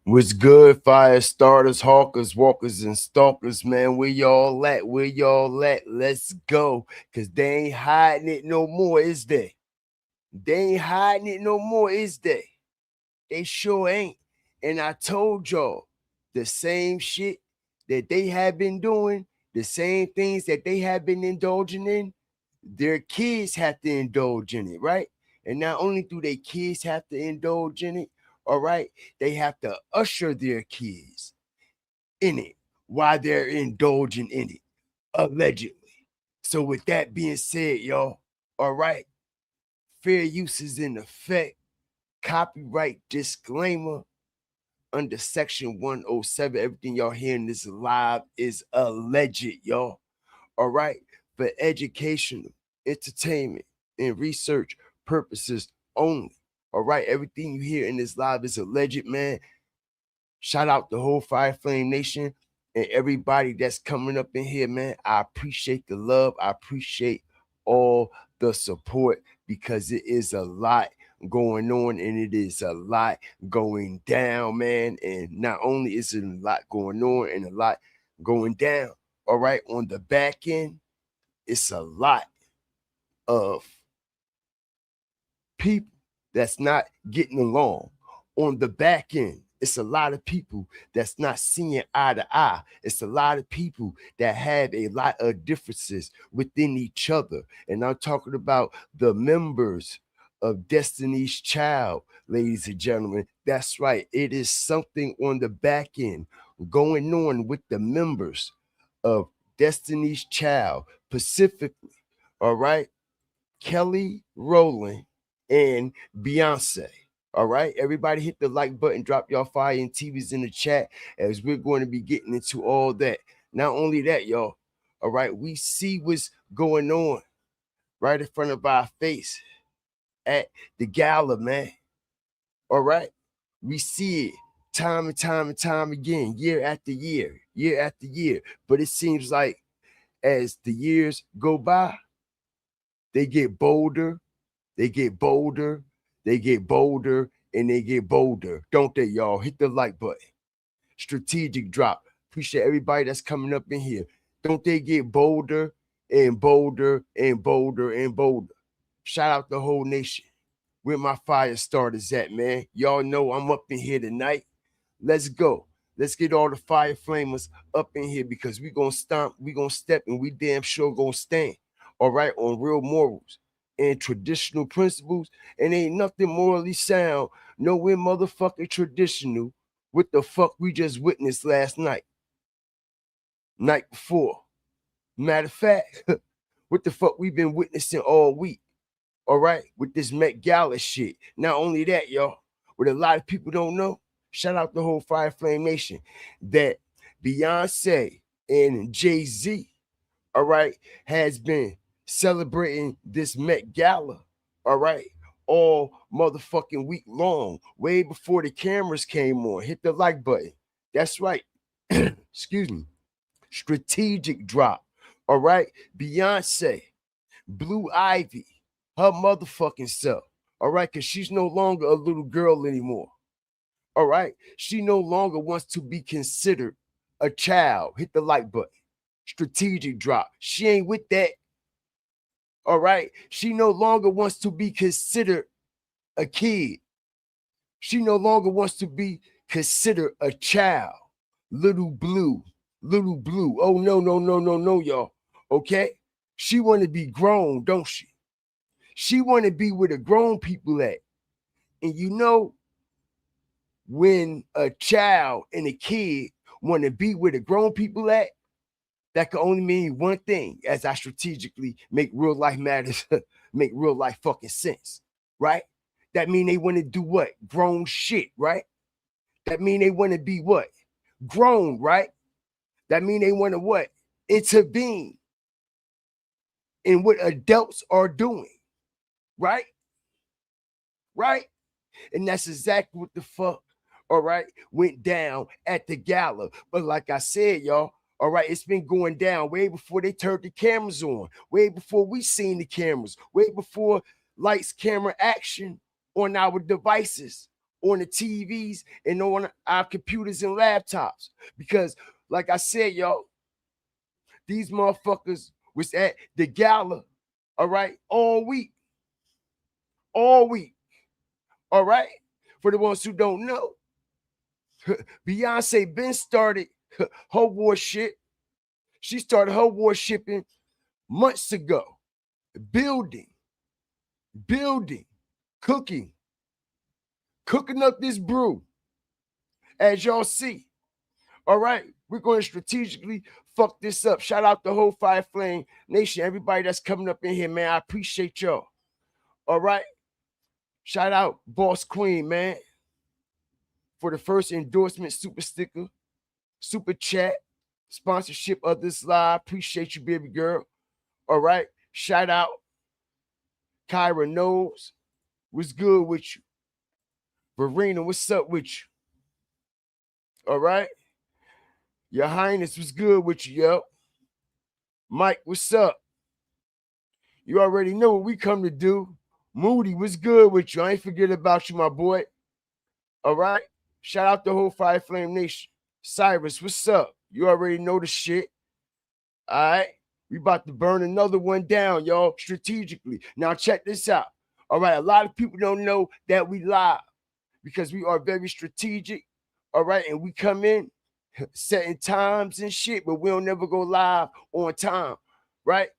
What's good, fire starters, hawkers, walkers, and stalkers, man? Where y'all at? Where y'all at? Let's go. Cause they ain't hiding it no more, is they? They ain't hiding it no more, is they? They sure ain't. And I told y'all the same shit that they have been doing, the same things that they have been indulging in, their kids have to indulge in it, right? And not only do their kids have to indulge in it, all right, they have to usher their kids in it while they're indulging in it, allegedly. So, with that being said, y'all, all right, fair use is in effect. Copyright disclaimer under section 107. Everything y'all hearing this live is alleged, y'all. All right, for educational, entertainment, and research purposes only. All right, everything you hear in this live is alleged, man. Shout out the whole Fire Flame Nation and everybody that's coming up in here, man. I appreciate the love. I appreciate all the support because it is a lot going on and it is a lot going down, man. And not only is it a lot going on and a lot going down, all right, on the back end, it's a lot of people that's not getting along. On the back end, it's a lot of people that's not seeing eye to eye. It's a lot of people that have a lot of differences within each other. And I'm talking about the members of Destiny's Child, ladies and gentlemen. That's right. It is something on the back end going on with the members of Destiny's Child, specifically. All right. Kelly Rowland and Beyonce. All right, everybody hit the like button, drop y'all fire and TVs in the chat as we're going to be getting into all that. Not only that, y'all, all right, we see what's going on right in front of our face at the gala, man. All right, we see it time and time and time again, year after year, year after year. But it seems like as the years go by, they get bolder, they get bolder, they get bolder, and they get bolder. Don't they, y'all? Hit the like button. Strategic drop. Appreciate everybody that's coming up in here. Don't they get bolder and bolder and bolder and bolder? Shout out the whole nation. Where my fire starters at, man. Y'all know I'm up in here tonight. Let's go. Let's get all the fire flamers up in here because we gonna stomp, we gonna step, and we damn sure gonna stand. All right, on real morals and traditional principles, and ain't nothing morally sound, nowhere motherfucking traditional. What the fuck we just witnessed last night before. Matter of fact, what the fuck we been witnessing all week. All right, with this Met Gala shit. Not only that, y'all, what a lot of people don't know, shout out the whole Fire Flame Nation, that Beyonce and Jay-Z, all right, has been celebrating this Met Gala, all right, all motherfucking week long, way before the cameras came on. Hit the like button. That's right. Excuse me. Strategic drop. All right. Beyonce, Blue Ivy, her motherfucking self. All right. Because she's no longer a little girl anymore. All right. She no longer wants to be considered a child. Hit the like button. Strategic drop. She ain't with that. All right. She no longer wants to be considered a kid. She no longer wants to be considered a child. Little blue. Little blue. Oh no, no, no, no, no, y'all. Okay? She want to be grown, don't she? She want to be where the grown people at. And you know, when a child and a kid want to be where the grown people at, that can only mean one thing as I strategically make real life matters, make real life fucking sense, right? That mean they want to do what? Grown shit, right? That mean they want to be what? Grown, right? That mean they want to what? Intervene in what adults are doing, right? Right? And that's exactly what the fuck, all right, went down at the gala. But like I said, y'all, all right, it's been going down way before they turned the cameras on, way before we seen the cameras, way before lights, camera, action on our devices on the TVs and on our computers and laptops. Because, like I said, y'all, these motherfuckers was at the Gala, all right, all week. All week. All right? For the ones who don't know, Beyonce been started her warship. She started her warshipping months ago. Building, cooking up this brew. As y'all see. All right, we're going to strategically fuck this up. Shout out the whole Fire Flame Nation, everybody that's coming up in here, man. I appreciate y'all. All right. Shout out Boss Queen, man, for the first endorsement, super sticker, super chat, sponsorship of this live. Appreciate you, baby girl. All right. Shout out Kyra Knows. What's good with you? Verena, what's up with you? All right. Your Highness, what's good with you, yo? Mike, what's up? You already know what we come to do. Moody, what's good with you? I ain't forget about you, my boy. All right. Shout out the whole Fire Flame Nation. Cyrus, what's up? You already know the shit. All right. We about to burn another one down, y'all, strategically. Now check this out. All right. A lot of people don't know that we live because we are very strategic. All right. And we come in setting times and shit, but we don't never go live on time. Right.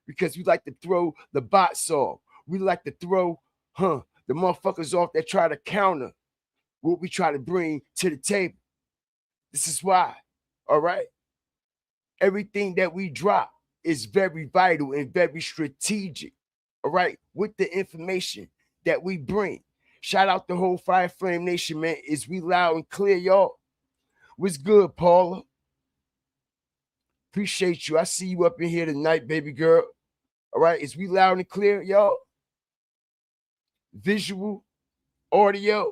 Because we like to throw the bots off. We like to throw, the motherfuckers off that try to counter what we try to bring to the table. This is why, all right? Everything that we drop is very vital and very strategic, all right? With the information that we bring. Shout out the whole Fire Flame Nation, man. Is we loud and clear, y'all? What's good, Paula? Appreciate you. I see you up in here tonight, baby girl. All right, is we loud and clear, y'all? Visual, audio.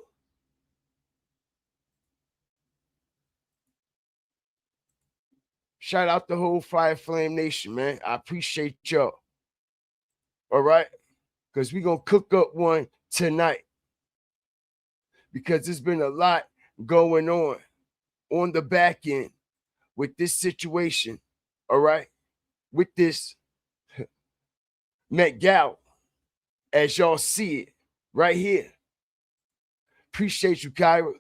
Shout out the whole Fire Flame Nation, man. I appreciate y'all. All right? Because we're going to cook up one tonight. Because there's been a lot going on the back end with this situation. All right? With this Met Gala, as y'all see it right here. Appreciate you, Kyra.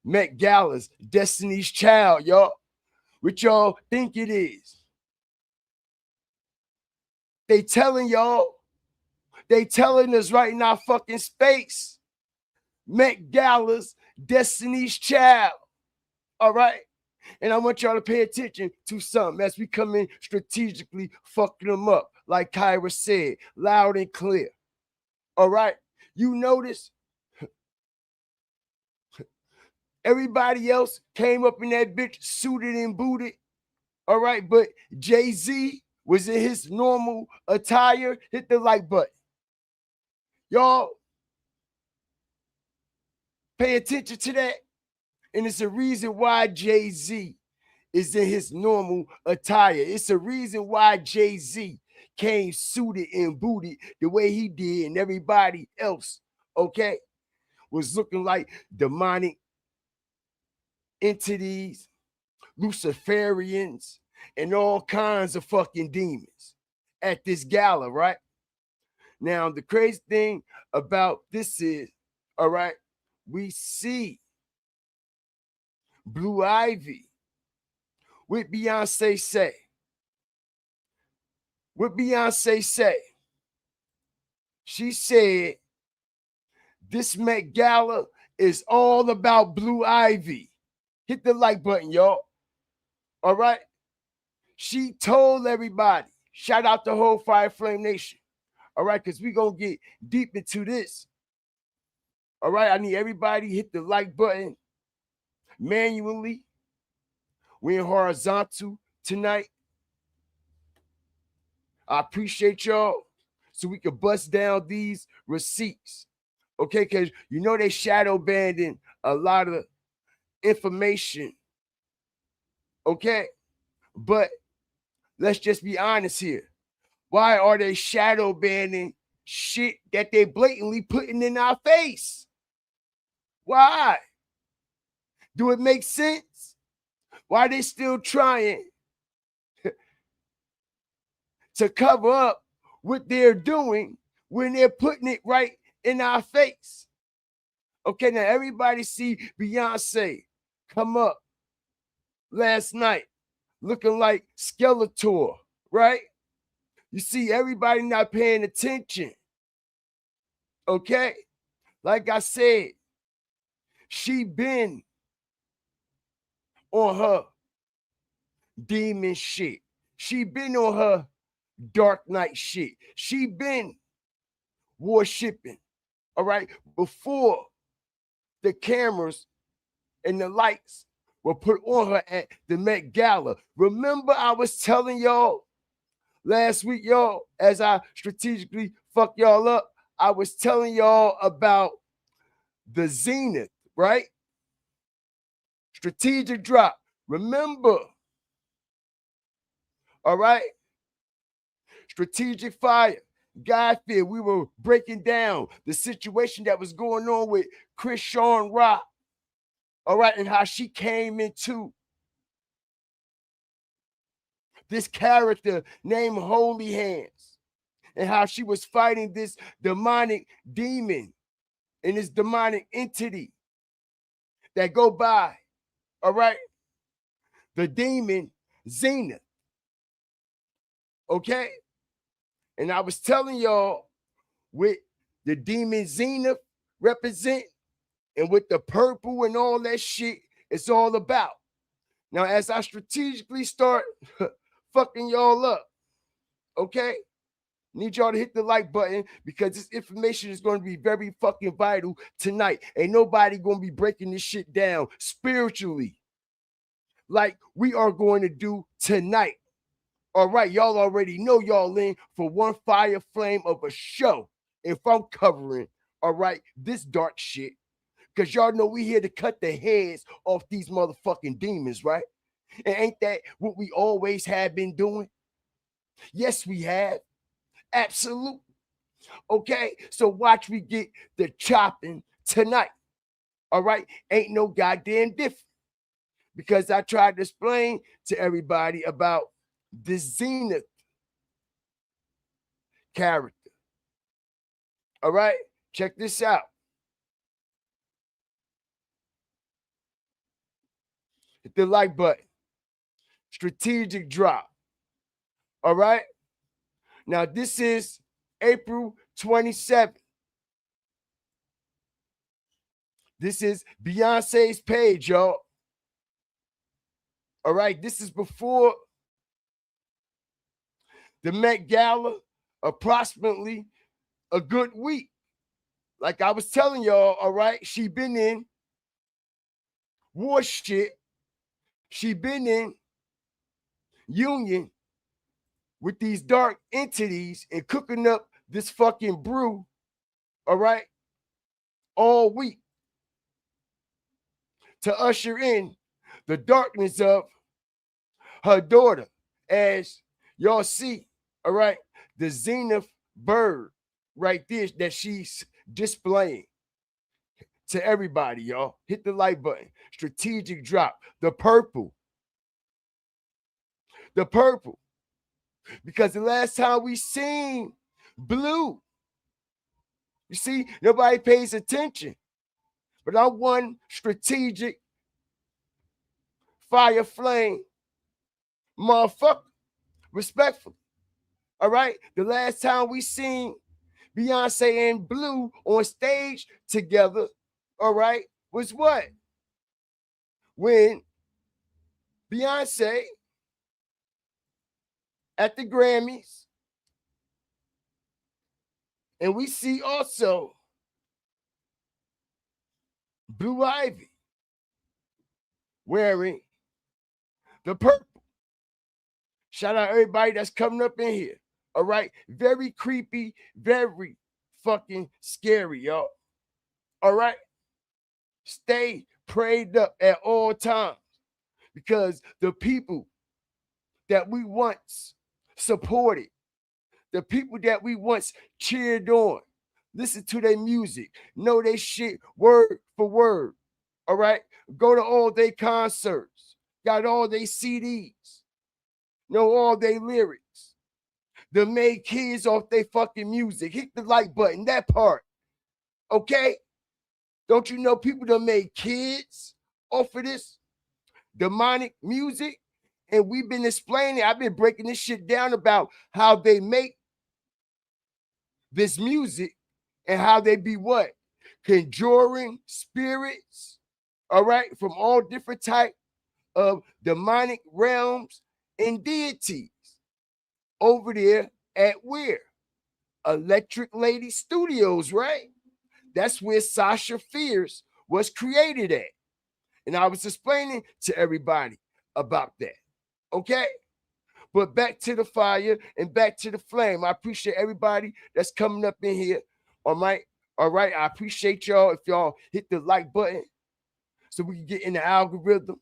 Met Gala's Destiny's Child, y'all. What y'all think it is? They telling y'all, they telling us right in our fucking space. Met Gala's Destiny's Child. All right? And I want y'all to pay attention to something as we come in strategically fucking them up. Like Kyra said, loud and clear. All right? You notice everybody else came up in that bitch suited and booted. All right? But Jay-Z was in his normal attire. Hit the like button. Y'all pay attention to that. And it's a reason why Jay-Z is in his normal attire. It's a reason why Jay-Z came suited and booted the way he did, and everybody else, okay, was looking like demonic entities, Luciferians, and all kinds of fucking demons at this gala, right? Now, the crazy thing about this is, all right, we see Blue Ivy. What Beyonce say? What Beyonce say? She said, this Met Gala is all about Blue Ivy. Hit the like button, y'all. All right? She told everybody, shout out the whole Fire Flame Nation. All right, because we're going to get deep into this. All right, I need everybody hit the like button manually. We're in horizontal tonight. I appreciate y'all so we can bust down these receipts. Okay, because you know they shadow banning a lot of information. Okay, but let's just be honest here. Why are they shadow banning shit that they blatantly putting in our face? Why? Do it make sense? Why they still trying to cover up what they're doing when they're putting it right in our face? Okay, now everybody see Beyonce come up last night looking like Skeletor, right? You see everybody not paying attention. Okay? Like I said, she been on her demon shit. She been on her dark night shit. She been worshiping, all right, before the cameras and the lights were put on her at the Met Gala. Remember I was telling y'all last week, y'all, as I strategically fuck y'all up, I was telling y'all about the Zenith, right? Strategic drop. Remember, all right? Strategic fire. God fear. We were breaking down the situation that was going on with Chris Sean Rock, all right, and how she came into this character named Holy Hands, and how she was fighting this demonic demon and this demonic entity that go by, all right, the demon Zenith, okay? And I was telling y'all what the demon Zenith represent and what the purple and all that shit is all about. Now, as I strategically start fucking y'all up, okay? Need y'all to hit the like button because this information is going to be very fucking vital tonight. Ain't nobody going to be breaking this shit down spiritually like we are going to do tonight. All right, y'all already know y'all in for one fire flame of a show. If I'm covering, all right, this dark shit, because y'all know we here to cut the heads off these motherfucking demons, right? And ain't that what we always have been doing? Yes, we have. Absolutely. Okay, so watch me get the chopping tonight. All right, ain't no goddamn different. Because I tried to explain to everybody about this Zenith character. All right, check this out. Hit the like button. Strategic drop. All right. Now, this is April 27th. This is Beyonce's page, y'all. All right. This is before the Met Gala, approximately a good week. Like I was telling y'all, all right, she been in war shit. She been in union with these dark entities and cooking up this fucking brew, all right, all week to usher in the darkness of her daughter. As y'all see, all right, the Zenith bird right there that she's displaying to everybody, y'all. Hit the like button. Strategic drop. The purple. The purple. Because the last time we seen blue, you see, nobody pays attention. But I'm one strategic fire flame motherfucker. Respectfully. All right. The last time we seen Beyonce and Blue on stage together, all right, was what? When Beyonce at the Grammys, and we see also Blue Ivy wearing the purple. Shout out everybody that's coming up in here. All right. Very creepy, very fucking scary, y'all. All right. Stay prayed up at all times because the people that we once supported, the people that we once cheered on, Listen to their music. Know their shit word for word. All right? Go to all their concerts. Got all their CDs. Know all their lyrics. They made kids off their fucking music. Hit the like button, that part. Okay? Don't you know people done made kids off of this demonic music? And we've been explaining, I've been breaking this shit down about how they make this music and how they be what? Conjuring spirits, all right, from all different type of demonic realms and deities over there at where? Electric Lady Studios, right? That's where Sasha Fierce was created at. And I was explaining to everybody about that. Okay? But back to the fire and back to the flame. I appreciate everybody that's coming up in here. All right. All right. I appreciate y'all if y'all hit the like button so we can get in the algorithm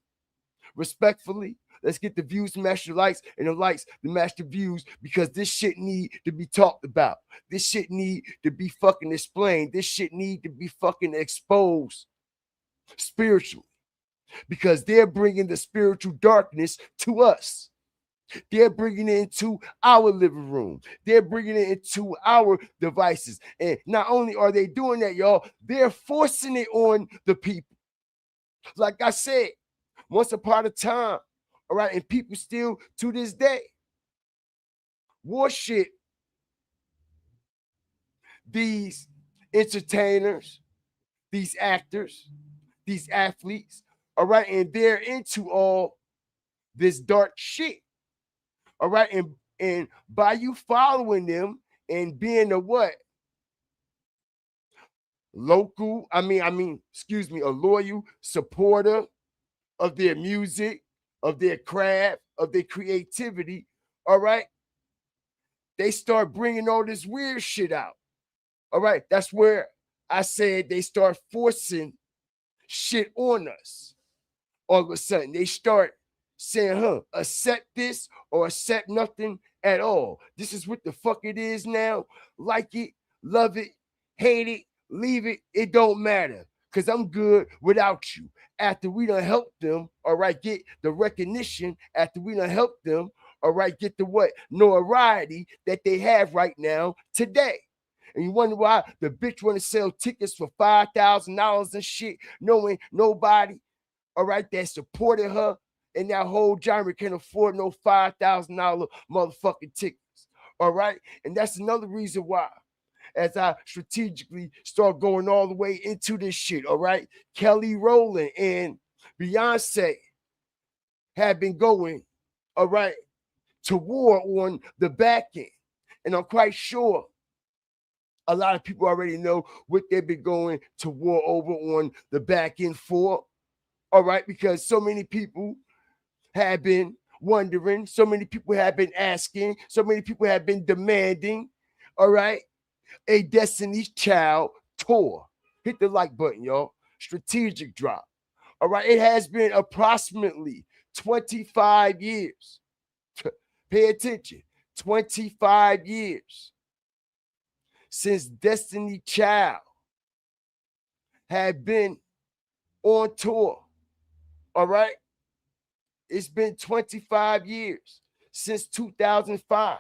respectfully. Let's get the views to match the likes and the likes to match the views, because this shit need to be talked about. This shit need to be fucking explained. This shit need to be fucking exposed spiritually, because they're bringing the spiritual darkness to us. They're bringing it into our living room. They're bringing it into our devices. And not only are they doing that, y'all, they're forcing it on the people. Like I said, once upon a time, all right, and people still to this day worship these entertainers, these actors, these athletes, all right, and they're into all this dark shit. All right, and by you following them and being a what? A loyal supporter of their music, of their craft, of their creativity, all right? They start bringing all this weird shit out. All right, that's where I said they start forcing shit on us. All of a sudden, they start saying, accept this or accept nothing at all. This is what the fuck it is now. Like it, love it, hate it, leave it. It don't matter, because I'm good without you. After we done help them, all right, get the recognition, after we done help them, all right, get the what? Notoriety that they have right now today. And you wonder why the bitch want to sell tickets for $5,000 and shit, knowing nobody, all right, that supported her and that whole genre can afford no $5,000 motherfucking tickets. All right. And that's another reason why, as I strategically start going all the way into this shit. All right. Kelly Rowland and Beyonce have been going, all right, to war on the back end. And I'm quite sure a lot of people already know what they've been going to war over on the back end for. All right. Because so many people have been wondering, so many people have been asking, so many people have been demanding, all right, a Destiny's Child tour. Hit the like button, y'all. Strategic drop. All right, it has been approximately 25 years. Pay attention, 25 years since Destiny Child had been on tour. All right. It's been 25 years since 2005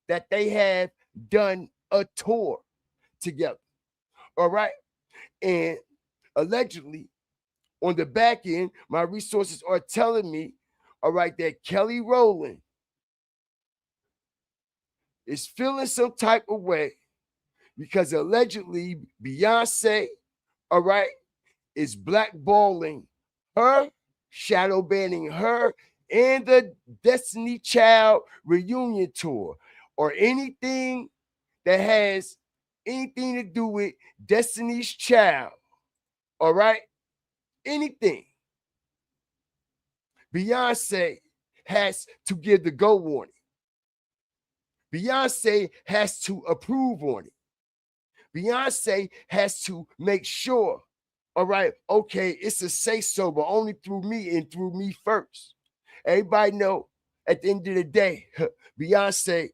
that they have done a tour together. All right. And allegedly, on the back end, my resources are telling me, all right, that Kelly Rowland is feeling some type of way because allegedly Beyonce, all right, is blackballing her, shadow banning her, and the Destiny Child reunion tour, or anything that has anything to do with Destiny's Child. All right? Anything. Beyonce has to give the go warning. Beyonce has to approve on it. Beyonce has to make sure, all right, okay, it's a say-so, but only through me and through me first. Everybody know, at the end of the day, Beyonce,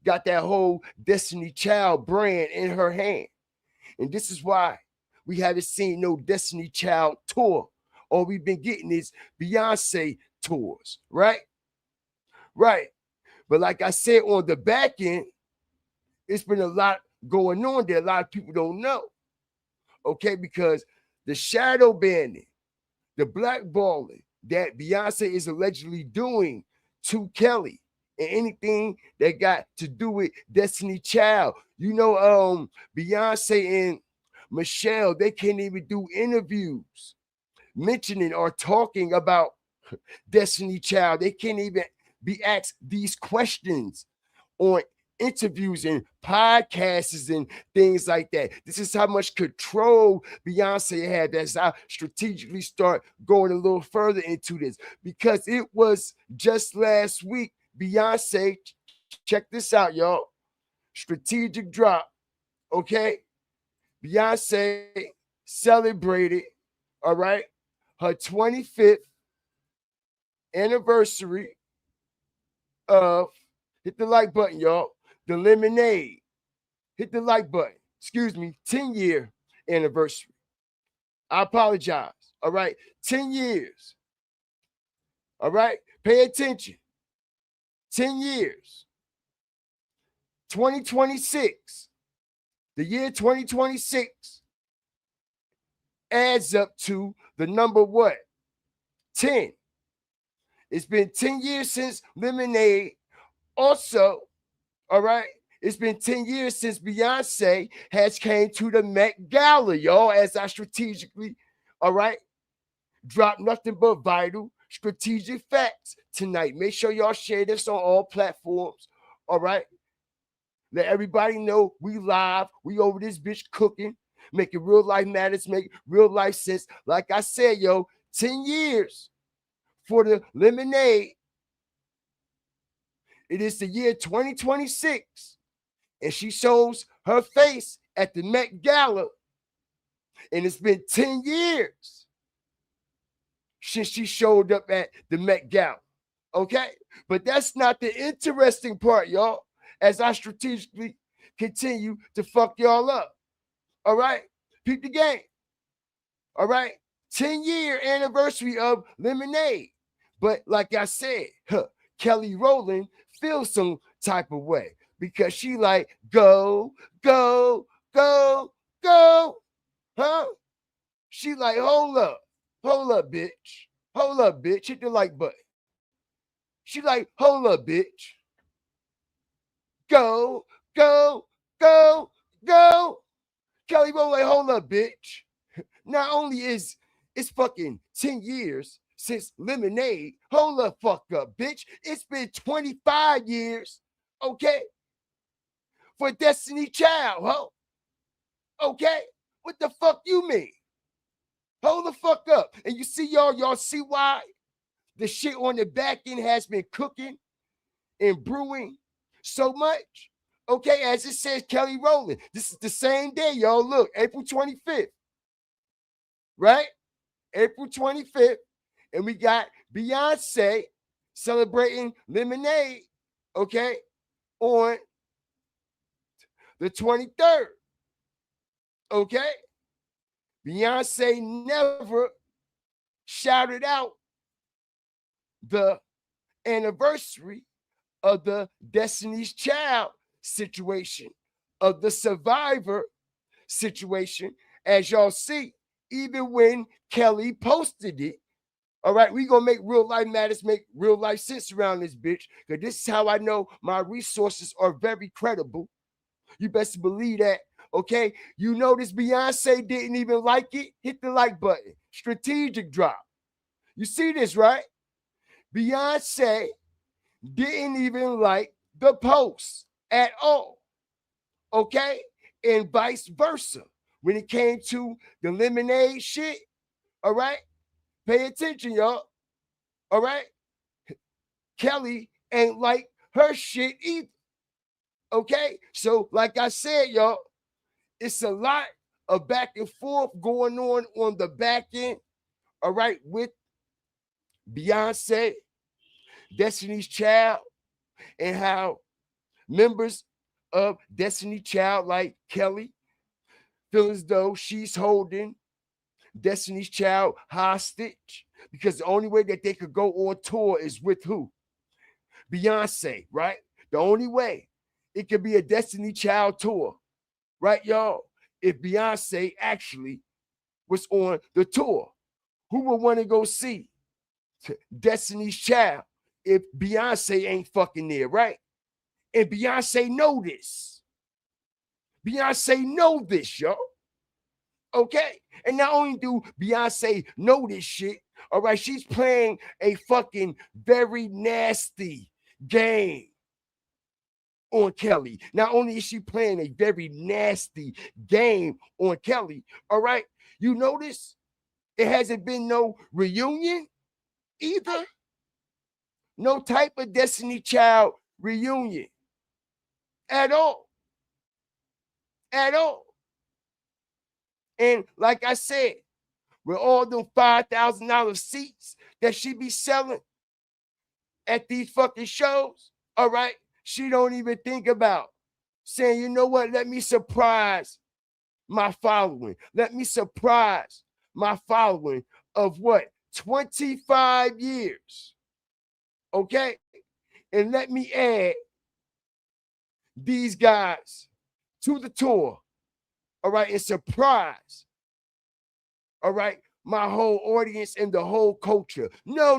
got that whole Destiny Child brand in her hand. And this is why we haven't seen no Destiny Child tour. All we've been getting is Beyonce tours, right? Right. But like I said, on the back end, it's been a lot going on there. A lot of people don't know. Okay, because the shadow banning, the blackballing that Beyonce is allegedly doing to Kelly and anything that got to do with Destiny Child. You know, Beyonce and Michelle, they can't even do interviews mentioning or talking about Destiny Child. They can't even be asked these questions on interviews and podcasts and things like that. This is how much control Beyonce had. As I strategically start going a little further into this, because it was just last week, Beyonce, check this out, y'all. Strategic drop, okay? Beyonce celebrated, all right, her 25th anniversary of, hit the like button, y'all, the Lemonade. Hit the like button. Excuse me, 10-year anniversary. I apologize. All right, 10 years. All right, pay attention. 10 years. 2026. The year 2026 adds up to the number what? 10. It's been 10 years since Lemonade. Also, all right, it's been 10 years since Beyonce has came to the Met Gala, y'all, as I strategically, all right, drop nothing but vital strategic facts tonight. Make sure y'all share this on all platforms, all right? Let everybody know we live, we over this bitch cooking, making real life matters, make real life sense. Like I said, yo, 10 years for the Lemonade. It is the year 2026, and she shows her face at the Met Gala, and it's been 10 years since she showed up at the Met Gala, okay? But that's not the interesting part, y'all, as I strategically continue to fuck y'all up, all right? Peep the game, all right? 10-year anniversary of Lemonade. But like I said, Kelly Rowland feels some type of way because she like, go, go, go, go, huh? She like, hold up, bitch. Hold up, bitch. Hit the like button. She like, hold up, bitch. Go, go, go, go. Kelly Rowland like, hold up, bitch. Not only is it's fucking 10 years since Lemonade. Hold the fuck up, bitch. It's been 25 years, okay, for Destiny Child, huh? Okay? What the fuck you mean? Hold the fuck up. And you see, y'all see why the shit on the back end has been cooking and brewing so much? Okay, as it says Kelly Rowland. This is the same day, y'all. Look, April 25th, right? April 25th. And we got Beyonce celebrating Lemonade, okay, on the 23rd, okay? Beyonce never shouted out the anniversary of the Destiny's Child situation, of the Survivor situation, as y'all see, even when Kelly posted it. All right, we gonna make real life matters, make real life sense around this bitch. Because this is how I know my resources are very credible. You best believe that. Okay, you notice Beyonce didn't even like it. Hit the like button. Strategic drop. You see this, right? Beyonce didn't even like the post at all. Okay, and vice versa. When it came to the Lemonade shit, all right. Pay attention, y'all. All right? Kelly ain't like her shit either. Okay? So, like I said, y'all, it's a lot of back and forth going on the back end, all right, with Beyonce, Destiny's Child, and how members of Destiny Child like Kelly feel as though she's holding Destiny's Child hostage because the only way that they could go on tour is with who? Beyonce, right? The only way it could be a Destiny Child tour, right, y'all? If Beyonce actually was on the tour, who would want to go see Destiny's Child if Beyonce ain't fucking there, right? And Beyonce know this. Beyonce know this, y'all. Okay? And not only do Beyonce know this shit, all right, she's playing a fucking very nasty game on Kelly. Not only is she playing a very nasty game on Kelly, all right, you notice it hasn't been no reunion either. No type of Destiny Child reunion at all. At all. And like I said, with all them $5,000 seats that she be selling at these fucking shows, all right, she don't even think about saying, you know what, let me surprise my following. Let me surprise my following of what? 25 years. Okay? And let me add these guys to the tour. All right, and surprise. All right, my whole audience and the whole culture. No.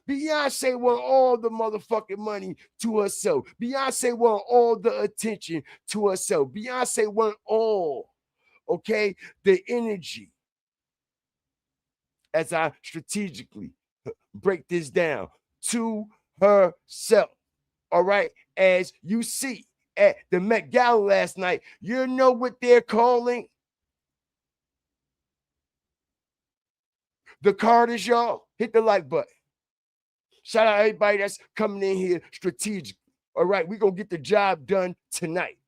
Beyonce want all the motherfucking money to herself. Beyonce want all the attention to herself. Beyonce want all, okay, the energy. As I strategically break this down to herself. All right, as you see at the Met Gala last night, you know what they're calling the Carters, y'all. Hit the like button. Shout out everybody that's coming in here strategically. All right, we're going to get the job done tonight.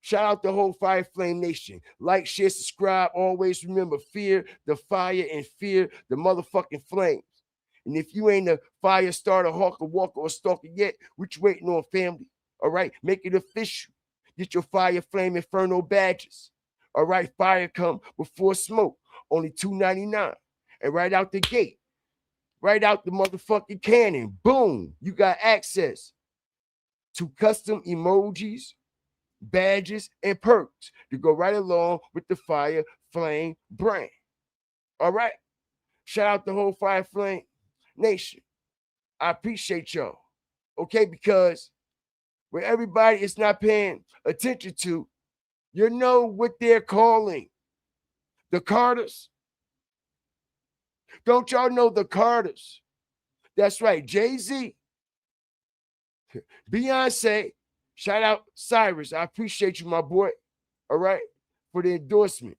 Shout out the whole Fire Flame Nation. Like, share, subscribe. Always remember, fear the fire and fear the motherfucking flames. And if you ain't a fire starter, hawker, walker, or stalker yet, what you waiting on, family? All right, make it official. Get your Fire Flame Inferno badges. All right, fire come before smoke. Only $2.99. And right out the gate, right out the motherfucking cannon, boom, you got access to custom emojis, badges, and perks to go right along with the Fire Flame brand. All right? Shout out the whole Fire Flame Nation. I appreciate y'all. Okay? Because where everybody is not paying attention to, you know what they're calling the Carters. Don't y'all know the Carters? That's right. Jay-Z, Beyonce, shout out Cyrus. I appreciate you, my boy. All right? For the endorsement.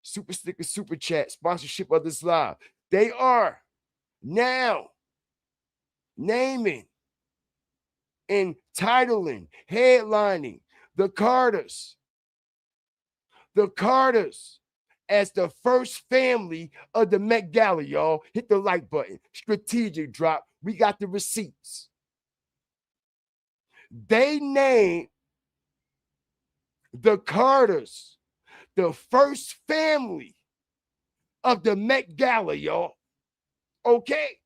Super Sticker, Super Chat, sponsorship of this live. They are now naming, entitling, headlining the Carters. The Carters as the first family of the Met Gala, y'all. Hit the like button. Strategic drop. We got the receipts. They named the Carters the first family of the Met Gala, y'all. Okay?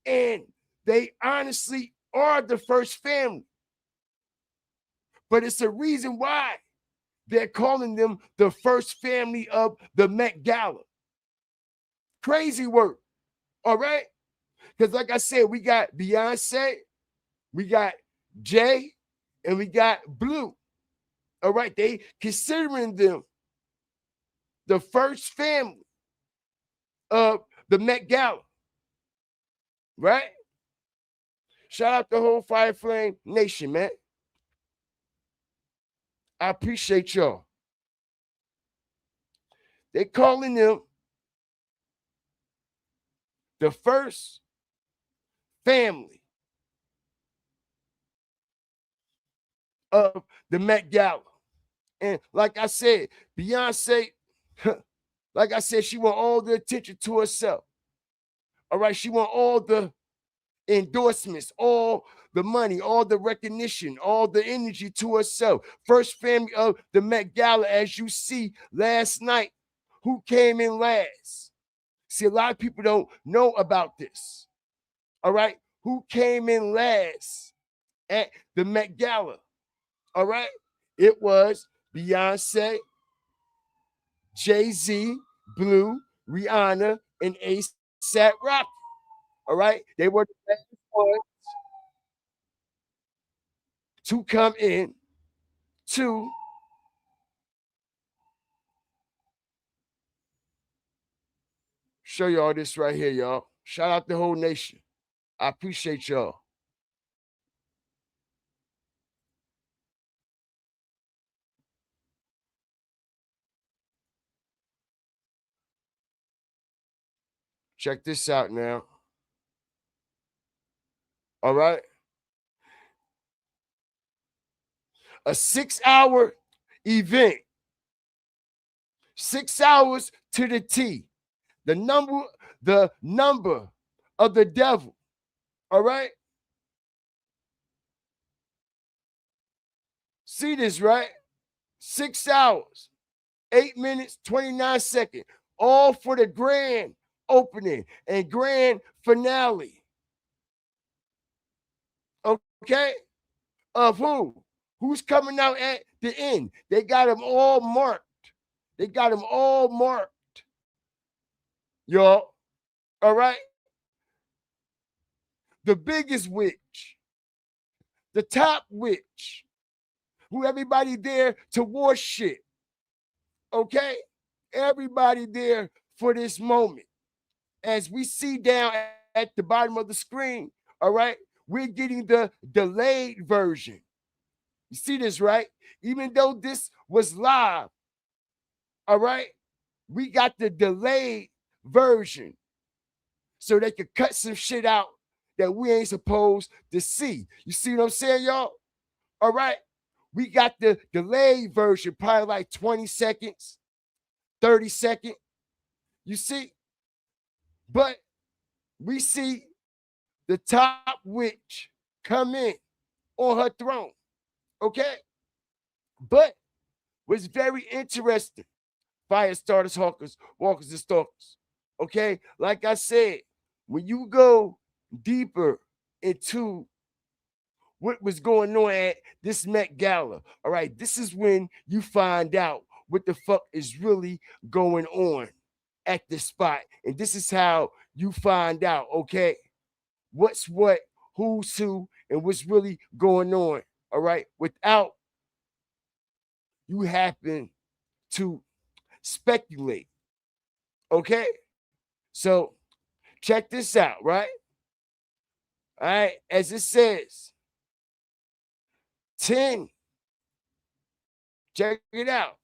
And they honestly are the first family. But it's a reason why they're calling them the first family of the Met Gala. Crazy work. All right? Because like I said, we got Beyonce, we got Jay, and we got Blue. All right? They considering them the first family of the Met Gala. Right? Shout out the whole Fire Flame Nation, man. I appreciate y'all. They calling them the first family of the Met Gala. And like I said, Beyonce, like I said, she want all the attention to herself. All right, she want all the endorsements, all the money, all the recognition, all the energy to herself. First family of the Met Gala, as you see last night. Who came in last? See, a lot of people don't know about this. All right. Who came in last at the Met Gala? All right. It was Beyonce, Jay-Z, Blue, Rihanna, and A$AP Rocky. All right. They were the last ones to come in to show y'all this right here, y'all. Shout out the whole nation. I appreciate y'all. Check this out now. All right. A 6-hour event. 6 hours to the T. The number of the devil. All right. See this, right? 6 hours, 8 minutes, 29 seconds. All for the grand opening and grand finale. Okay? Of who? Who's coming out at the end? They got them all marked. They got them all marked. Y'all. All right? The biggest witch. The top witch. Who everybody there to worship. Okay? Everybody there for this moment. As we see down at the bottom of the screen, all right, we're getting the delayed version. You see this, right? Even though this was live, all right, we got the delayed version so they could cut some shit out that we ain't supposed to see. You see what I'm saying, y'all? All right, we got the delayed version, probably like 20 seconds, 30 seconds. You see? But we see the top witch come in on her throne. Okay? But what's very interesting, fire starters, hawkers, walkers, and stalkers. Okay? Like I said, when you go deeper into what was going on at this Met Gala, all right, this is when you find out what the fuck is really going on at this spot. And this is how you find out, okay, what's what, who's who, and what's really going on, all right, without you happen to speculate, okay? So check this out, right? All right, as it says, 10, check it out.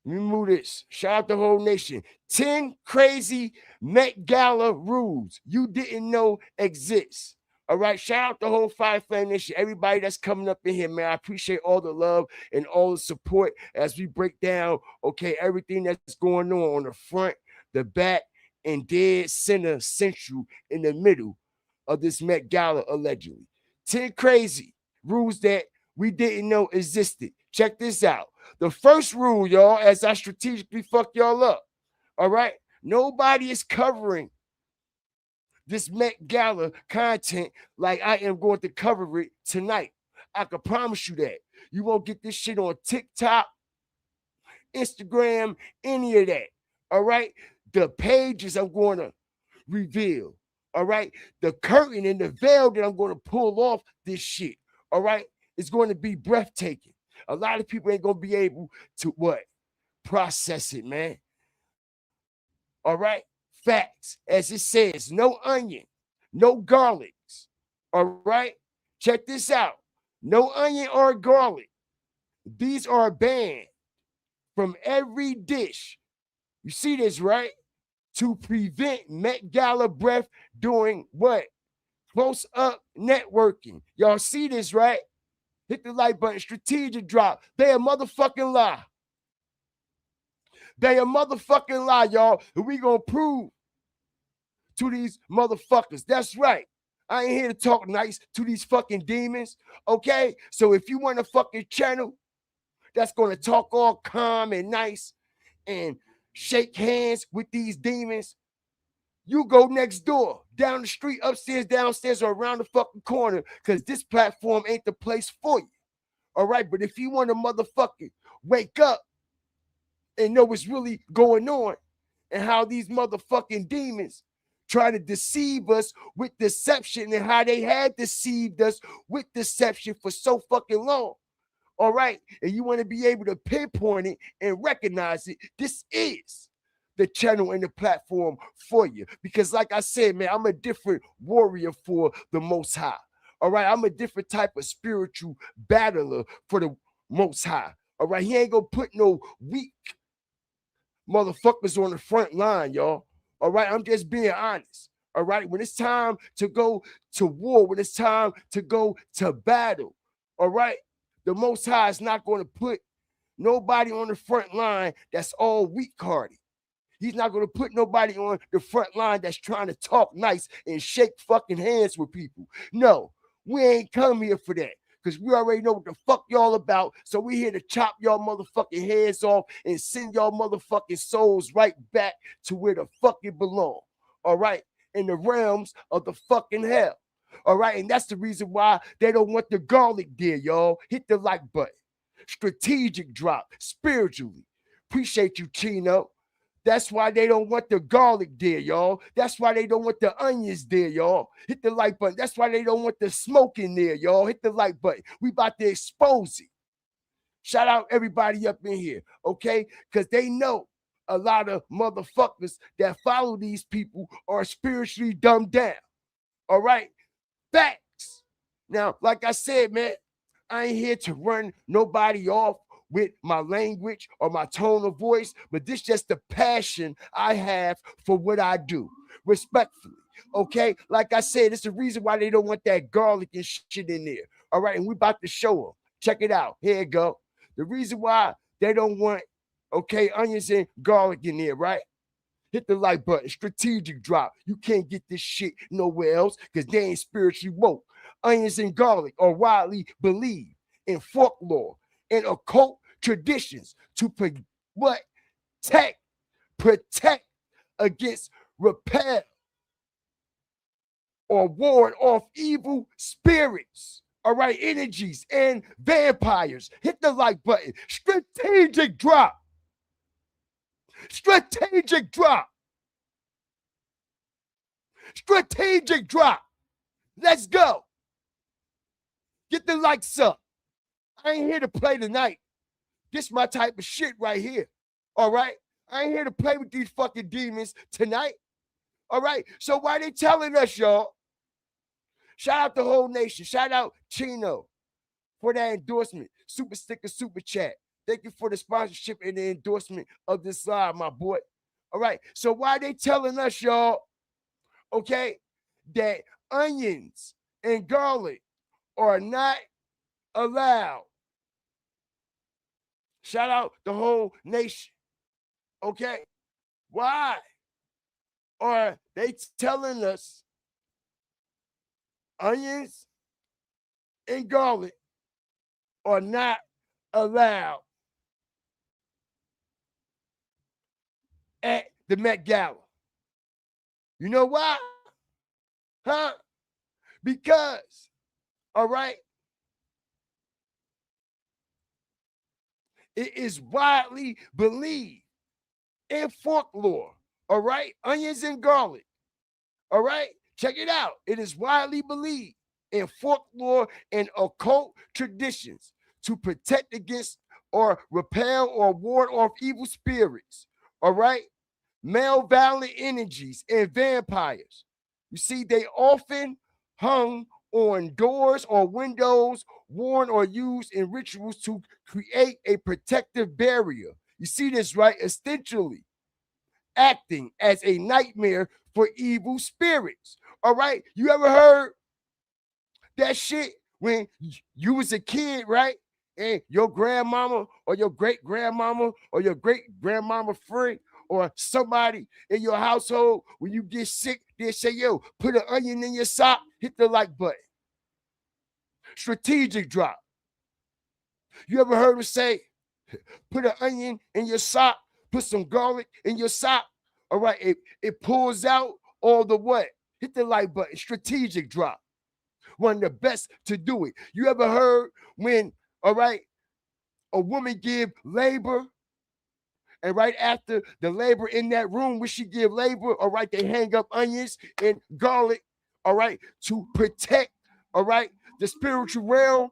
Let me move this. Shout out the whole nation. 10 crazy Met Gala rules you didn't know exist. All right. Shout out the whole Fire Flame Nation. Everybody that's coming up in here, man. I appreciate all the love and all the support as we break down, okay, everything that's going on the front, the back, and dead center central in the middle of this Met Gala, allegedly. 10 crazy rules that we didn't know existed. Check this out. The first rule, y'all, as I strategically fuck y'all up, all right? Nobody is covering this Met Gala content like I am going to cover it tonight. I can promise you that. You won't get this shit on TikTok, Instagram, any of that, all right? The pages I'm going to reveal, all right? The curtain and the veil that I'm going to pull off this shit, all right? It's going to be breathtaking. A lot of people ain't going to be able to what? Process it, man. All right? Facts. As it says, no onion, no garlics. All right? Check this out. No onion or garlic. These are banned from every dish. You see this, right? To prevent Met Gala breath during what? Close up networking. Y'all see this, right? Hit the like button. Strategic drop. They a motherfucking lie. They a motherfucking lie, y'all. And we gonna prove to these motherfuckers. That's right. I ain't here to talk nice to these fucking demons. Okay? So if you want a fucking channel that's gonna talk all calm and nice and shake hands with these demons, you go next door, down the street, upstairs, downstairs, or around the fucking corner, because this platform ain't the place for you. All right, but if you want to motherfucking wake up and know what's really going on and how these motherfucking demons try to deceive us with deception and how they had deceived us with deception for so fucking long. All right, and you want to be able to pinpoint it and recognize it, this is the channel and the platform for you. Because like I said, man, I'm a different warrior for the Most High. All right, I'm a different type of spiritual battler for the Most High. All right, he ain't gonna put no weak motherfuckers on the front line, y'all. All right, I'm just being honest. All right, when it's time to go to war, when it's time to go to battle, all right, the Most High is not going to put nobody on the front line that's all weak-hearted. He's not going to put nobody on the front line that's trying to talk nice and shake fucking hands with people. No, we ain't come here for that, because we already know what the fuck y'all about. So we here to chop y'all motherfucking heads off and send y'all motherfucking souls right back to where the fuck it belong. All right? In the realms of the fucking hell. All right? And that's the reason why they don't want the garlic there, y'all. Hit the like button. Strategic drop spiritually. Appreciate you, Chino. That's why they don't want the garlic there, y'all. That's why they don't want the onions there, y'all. Hit the like button. That's why they don't want the smoke in there, y'all. Hit the like button. We about to expose it. Shout out everybody up in here, okay? Because they know a lot of motherfuckers that follow these people are spiritually dumbed down. All right? Facts. Now, like I said, man, I ain't here to run nobody off with my language or my tone of voice, but this just the passion I have for what I do, respectfully. Okay, like I said, it's the reason why they don't want that garlic and shit in there. All right, and we about to show them. Check it out. Here it go. The reason why they don't want, okay, onions and garlic in there, right? Hit the like button. Strategic drop. You can't get this shit nowhere else because they ain't spiritually woke. Onions and garlic are widely believed in folklore and occult traditions to protect against, repel, or ward off evil spirits. All right, energies and vampires. Hit the like button. Strategic drop. Strategic drop. Strategic drop. Let's go. Get the likes up. I ain't here to play tonight. This my type of shit right here. All right? I ain't here to play with these fucking demons tonight. All right? So why they telling us, y'all? Shout out the whole nation. Shout out Chino for that endorsement. Super sticker, super chat. Thank you for the sponsorship and the endorsement of this live, my boy. All right? So why they telling us, y'all, okay, that onions and garlic are not allowed? Shout out the whole nation. Okay? Why are they telling us onions and garlic are not allowed at the Met Gala? You know why? Huh? Because, all right, it is widely believed in folklore, all right? Onions and garlic, all right? Check it out. It is widely believed in folklore and occult traditions to protect against or repel or ward off evil spirits, all right? Malevolent energies and vampires. You see, they often hung on doors or windows, worn or used in rituals to create a protective barrier. You see this, right? Essentially acting as a nightmare for evil spirits. All right? You ever heard that shit when you was a kid, right? And your grandmama or your great grandmama or your great grandmama friend or somebody in your household, when you get sick, they say, yo, put an onion in your sock, hit the like button. Strategic drop. You ever heard them say, put an onion in your sock, put some garlic in your sock? All right, it pulls out all the what? Hit the like button. Strategic drop. One of the best to do it. You ever heard when, all right, a woman give labor, and right after the labor in that room, when she give labor, all right, they hang up onions and garlic, all right, to protect, all right, the spiritual realm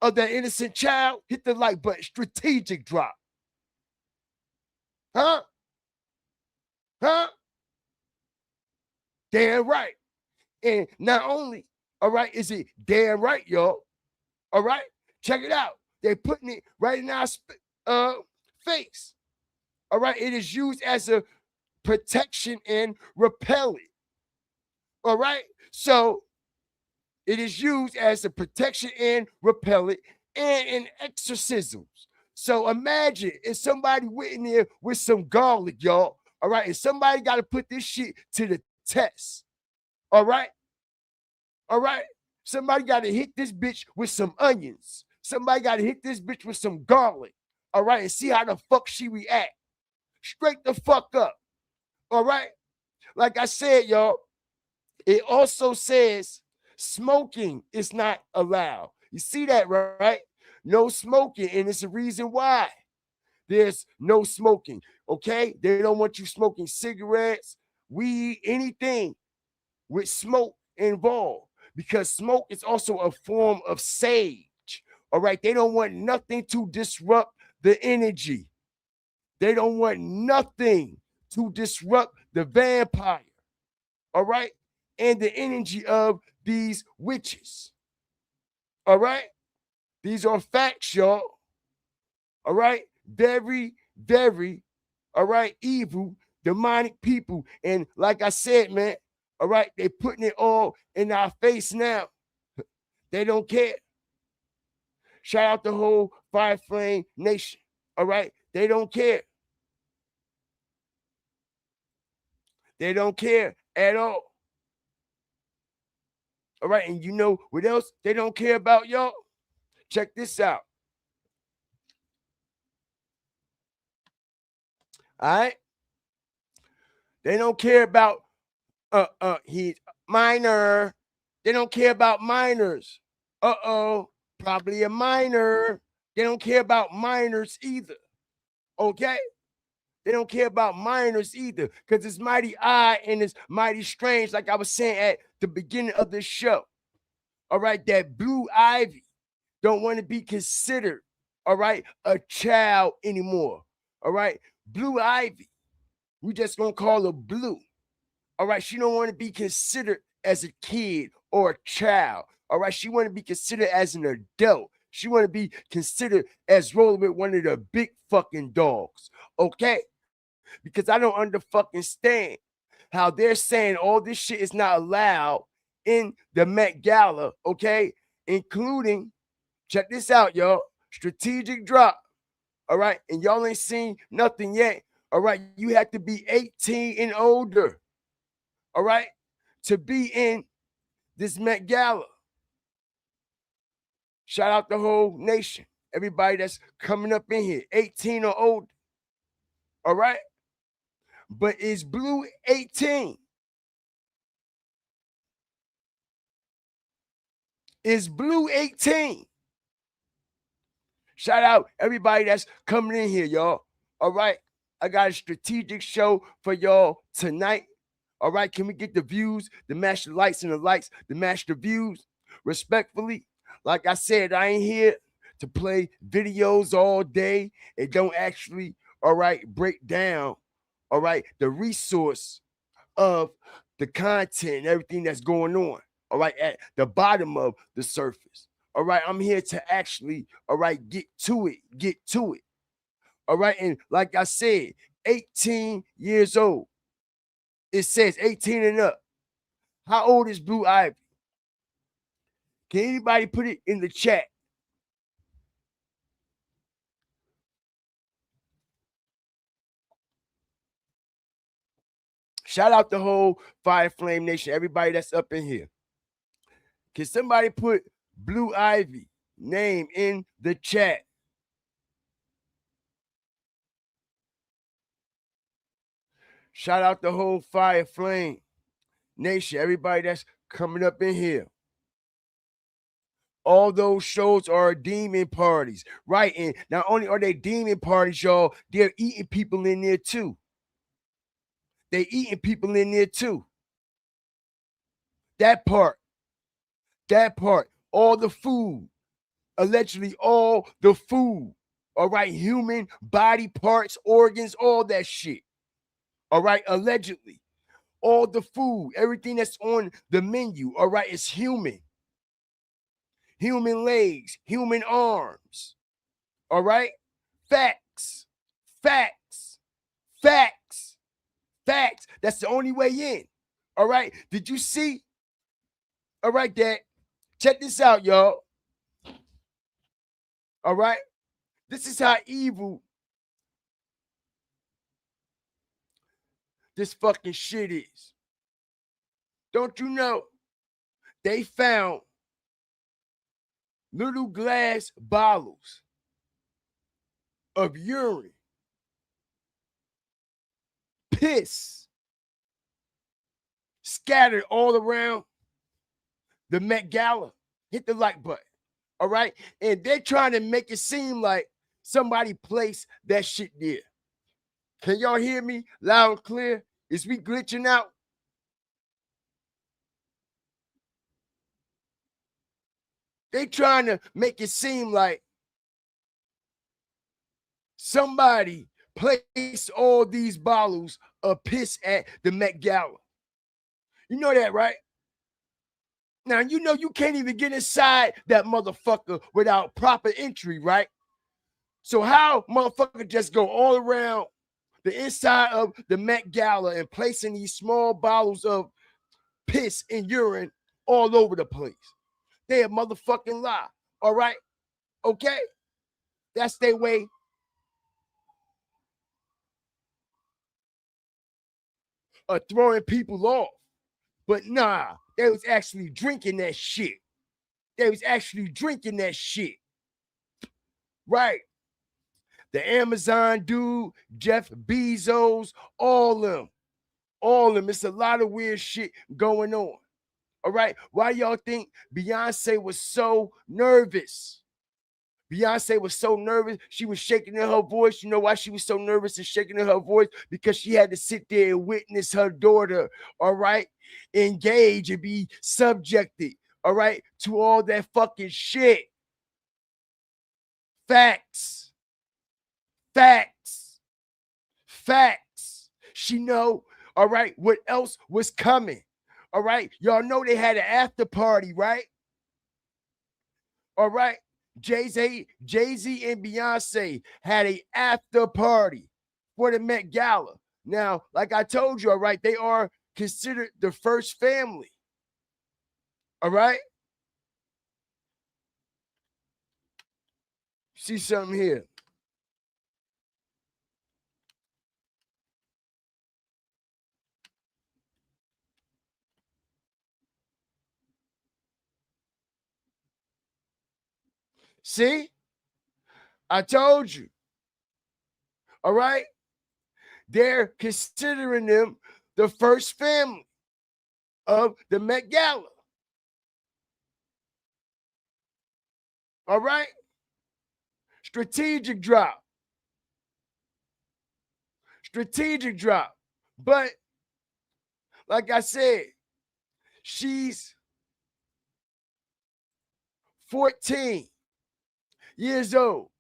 of that innocent child? Hit the like button. Strategic drop. Huh? Huh? Damn right. And not only, all right, is it damn right, y'all? All right, check it out. They're putting it right in our face. All right, it is used as a protection and repellent. All right, so it is used as a protection and repellent and in exorcisms. So imagine if somebody went in there with some garlic, y'all. All right, and somebody got to put this shit to the test. All right, all right. Somebody got to hit this bitch with some onions. Somebody got to hit this bitch with some garlic. All right, and see how the fuck she react. Straight the fuck up. All right. Like I said, y'all, it also says smoking is not allowed. You see that, right? No smoking, and it's a reason why there's no smoking. Okay, they don't want you smoking cigarettes, weed, anything with smoke involved, because smoke is also a form of sage. All right, they don't want nothing to disrupt the energy. They don't want nothing to disrupt the vampire. All right, and the energy of these witches. All right, these are facts, y'all. All right, very, very, all right, evil, demonic people. And like I said, man, all right, they're putting it all in our face now. They don't care. Shout out the whole Fire Flame Nation. All right, they don't care. They don't care at all. All right, and you know what else they don't care about, y'all? Check this out. All right, they don't care about he's minor. They don't care about minors. Probably a minor. They don't care about minors either. Okay? They don't care about minors either, because it's mighty odd and it's mighty strange, like I was saying at the beginning of this show. All right, that Blue Ivy don't want to be considered, all right, a child anymore. All right, Blue Ivy, we just gonna call her Blue. All right, she don't want to be considered as a kid or a child. All right, she want to be considered as an adult. She want to be considered as rolling with one of the big fucking dogs. Okay, because I don't understand how they're saying all this shit is not allowed in the Met Gala. Okay, including, check this out, y'all, strategic drop. All right, and y'all ain't seen nothing yet. All right, you have to be 18 and older. All right, to be in this Met Gala. Shout out the whole nation. Everybody that's coming up in here, 18 or older. All right, but is Blue 18? Is Blue 18? Shout out everybody that's coming in here, y'all. All right, I got a strategic show for y'all tonight. All right, can we get the views, the match the lights and the lights, the match the views? Respectfully, like I said, I ain't here to play videos all day. It don't actually, all right, break down, all right, the resource of the content and everything that's going on, all right, at the bottom of the surface. All right, I'm here to actually, all right, get to it. All right, and like I said, 18 years old. It says 18 and up. How old is Blue Ivy? Can anybody put it in the chat? Shout out the whole Fire Flame Nation, everybody that's up in here. Can somebody put Blue Ivy name in the chat? Shout out the whole Fire Flame Nation, everybody that's coming up in here. All those shows are demon parties, right? And not only are they demon parties, y'all, they're eating people in there too. They eating people in there too. That part, all the food, allegedly all the food, all right, human body parts, organs, all that shit, all right, allegedly, all the food, everything that's on the menu, all right, is human. Human legs, human arms, all right, facts. That's the only way in, all right. Did you see? All right, Dad, check this out, y'all. All right, this is how evil this fucking shit is. Don't you know they found little glass bottles of urine, piss, scattered all around the Met Gala? Hit the like button, all right? And they're trying to make it seem like somebody placed that shit there. Can y'all hear me loud and clear? Is we glitching out? They trying to make it seem like somebody placed all these bottles of piss at the Met Gala. You know that, right? Now, you know you can't even get inside that motherfucker without proper entry, right? So how motherfucker just go all around the inside of the Met Gala and placing these small bottles of piss and urine all over the place? They a motherfucking lie, all right? Okay? That's their way of throwing people off. But nah, they was actually drinking that shit. Right. The Amazon dude, Jeff Bezos, all of them. It's a lot of weird shit going on. All right. Why y'all think Beyonce was so nervous? Beyonce was so nervous. She was shaking in her voice. You know why she was so nervous and shaking in her voice? Because she had to sit there and witness her daughter, all right, engage and be subjected, all right, to all that fucking shit. Facts. She know, all right, what else was coming. All right. Y'all know they had an after party, right? All right. Jay-Z and Beyonce had an after party for the Met Gala. Now, like I told you, all right, they are considered the first family. All right. See something here. See? I told you. All right? They're considering them the first family of the Met Gala. All right? Strategic drop. But like I said, she's 14 years old.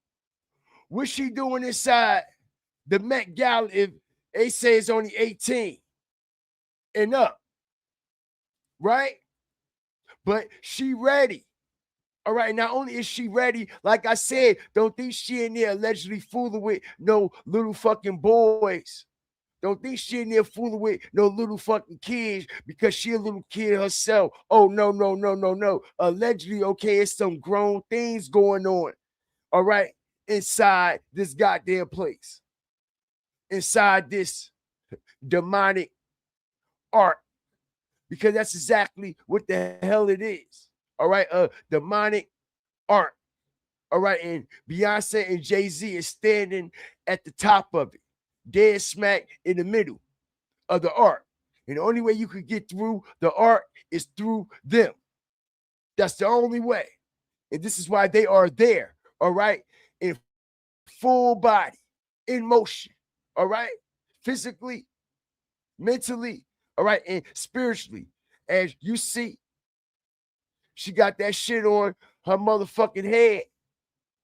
What's she doing inside the Met Gala if they say it's only 18 and up? Right? But she ready. All right, not only is she ready, like I said, don't think she in there allegedly fooling with no little fucking boys. Don't think she in there fooling with no little fucking kids because she a little kid herself. Oh, no. Allegedly, okay, it's some grown things going on, all right, inside this goddamn place. Inside this demonic art, because that's exactly what the hell it is. All right, demonic art. All right, and Beyonce and Jay-Z is standing at the top of it, dead smack in the middle of the art. And the only way you could get through the art is through them. That's the only way. And this is why they are there, all right, in full body, in motion, all right, physically, mentally, all right, and spiritually. As you see, she got that shit on her motherfucking head.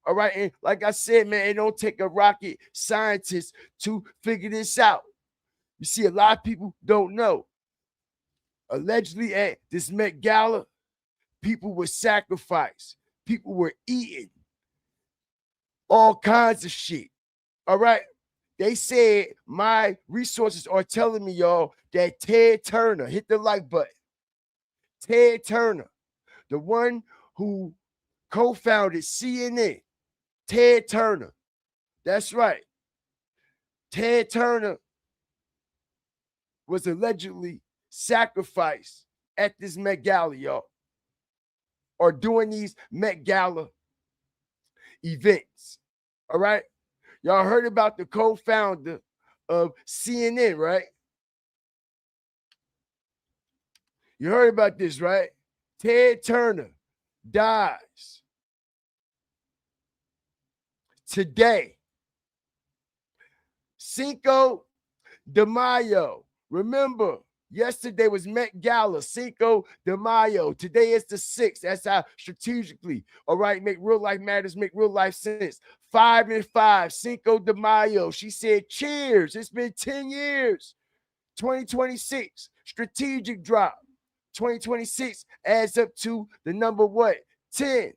All right. And like I said, man, it don't take a rocket scientist to figure this out. You see, a lot of people don't know. Allegedly at this Met Gala, people were sacrificed. People were eating all kinds of shit. All right. They said my resources are telling me, y'all, that Ted Turner, hit the like button. Ted Turner, the one who co-founded CNN, Ted Turner. That's right. Ted Turner was allegedly sacrificed at this Met Gala, y'all, or doing these Met Gala events. All right. Y'all heard about the co-founder of CNN, right? You heard about this, right? Ted Turner dies today. Cinco de Mayo. Remember, yesterday was Met Gala, Cinco de Mayo. Today is the 6th. That's how strategically, all right, make real life matters, make real life sense. 5 and 5, Cinco de Mayo. She said, cheers. It's been 10 years. 2026, strategic drop. 2026 adds up to the number what? 10.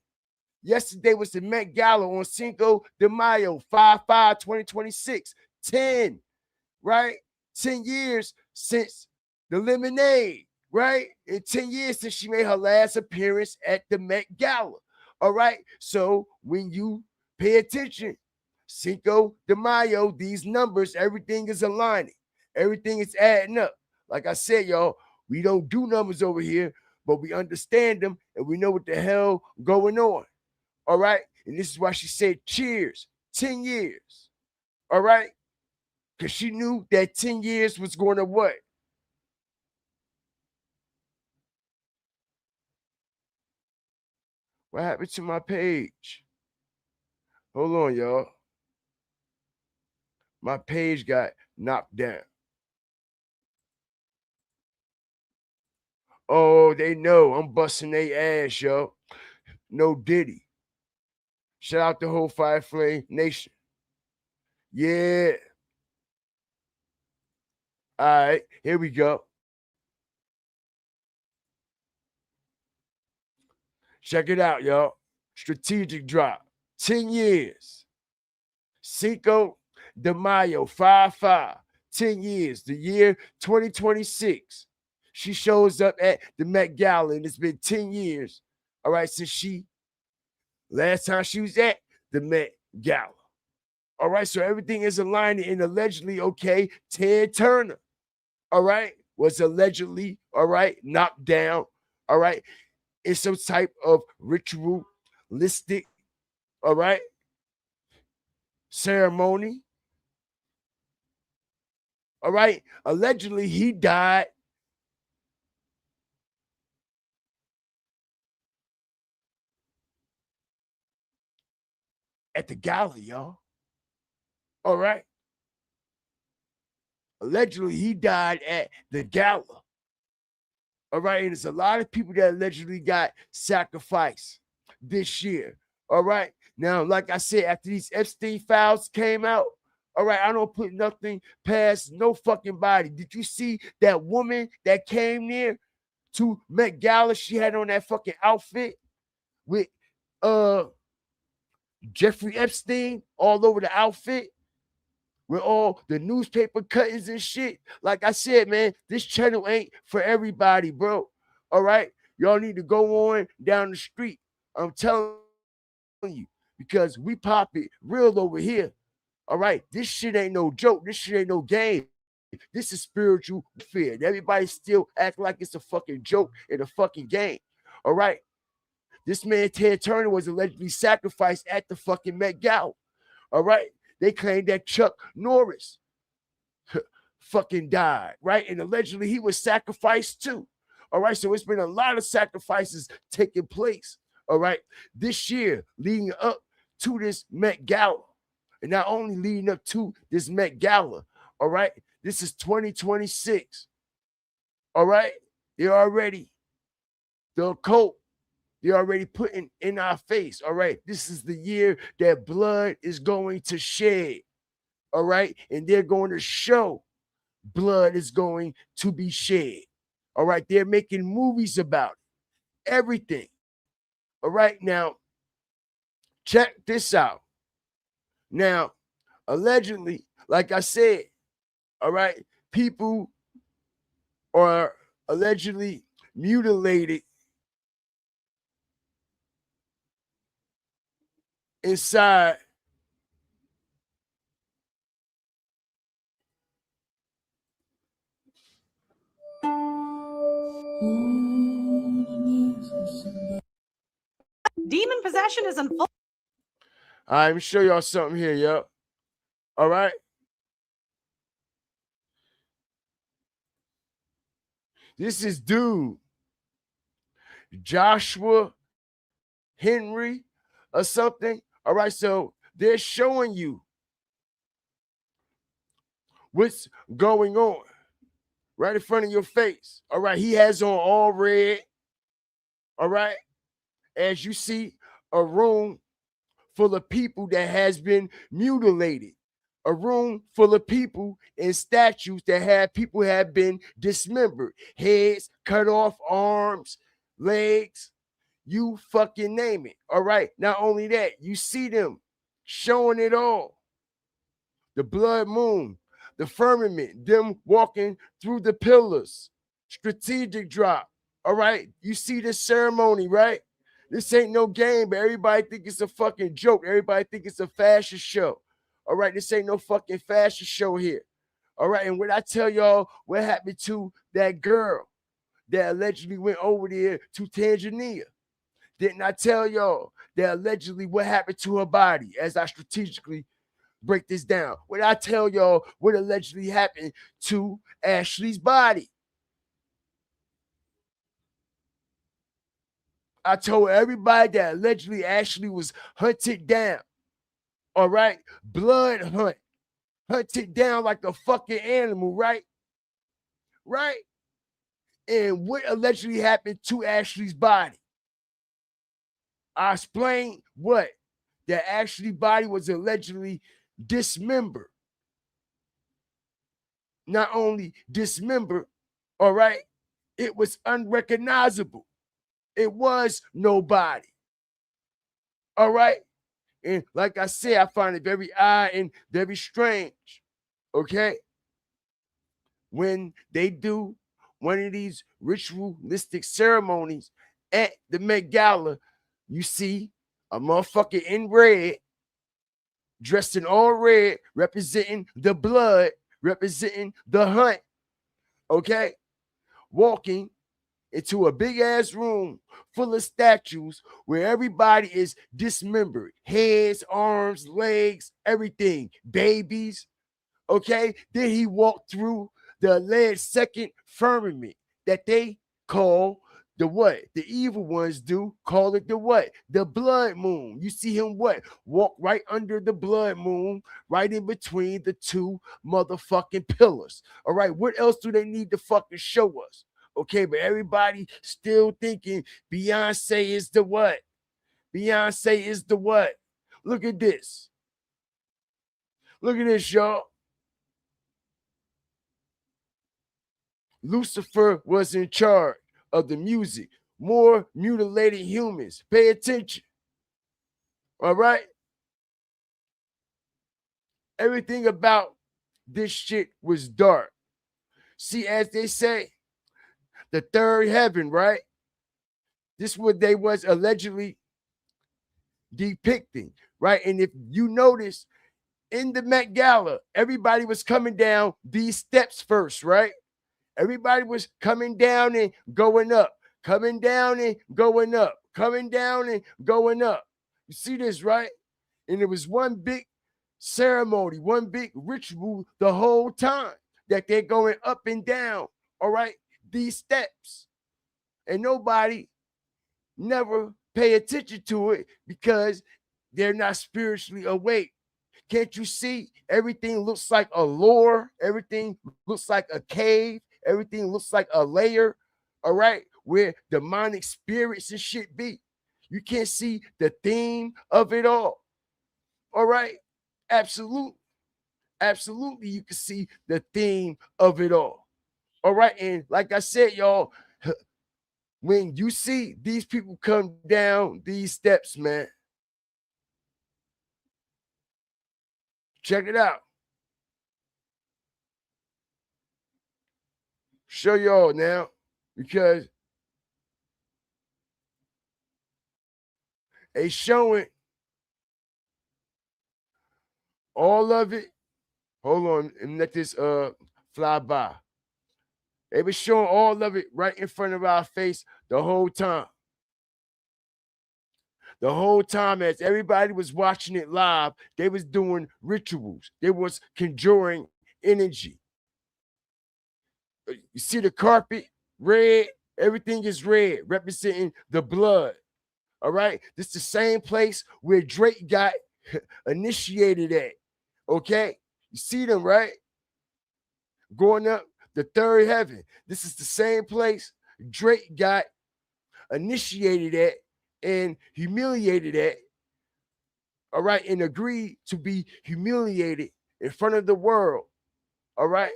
Yesterday was the Met Gala on Cinco de Mayo, 5/5/2026. 10, right? 10 years since the lemonade, right? And 10 years since she made her last appearance at the Met Gala. All right. So when you pay attention, Cinco de Mayo, these numbers, everything is aligning. Everything is adding up. Like I said, y'all, we don't do numbers over here, but we understand them and we know what the hell going on. All right. And this is why she said cheers, 10 years. All right. Because she knew that 10 years was going to what? What happened to my page? Hold on, y'all. My page got knocked down. Oh, they know I'm busting their ass, yo. No Diddy. Shout out the whole Fire Flame Nation. Yeah. All right, here we go. Check it out, y'all. Strategic drop. 10 years. Cinco de Mayo, 5/5. 10 years. The year 2026. She shows up at the Met Gala, and it's been 10 years. All right, since last time she was at the Met Gala. All right, so everything is aligning, and allegedly, okay, Ted Turner, all right, was allegedly, all right, knocked down, all right, in some type of ritualistic, all right, ceremony. All right, allegedly he died at the gala, y'all. All right. Allegedly, he died at the gala. All right. And there's a lot of people that allegedly got sacrificed this year. All right. Now, like I said, after these Epstein files came out, all right, I don't put nothing past no fucking body. Did you see that woman that came there to Met Gala? She had on that fucking outfit with Jeffrey Epstein all over the outfit, with all the newspaper cuttings and shit. Like I said, man, this channel ain't for everybody, bro. All right? Y'all need to go on down the street. I'm telling you, because we pop it real over here. All right? This shit ain't no joke. This shit ain't no game. This is spiritual fear. Everybody still act like it's a fucking joke in a fucking game. All right. This man Ted Turner was allegedly sacrificed at the fucking Met Gala. All right. They claimed that Chuck Norris fucking died, right? And allegedly he was sacrificed too. All right. So it's been a lot of sacrifices taking place. All right. This year, leading up to this Met Gala. And not only leading up to this Met Gala. All right. This is 2026. All right. They're already the occult. They're already putting in our face. All right. This is the year that blood is going to shed. All right. And they're going to show blood is going to be shed. All right. They're making movies about it. Everything. All right. Now, check this out. Now, allegedly, like I said, all right, people are allegedly mutilated inside demon possession is in full. I'm show y'all something here, yo. All right. This is dude Joshua Henry or something. All right, so they're showing you what's going on right in front of your face. All right, he has on all red. All right, as you see, a room full of people that has been mutilated. A room full of people and statues that people have been dismembered. Heads cut off, arms, legs, you fucking name it. All right. Not only that, you see them showing it all. The blood moon, the firmament, them walking through the pillars. Strategic drop. All right. You see this ceremony, right? This ain't no game, but everybody think it's a fucking joke. Everybody think it's a fashion show. All right, this ain't no fucking fashion show here. All right, and when I tell y'all what happened to that girl that allegedly went over there to Tanzania, didn't I tell y'all that allegedly what happened to her body as I strategically break this down? When I tell y'all what allegedly happened to Ashley's body, I told everybody that allegedly Ashley was hunted down. All right, blood hunted down like a fucking animal, right? Right? And what allegedly happened to Ashley's body? I explained what? That Ashley's body was allegedly dismembered. Not only dismembered, all right, it was unrecognizable. It was nobody. All right? And like I said, I find it very odd and very strange, okay? When they do one of these ritualistic ceremonies at the Met Gala, you see a motherfucker in red, dressed in all red, representing the blood, representing the hunt, okay? Walking into a big-ass room full of statues where everybody is dismembered. Heads, arms, legs, everything. Babies, okay? Then he walked through the alleged second firmament that they call the what? The evil ones do call it the what? The blood moon. You see him what? Walk right under the blood moon, right in between the two motherfucking pillars. All right, what else do they need to fucking show us? Okay, but everybody still thinking Beyonce is the what? Beyonce is the what? Look at this. Look at this, y'all. Lucifer was in charge of the music. More mutilated humans. Pay attention. All right? Everything about this shit was dark. See, as they say, the third heaven, right? This is what they was allegedly depicting, right? And if you notice in the Met Gala, everybody was coming down these steps first, right? Everybody was coming down and going up, coming down and going up, coming down and going up. You see this, right? And it was one big ceremony, one big ritual the whole time that they're going up and down, all right, these steps. And nobody never pay attention to it because they're not spiritually awake. Can't you see? Everything looks like a lore. Everything looks like a cave. Everything looks like a layer, all right, where demonic spirits and shit be. You can't see the theme of it all right? Absolutely. Absolutely, you can see the theme of it all right? And like I said, y'all, when you see these people come down these steps, man, check it out. Show y'all now, because they showing all of it. Hold on and let this fly by. They were showing all of it right in front of our face the whole time. The whole time, as everybody was watching it live, they was doing rituals. They was conjuring energy. You see the carpet, red, everything is red, representing the blood. All right. This is the same place where Drake got initiated at. Okay. You see them, right? Going up the third heaven. This is the same place Drake got initiated at and humiliated at. All right. And agreed to be humiliated in front of the world. All right.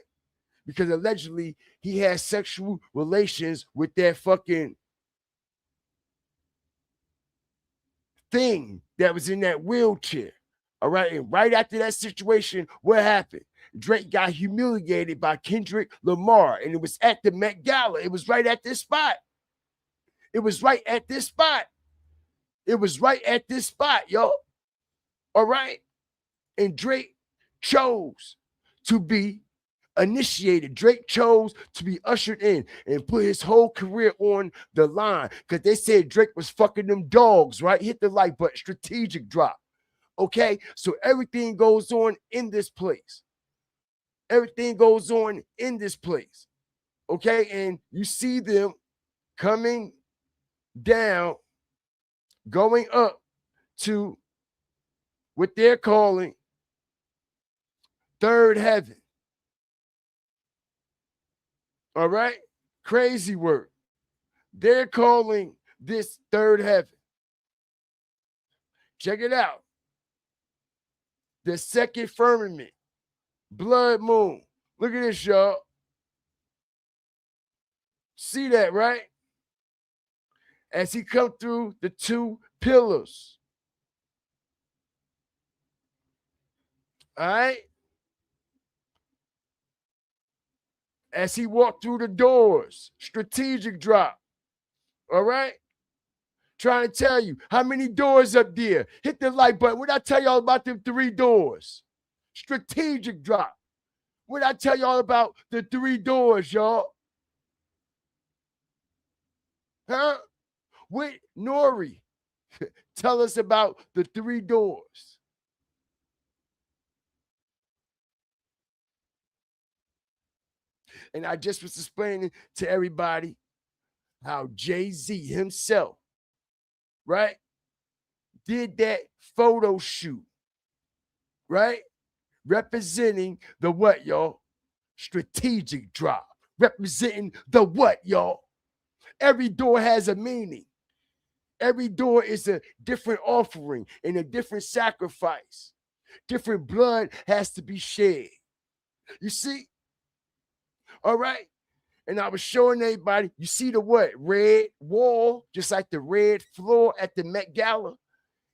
Because allegedly he had sexual relations with that fucking thing that was in that wheelchair. All right. And right after that situation, what happened? Drake got humiliated by Kendrick Lamar, and it was at the Met Gala. It was right at this spot. It was right at this spot. It was right at this spot, yo. All right. And Drake chose to be initiated. Drake chose to be ushered in and put his whole career on the line because they said Drake was fucking them dogs, right? Hit the like button, strategic drop. Okay, so everything goes on in this place. Everything goes on in this place. Okay, and you see them coming down, going up to what they're calling third heaven. All right, crazy word. They're calling this third heaven. Check it out. The second firmament, blood moon. Look at this, y'all. See that, right? As he come through the two pillars. All right? As he walked through the doors, strategic drop. All right? Trying to tell you how many doors up there. Hit the like button. What I tell y'all about them 3 doors? Strategic drop. What I tell y'all about the 3 doors, y'all? Huh? What Nori? Tell us about the 3 doors. And I just was explaining to everybody how Jay-Z himself, right, did that photo shoot, right, representing the what, y'all? Strategic drop. Representing the what, y'all? Every door has a meaning. Every door is a different offering and a different sacrifice. Different blood has to be shed. You see? All right? And I was showing everybody, you see the what? Red wall, just like the red floor at the Met Gala.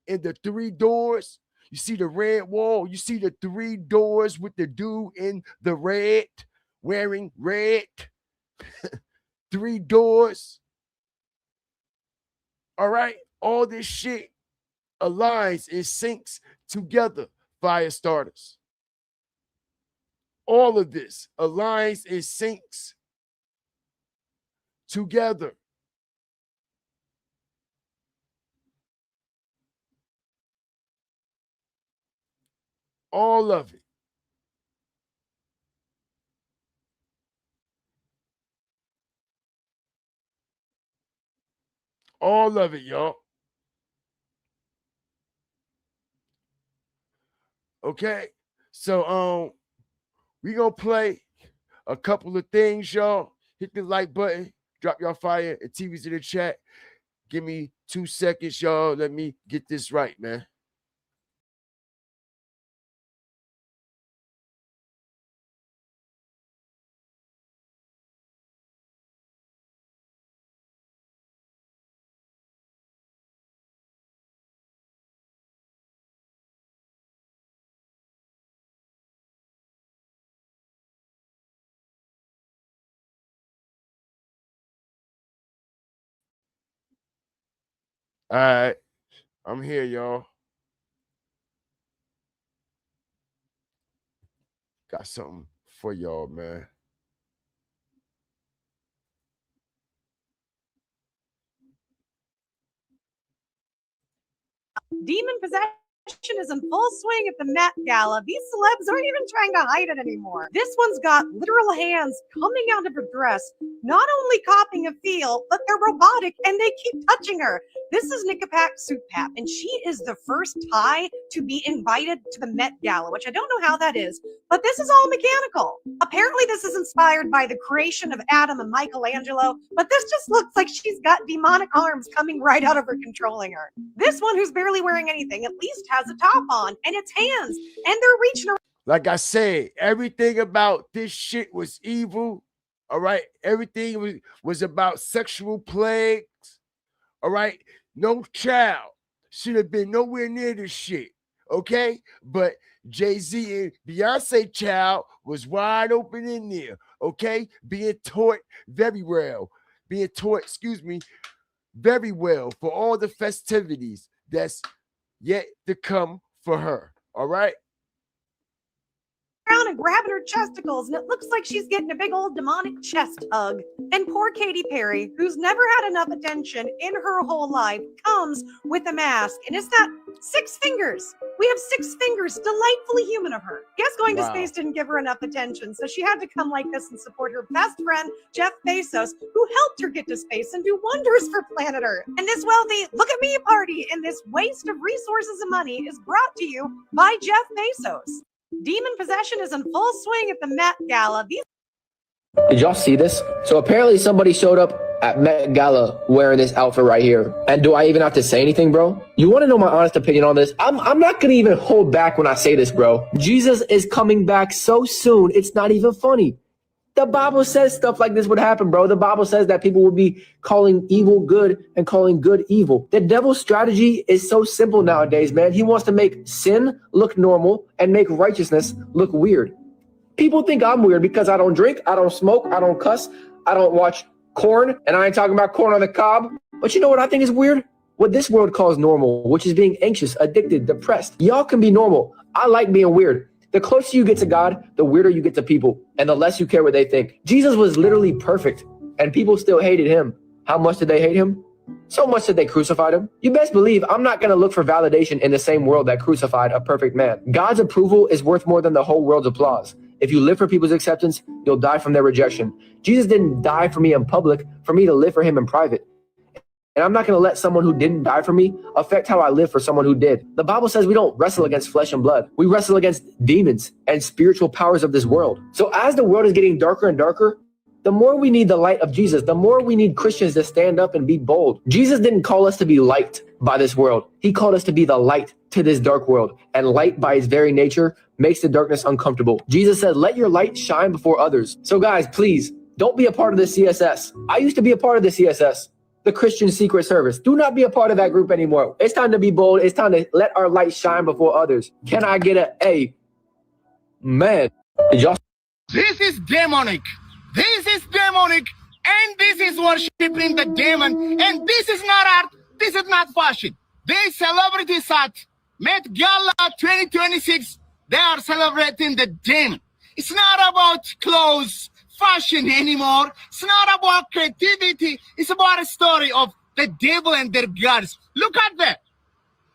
And the 3 doors. You see the red wall. You see the 3 doors with the dude in the red, wearing red. 3 doors. All right? All this shit aligns and syncs together fire starters. All of this aligns and syncs together. All of it. All of it, y'all. Okay. So we gonna play a couple of things, y'all. Hit the like button, drop y'all fire and TVs in the chat. Give me 2 seconds, y'all. Let me get this right, man. All right. I'm here, y'all. Got something for y'all, man. Demon possession is in full swing at the Met Gala. These celebs aren't even trying to hide it anymore. This one's got literal hands coming out of her dress, not only copying a feel, but they're robotic and they keep touching her. This is Nickapack Soupap, and she is the first Thai to be invited to the Met Gala, which I don't know how that is, but this is all mechanical. Apparently this is inspired by the creation of Adam and Michelangelo, but this just looks like she's got demonic arms coming right out of her controlling her. This one, who's barely wearing anything, at least has a top on, and it's hands, and they're reaching around. Like I said, everything about this shit was evil. All right. Everything was about sexual plagues. All right. No child should have been nowhere near this shit. Okay. But Jay-Z and Beyonce child was wide open in there. Okay. Being taught very well. Very well for all the festivities that's yet to come for her. All right. Around and grabbing her chesticles, and it looks like she's getting a big old demonic chest hug. And poor Katy Perry, who's never had enough attention in her whole life, comes with a mask, and it's that 6 fingers. We have 6 fingers, delightfully human of her. Guess going to space didn't give her enough attention, so she had to come like this and support her best friend, Jeff Bezos, who helped her get to space and do wonders for planet Earth. And this wealthy, look at me party and this waste of resources and money is brought to you by Jeff Bezos. Demon possession is in full swing at the Met Gala. Did y'all see this? So apparently somebody showed up at Met Gala wearing this outfit right here. And do I even have to say anything, bro? You want to know my honest opinion on this? I'm not going to even hold back when I say this, bro. Jesus is coming back so soon, it's not even funny. The Bible says stuff like this would happen, bro. The Bible says that people will be calling evil good and calling good evil. The devil's strategy is so simple nowadays, man. He wants to make sin look normal and make righteousness look weird. People think I'm weird because I don't drink, I don't smoke, I don't cuss, I don't watch corn, and I ain't talking about corn on the cob. But you know what I think is weird? What this world calls normal, which is being anxious, addicted, depressed. Y'all can be normal. I like being weird. The closer you get to God, the weirder you get to people, and the less you care what they think. Jesus was literally perfect, and people still hated him. How much did they hate him? So much that they crucified him. You best believe I'm not going to look for validation in the same world that crucified a perfect man. God's approval is worth more than the whole world's applause. If you live for people's acceptance, you'll die from their rejection. Jesus didn't die for me in public, for me to live for him in private. And I'm not going to let someone who didn't die for me affect how I live for someone who did. The Bible says we don't wrestle against flesh and blood. We wrestle against demons and spiritual powers of this world. So as the world is getting darker and darker, the more we need the light of Jesus, the more we need Christians to stand up and be bold. Jesus didn't call us to be liked by this world. He called us to be the light to this dark world. And light by its very nature makes the darkness uncomfortable. Jesus said, let your light shine before others. So guys, please don't be a part of the CSS. I used to be a part of the CSS. The Christian Secret Service. Do not be a part of that group anymore. It's time to be bold. It's time to let our light shine before others. Can I get an A? Man, did y'all? This is demonic. This is demonic. And this is worshiping the demon. And this is not art. This is not fashion. They celebrity art. Met Gala 2026, they are celebrating the demon. It's not about clothes, fashion anymore. It's not about creativity. It's about a story of the devil and their gods. Look at that.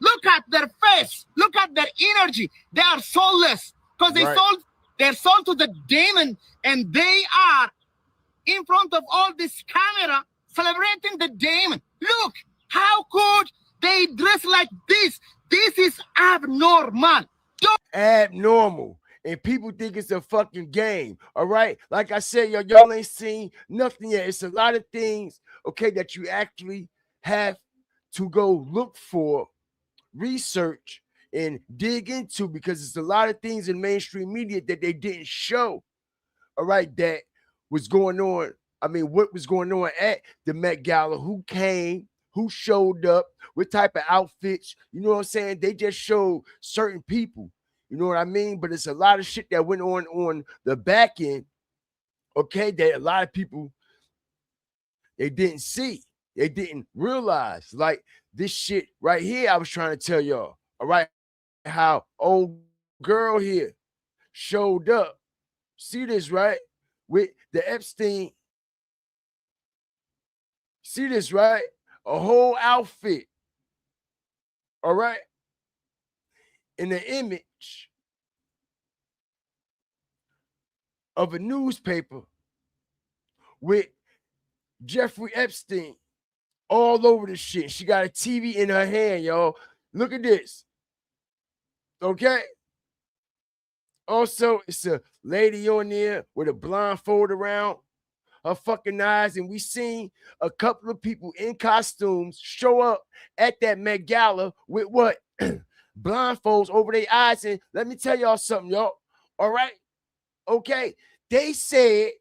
Look at their face. Look at their energy. They are soulless because they're sold to the demon, and they are in front of all this camera celebrating the demon. Look, how could they dress like this? This is abnormal. Abnormal. And people think it's a fucking game. All right. Like I said, y'all ain't seen nothing yet. It's a lot of things, okay, that you actually have to go look for, research, and dig into, because it's a lot of things in mainstream media that they didn't show. All right, that was going on. I mean, what was going on at the Met Gala? Who came? Who showed up? What type of outfits? You know what I'm saying? They just showed certain people. You know what I mean? But it's a lot of shit that went on the back end, okay, that a lot of people, they didn't see. They didn't realize. Like this shit right here, I was trying to tell y'all, all right, how old girl here showed up. See this, right? With the Epstein. See this, right? A whole outfit. All right? In the image of a newspaper with Jeffrey Epstein all over the shit. She got a TV in her hand, y'all. Look at this. Okay? Also, it's a lady on there with a blindfold around her fucking eyes, and we seen a couple of people in costumes show up at that Met Gala with what? Blindfolds over their eyes. And let me tell y'all something, y'all. All right? Okay. They said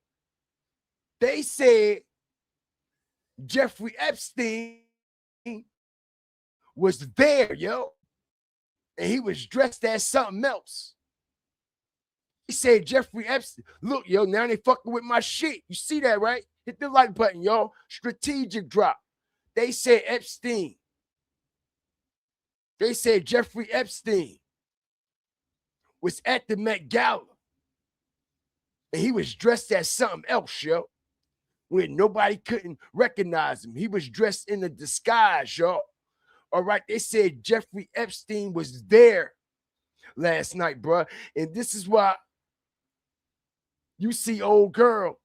Jeffrey Epstein was there, yo. And he was dressed as something else. He said Jeffrey Epstein. Look, yo, now they fucking with my shit. You see that, right? Hit the like button, yo. Strategic drop. They said Epstein. They said Jeffrey Epstein was at the Met Gala. And he was dressed as something else, yo. When nobody couldn't recognize him. He was dressed in a disguise, y'all. All right. They said Jeffrey Epstein was there last night, bro. And this is why you see old girl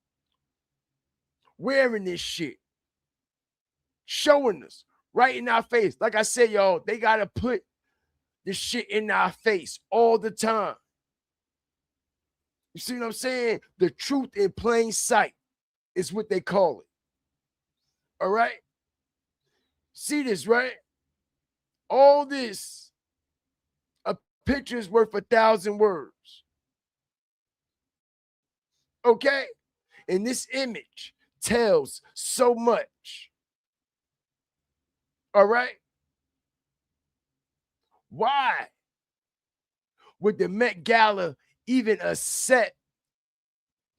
wearing this shit, showing us right in our face. Like I said, y'all, they got to put this shit in our face all the time. You see what I'm saying? The truth in plain sight is what they call it. All right? See this, right? All this, a picture is worth 1,000 words. Okay? And this image tells so much. All right? Why would the Met Gala even accept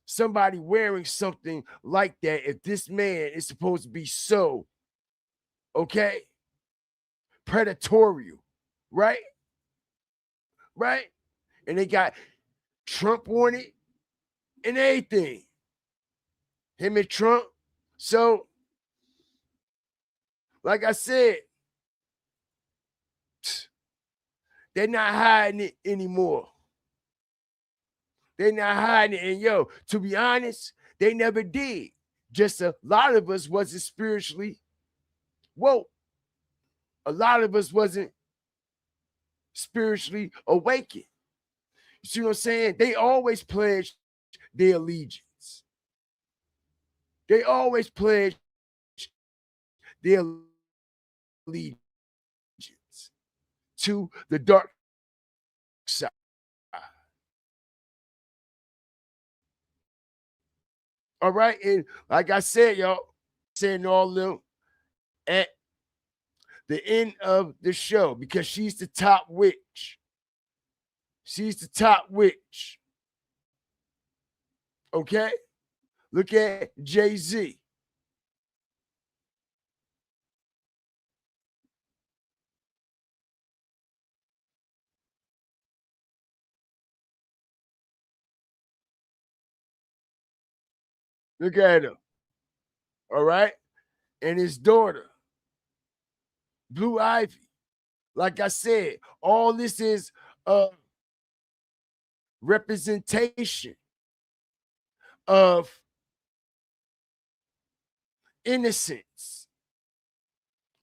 somebody wearing something like that if this man is supposed to be so, okay, predatorial, right? Right? And they got Trump on it and everything. Him and Trump. So, like I said, they're not hiding it anymore. They're not hiding it. And yo, to be honest, they never did. Just a lot of us wasn't spiritually woke. A lot of us wasn't spiritually awakened. You see what I'm saying? They always pledged their allegiance. They always pledged their allegiance to the dark side. All right. And like I said, y'all, saying all them at the end of the show, because she's the top witch. She's the top witch. Okay? Look at Jay-Z. Look at him. All right. And his daughter, Blue Ivy. Like I said, all this is representation of innocence.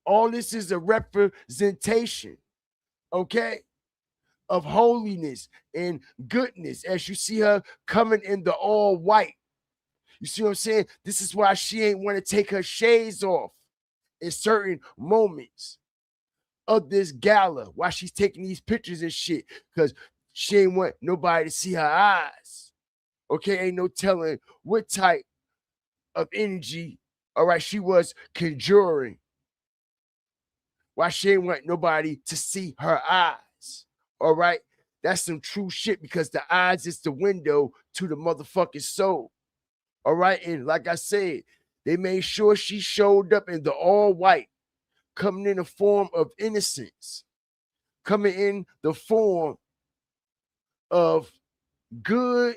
All this is a representation, okay, of holiness and goodness. As you see her coming in the all white. You see what I'm saying? This is why she ain't want to take her shades off in certain moments of this gala. Why she's taking these pictures and shit. Because she ain't want nobody to see her eyes. Okay, ain't no telling what type of energy, all right, she was conjuring. Why she ain't want nobody to see her eyes. All right, that's some true shit, because the eyes is the window to the motherfucking soul. All right, and like I said, they made sure she showed up in the all white, coming in the form of innocence, coming in the form of good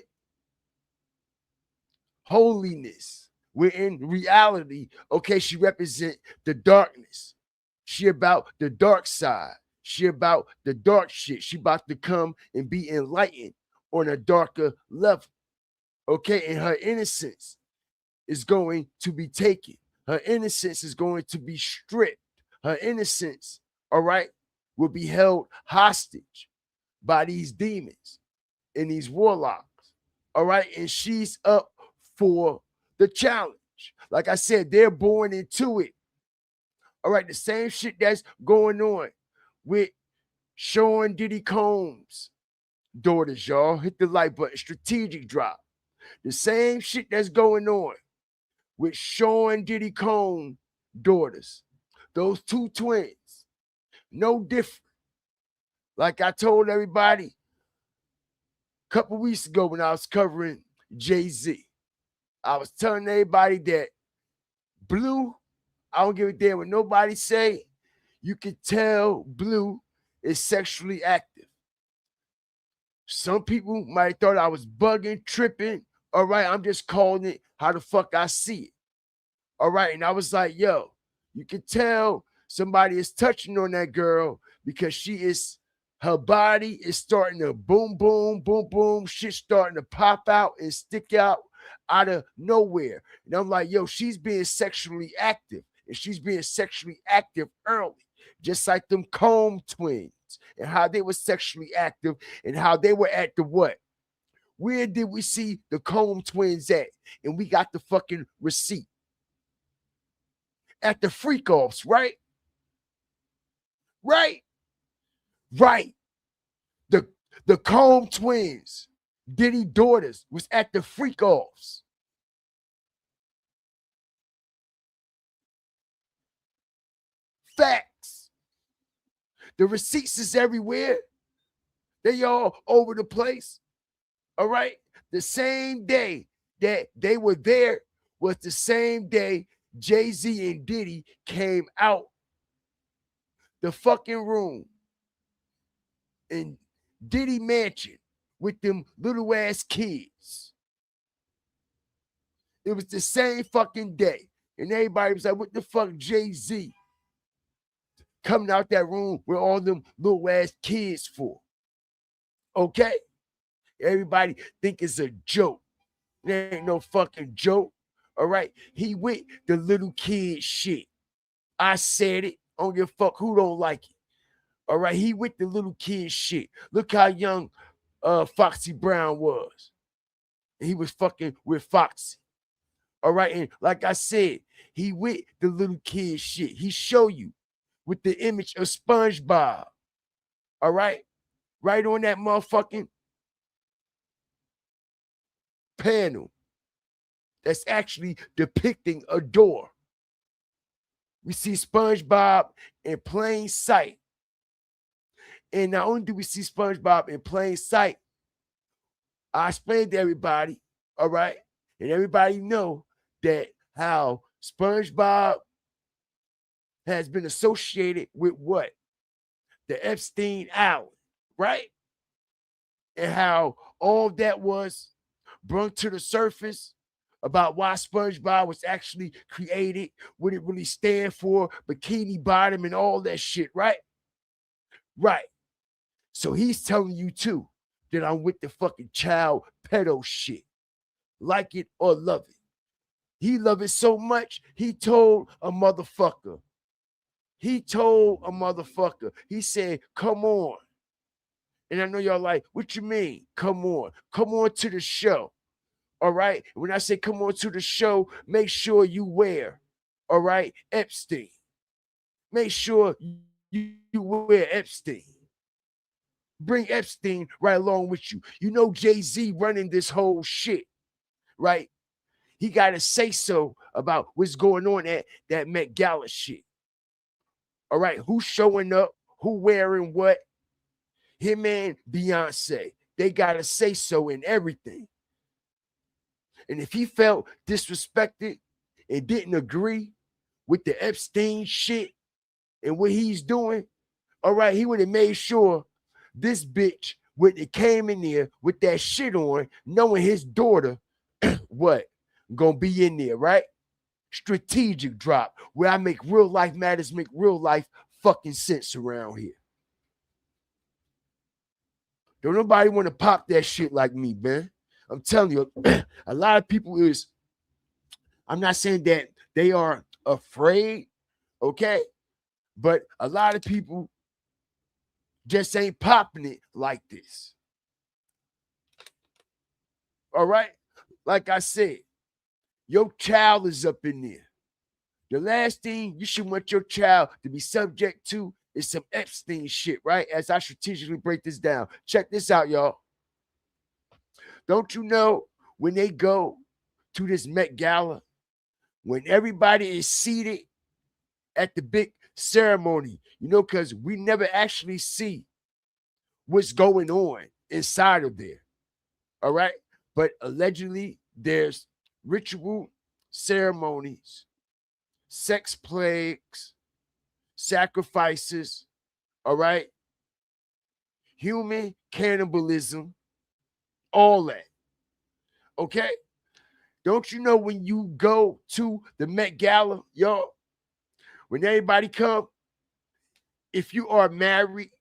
holiness. Where in reality, okay, she represent the darkness. She about the dark side. She about the dark shit. She about to come and be enlightened on a darker level. Okay, and her innocence is going to be taken. Her innocence is going to be stripped. Her innocence, all right, will be held hostage by these demons and these warlocks. All right, and she's up for the challenge. Like I said, they're born into it. All right, the same shit that's going on with Sean Diddy Combs' daughters, y'all. Hit the like button. Strategic drop. The same shit that's going on with Sean Diddy Combs' daughters. Those two twins. No different. Like I told everybody a couple weeks ago when I was covering Jay-Z, I was telling everybody that Blue, I don't give a damn what nobody say. You can tell Blue is sexually active. Some people might have thought I was bugging, tripping. All right, I'm just calling it how the fuck I see it. All right, and I was like, yo, you can tell somebody is touching on that girl because her body is starting to boom, boom, boom, boom. Shit starting to pop out and stick out of nowhere. And I'm like, yo, she's being sexually active. And she's being sexually active early. Just like them Combs twins. And how they were sexually active. And how they were at the what? Where did we see the Combs twins at? And we got the fucking receipt. At the freak-offs, right? Right. The Combs twins, Diddy daughters, was at the freak-offs. Facts. The receipts is everywhere. They all over the place. All right. The same day that they were there was the same day Jay-Z and Diddy came out the fucking room in Diddy mansion with them little ass kids. It was the same fucking day. And everybody was like, what the fuck, Jay-Z coming out that room with all them little ass kids for? Okay? Everybody think it's a joke. There ain't no fucking joke. All right? He with the little kid shit. I said it. I don't give a fuck who don't like it. All right? He with the little kid shit. Look how young Foxy Brown was. He was fucking with Foxy. All right? And like I said, he with the little kid shit. He show you with the image of SpongeBob. All right? Right on that motherfucking panel that's actually depicting a door. We see SpongeBob in plain sight. And not only do we see SpongeBob in plain sight, I explained to everybody, all right? And everybody know that how SpongeBob has been associated with what? The Epstein Island, right? And how all that was brought to the surface about why SpongeBob was actually created, what it really stand for, Bikini Bottom and all that shit, right? Right. So he's telling you too that I'm with the fucking child pedo shit. Like it or love it. He love it so much, he told a motherfucker. He said, come on. And I know y'all like, what you mean? Come on. Come on to the show. All right. When I say come on to the show, make sure you wear, all right, Epstein. Make sure you wear Epstein. Bring Epstein right along with you. You know Jay-Z running this whole shit, right? He got to say so about what's going on at that Met Gala shit. All right, who's showing up? Who wearing what? Him and Beyonce. They got to say so in everything. And if he felt disrespected and didn't agree with the Epstein shit and what he's doing, all right, he would have made sure this bitch would have came in there with that shit on, knowing his daughter, what, gonna be in there, right? Strategic drop, where I make real life matters, make real life fucking sense around here. Don't nobody want to pop that shit like me, man. I'm telling you, a lot of people is, I'm not saying that they are afraid, okay? But a lot of people just ain't popping it like this. All right? Like I said, your child is up in there. The last thing you should want your child to be subject to is some Epstein shit, right? As I strategically break this down. Check this out, y'all. Don't you know when they go to this Met Gala, when everybody is seated at the big ceremony, you know, because we never actually see what's going on inside of there. All right. But allegedly, there's ritual ceremonies, sex plagues, sacrifices. All right. Human cannibalism, all that. Okay. Don't you know when you go to the Met Gala, y'all, when everybody come, if you are married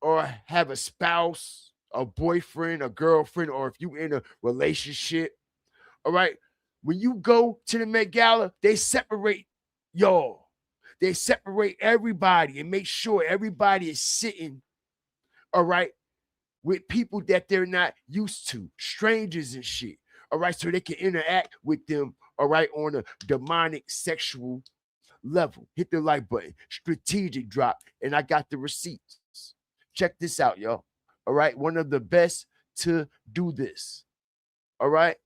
or have a spouse, a boyfriend, a girlfriend, or if you in a relationship, all right, when you go to the Met Gala, they separate y'all. They separate everybody and make sure everybody is sitting, all right, with people that they're not used to, strangers and shit, all right, so they can interact with them, all right, on a demonic sexual level. Hit the like button, strategic drop, and I got the receipts. Check this out, y'all. All right, one of the best to do this. All right,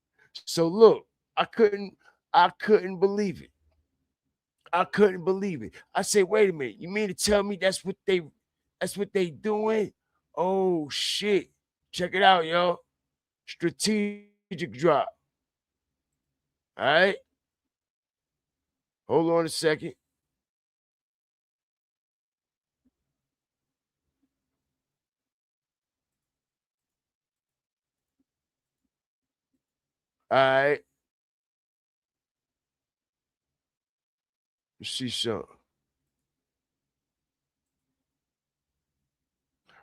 so look, I couldn't believe it. I couldn't believe it. I said, wait a minute, you mean to tell me that's what they doing? Oh shit. Check it out, y'all. Strategic drop. All right. Hold on a second. All right. Let's see something.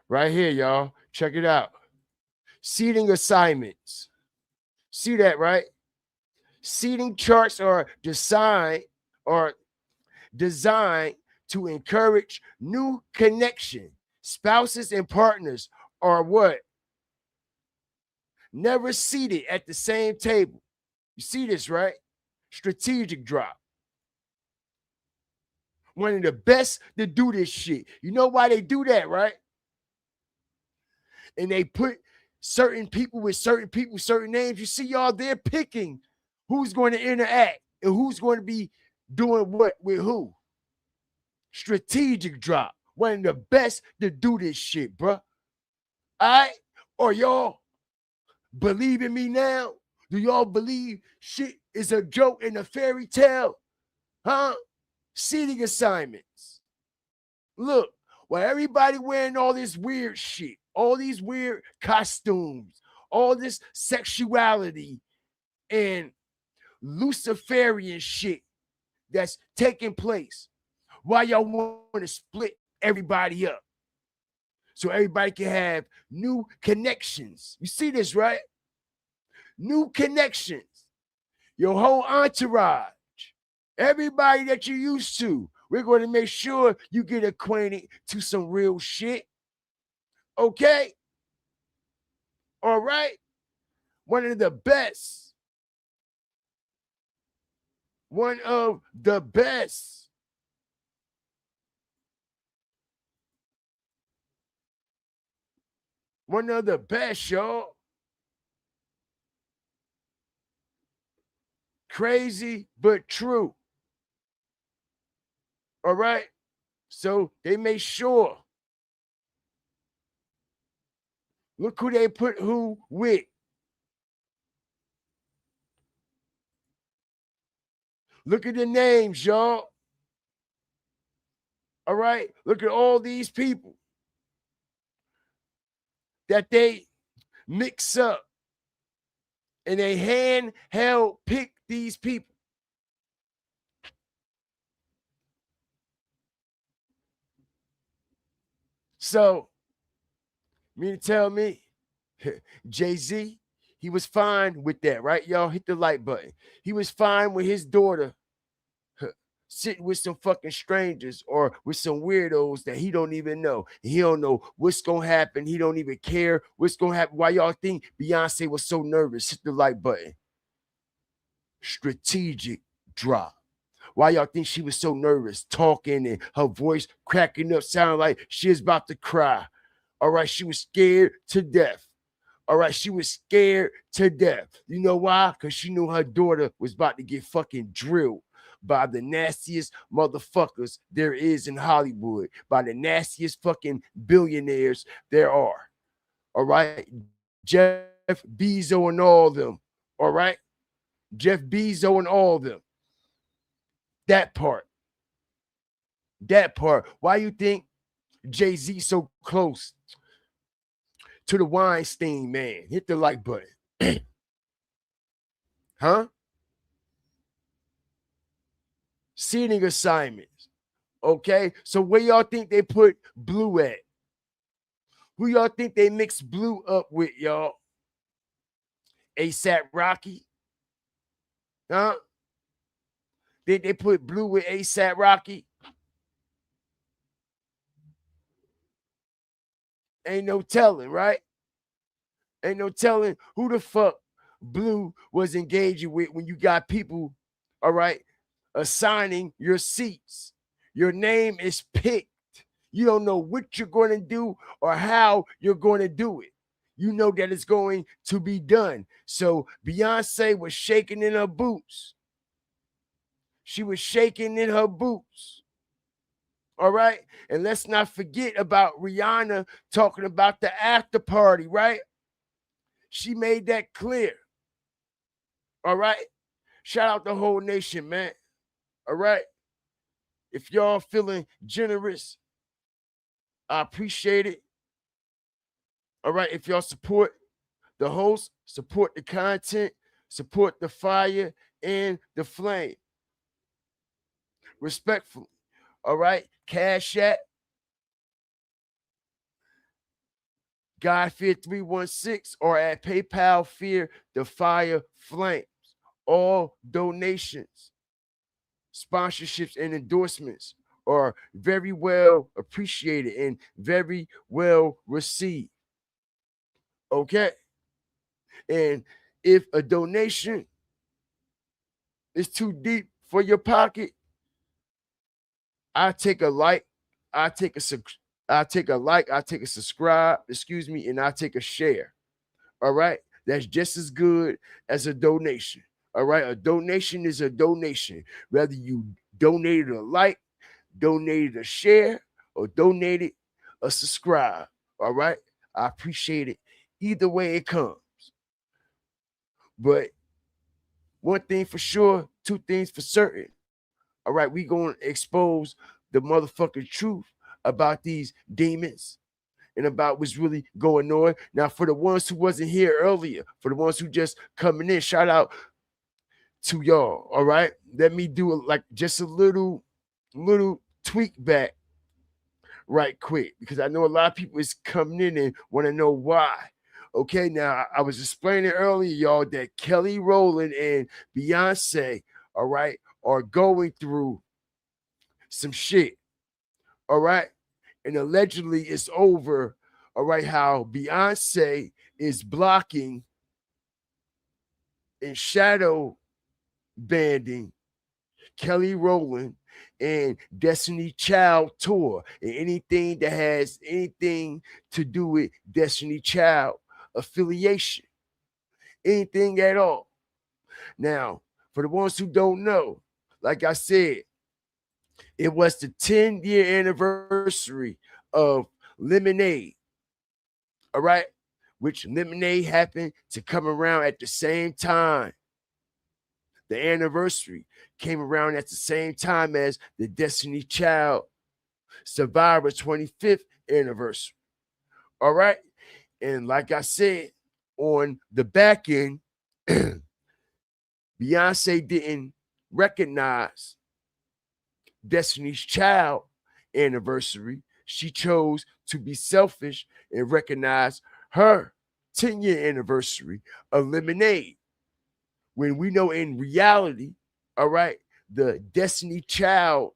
Right here, y'all. Check it out. Seating assignments. See that, right? Seating charts are designed to encourage new connection. Spouses and partners are what? Never seated at the same table. You see this, right? Strategic drop. One of the best to do this shit. You know why they do that, right? And they put certain people with certain people, certain names. You see, y'all, they're picking who's going to interact and who's going to be doing what with who. Strategic drop. One of the best to do this shit, bruh. All right? Or y'all believe in me now? Do y'all believe shit is a joke and a fairy tale? Huh? Seating assignments. Look, while everybody wearing all this weird shit, all these weird costumes, all this sexuality and Luciferian shit that's taking place. Why y'all want to split everybody up? So everybody can have new connections. You see this, right? New connections. Your whole entourage. Everybody that you used to. We're going to make sure you get acquainted to some real shit. Okay? All right? One of the best. One of the best. One of the best, y'all. Crazy, but true. All right? So they made sure. Look who they put who with. Look at the names, y'all. All right? Look at all these people that they mix up. And they handheld pick these people. So, mean to tell me, Jay-Z, he was fine with that, right? Y'all hit the like button. He was fine with his daughter sitting with some fucking strangers or with some weirdos that he don't even know. He don't know what's gonna happen. He don't even care what's gonna happen. Why y'all think Beyonce was so nervous? Hit the like button. Strategic drop. Why y'all think she was so nervous, talking and her voice cracking up, sounding like she was about to cry? All right, she was scared to death. All right, she was scared to death. You know why? Because she knew her daughter was about to get fucking drilled by the nastiest motherfuckers there is in Hollywood, by the nastiest fucking billionaires there are. All right, Jeff Bezos and all of them. All right, Jeff Bezos and all of them. That part. Why you think Jay-Z so close to the Weinstein man? Hit the like button. Huh? Seating assignments. Okay, so where y'all think they put Blue at? Who y'all think they mixed Blue up with, y'all? ASAP Rocky? Huh? Did they put Blue with ASAP Rocky? Ain't no telling, right? Ain't no telling who the fuck Blue was engaging with when you got people, all right, assigning your seats. Your name is picked. You don't know what you're going to do or how you're going to do it. You know that it's going to be done. So Beyonce was shaking in her boots. She was shaking in her boots. All right. And let's not forget about Rihanna talking about the after party, right? She made that clear. All right. Shout out the whole nation, man. All right. If y'all feeling generous, I appreciate it. All right. If y'all support the host, support the content, support the fire and the flame. Respectfully. All right. Cash App. God Fear 316 or at PayPal Fear the Fire Flames. All donations, sponsorships, and endorsements are very well appreciated and very well received. Okay. And if a donation is too deep for your pocket, I take a like, I take a subscribe, I take a subscribe, and I take a share. All right. That's just as good as a donation. All right. A donation is a donation. Whether you donated a like, donated a share, or donated a subscribe. All right. I appreciate it. Either way it comes. But one thing for sure, two things for certain. All right, we going to expose the motherfucking truth about these demons and about what's really going on. Now, for the ones who wasn't here earlier, for the ones who just coming in, shout out to y'all. All right, let me do like just a little tweak back right quick, because I know a lot of people is coming in and want to know why. Okay, now I was explaining earlier, y'all, that Kelly Rowland and Beyonce, all right, are going through some shit. All right, and allegedly it's over. All right, how Beyonce is blocking and shadow banding Kelly Rowland and Destiny Child tour, and anything that has anything to do with Destiny Child affiliation, anything at all. Now, for the ones who don't know, like I said, it was the 10-year anniversary of Lemonade. All right, which Lemonade happened to come around at the same time. The anniversary came around at the same time as the Destiny Child Survivor 25th anniversary. All right. And like I said, on the back end, Beyonce didn't recognize Destiny's Child anniversary. She chose to be selfish and recognize her 10-year anniversary of Lemonade. When we know in reality, all right, the Destiny Child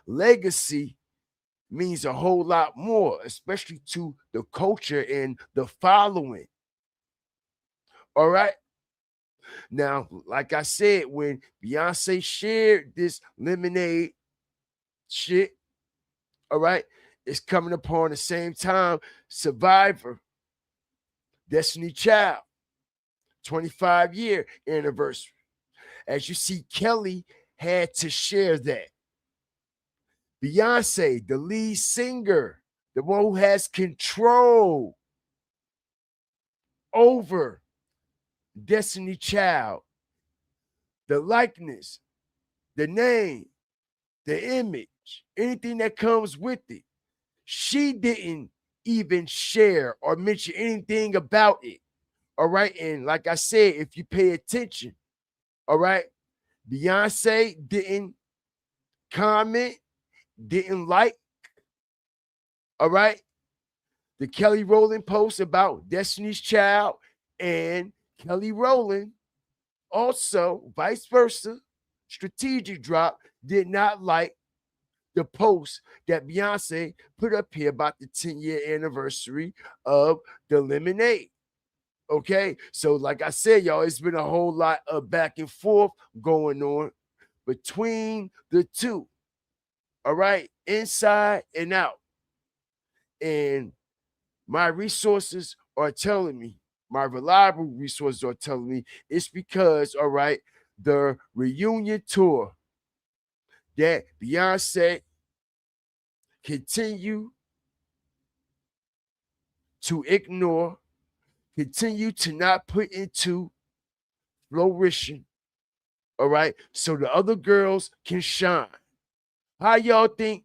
legacy means a whole lot more, especially to the culture and the following. All right. Now, like I said, when Beyonce shared this Lemonade shit, all right, it's coming upon the same time Survivor, Destiny Child, 25-year anniversary. As you see, Kelly had to share that. Beyonce, the lead singer, the one who has control over Destiny Child, the likeness, the name, the image, anything that comes with it. She didn't even share or mention anything about it. All right. And like I said, if you pay attention, all right, Beyonce didn't comment, didn't like, all right, the Kelly Rowland post about Destiny's Child, and Kelly Rowland also, vice versa, strategic drop, did not like the post that Beyonce put up here about the 10-year anniversary of the Lemonade. Okay, so like I said, y'all, it's been a whole lot of back and forth going on between the two. All right, inside and out. And my resources are telling me, my reliable resources are telling me it's because, all right, the reunion tour that Beyonce continue to ignore, continue to not put into flourishing, all right, so the other girls can shine. How y'all think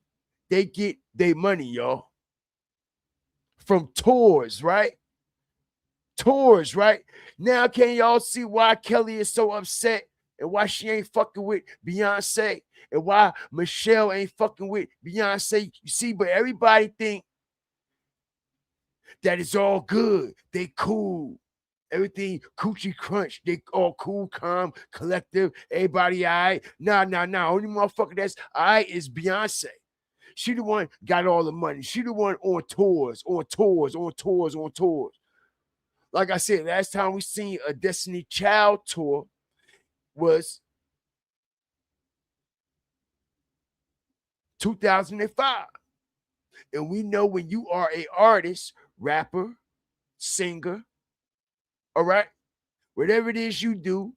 they get their money, y'all? From tours, right? Tours, right? Now can y'all see why Kelly is so upset and why she ain't fucking with Beyonce and why Michelle ain't fucking with Beyonce? You see, but everybody think that it's all good. They cool. Everything coochie crunch. They all cool, calm, collective. Everybody all right. Nah. Only motherfucker that's all right is Beyonce. She the one got all the money. She the one on tours. Like I said, last time we seen a Destiny Child tour was 2005. And we know when you are an artist, rapper, singer, all right, whatever it is you do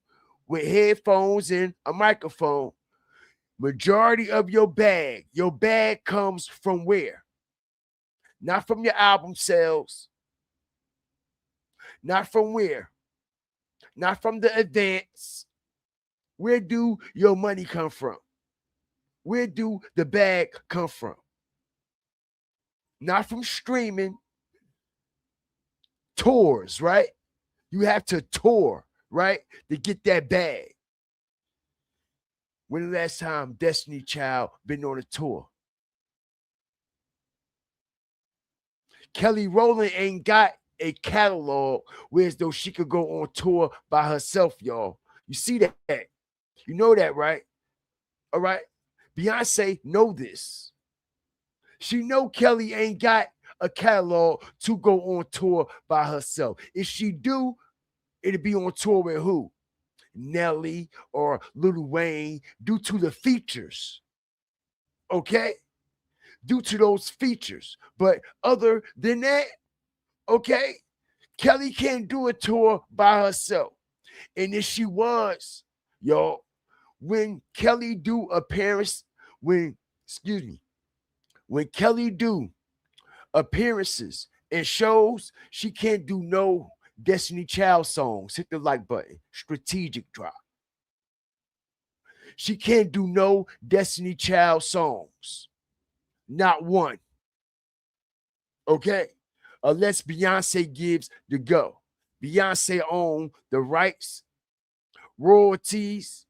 with headphones and a microphone, majority of your bag comes from where? Not from your album sales. Not from where? Not from the events. Where do your money come from? Where do the bag come from? Not from streaming. Tours, right? You have to tour, right, to get that bag. When the last time Destiny Child been on a tour? Kelly Rowland ain't got a catalog whereas though she could go on tour by herself, y'all. You see that? You know that, right? All right. Beyonce know this. She know Kelly ain't got a catalog to go on tour by herself. If she do, it'll be on tour with who? Nelly or Lil Wayne, due to the features. Okay? Due to those features. But other than that, okay, Kelly can't do a tour by herself. And if she was, y'all, when Kelly do appearance, when Kelly do appearances and shows, she can't do no Destiny Child songs. Hit the like button. Strategic drop. She can't do no Destiny Child songs. Not one. Okay? Unless Beyonce gives the go. Beyonce own the rights, royalties,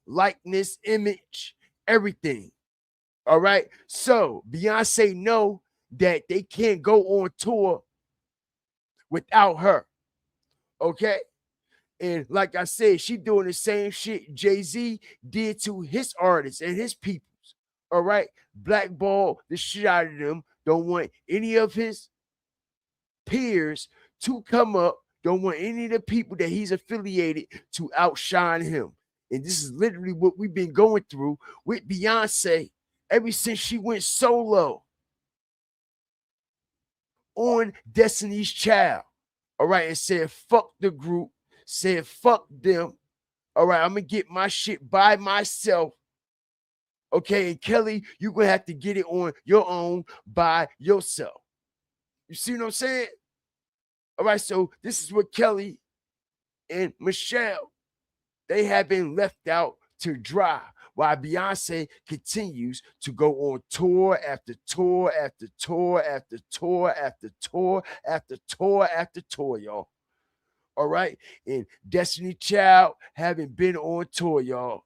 likeness, image, everything. All right? So Beyonce know that they can't go on tour without her. Okay? And like I said, she doing the same shit Jay-Z did to his artists and his peoples. All right? Blackball the shit out of them. Don't want any of his peers to come up. Don't want any of the people that he's affiliated to outshine him. And this is literally what we've been going through with Beyonce ever since she went solo on Destiny's Child. All right, and said, fuck the group, said, fuck them. All right, I'm going to get my shit by myself. Okay, and Kelly, you're going to have to get it on your own by yourself. You see what I'm saying? All right, so this is what Kelly and Michelle, they have been left out to dry while Beyonce continues to go on tour after tour after tour after tour after tour after tour after tour, y'all. All right, and Destiny Child haven't been on tour, y'all.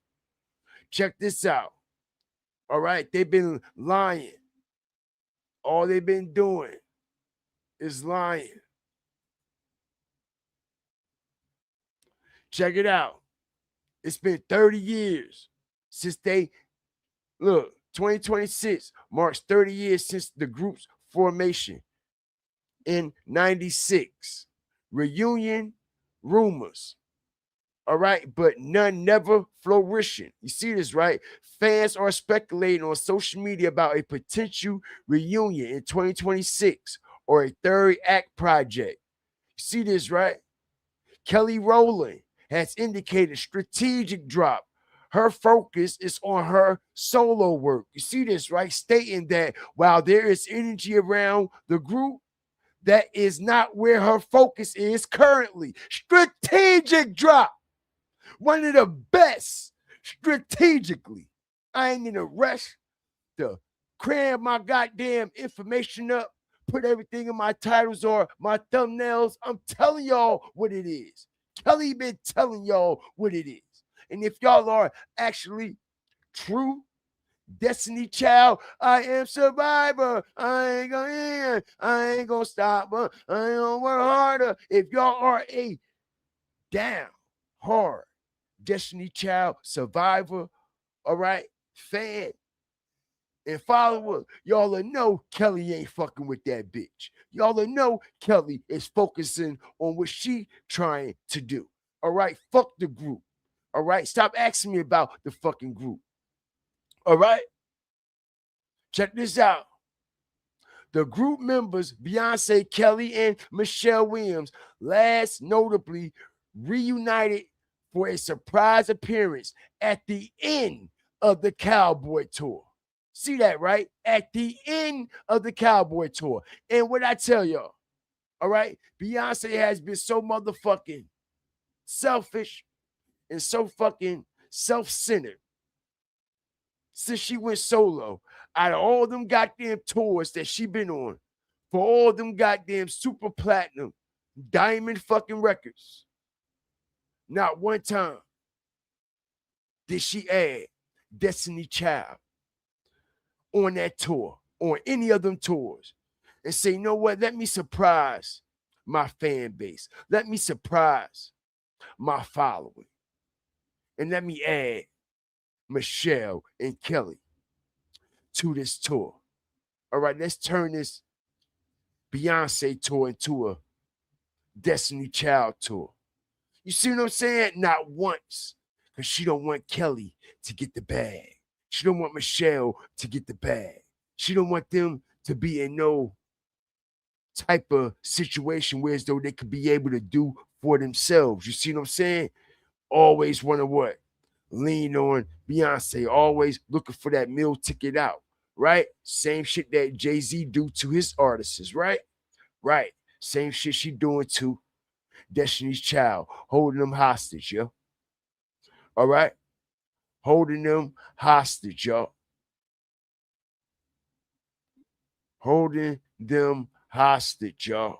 Check this out. All right, they've been lying. All they've been doing is lying. Check it out. It's been 30 years since they, look, 2026 marks 30 years since the group's formation in 96. Reunion rumors. All right, but none never flourishing. You see this, right? Fans are speculating on social media about a potential reunion in 2026 or a third act project. You see this, right? Kelly Rowland has indicated strategic drop. Her focus is on her solo work. You see this, right? Stating that while there is energy around the group, that is not where her focus is currently. Strategic drop. One of the best strategically. I ain't in a rush to cram my goddamn information up, put everything in my titles or my thumbnails. I'm telling y'all what it is. Kelly been telling y'all what it is. And if y'all are actually true Destiny Child, I am survivor. I ain't gonna stop. I ain't gonna work harder. If y'all are a damn hard Destiny Child survivor, all right, fan and follower, y'all will know Kelly ain't fucking with that bitch. Y'all will know Kelly is focusing on what she trying to do. All right, fuck the group. All right, stop asking me about the fucking group. All right, check this out. The group members, Beyonce, Kelly, and Michelle Williams, last notably reunited for a surprise appearance at the end of the Cowboy Tour. See that, right? At the end of the Cowboy Tour. And what I tell y'all, all right, Beyonce has been so motherfucking selfish and so fucking self-centered since she went solo. Out of all them goddamn tours that she been on, for all them goddamn super platinum, diamond fucking records, not one time did she add Destiny Child on that tour, on any of them tours, and say, you know what? Let me surprise my fan base. Let me surprise my following. And let me add Michelle and Kelly to this tour. All right, let's turn this Beyonce tour into a Destiny Child tour. You see what I'm saying? Not once. Because she don't want Kelly to get the bag. She don't want Michelle to get the bag. She don't want them to be in no type of situation where as though they could be able to do for themselves. You see what I'm saying? Always want to what? Lean on Beyonce. Always looking for that meal ticket out. Right? Same shit that Jay-Z do to his artists, right? Right. Same shit she doing to Destiny's Child, holding them hostage, yo. All right? Holding them hostage, yo. Holding them hostage, y'all.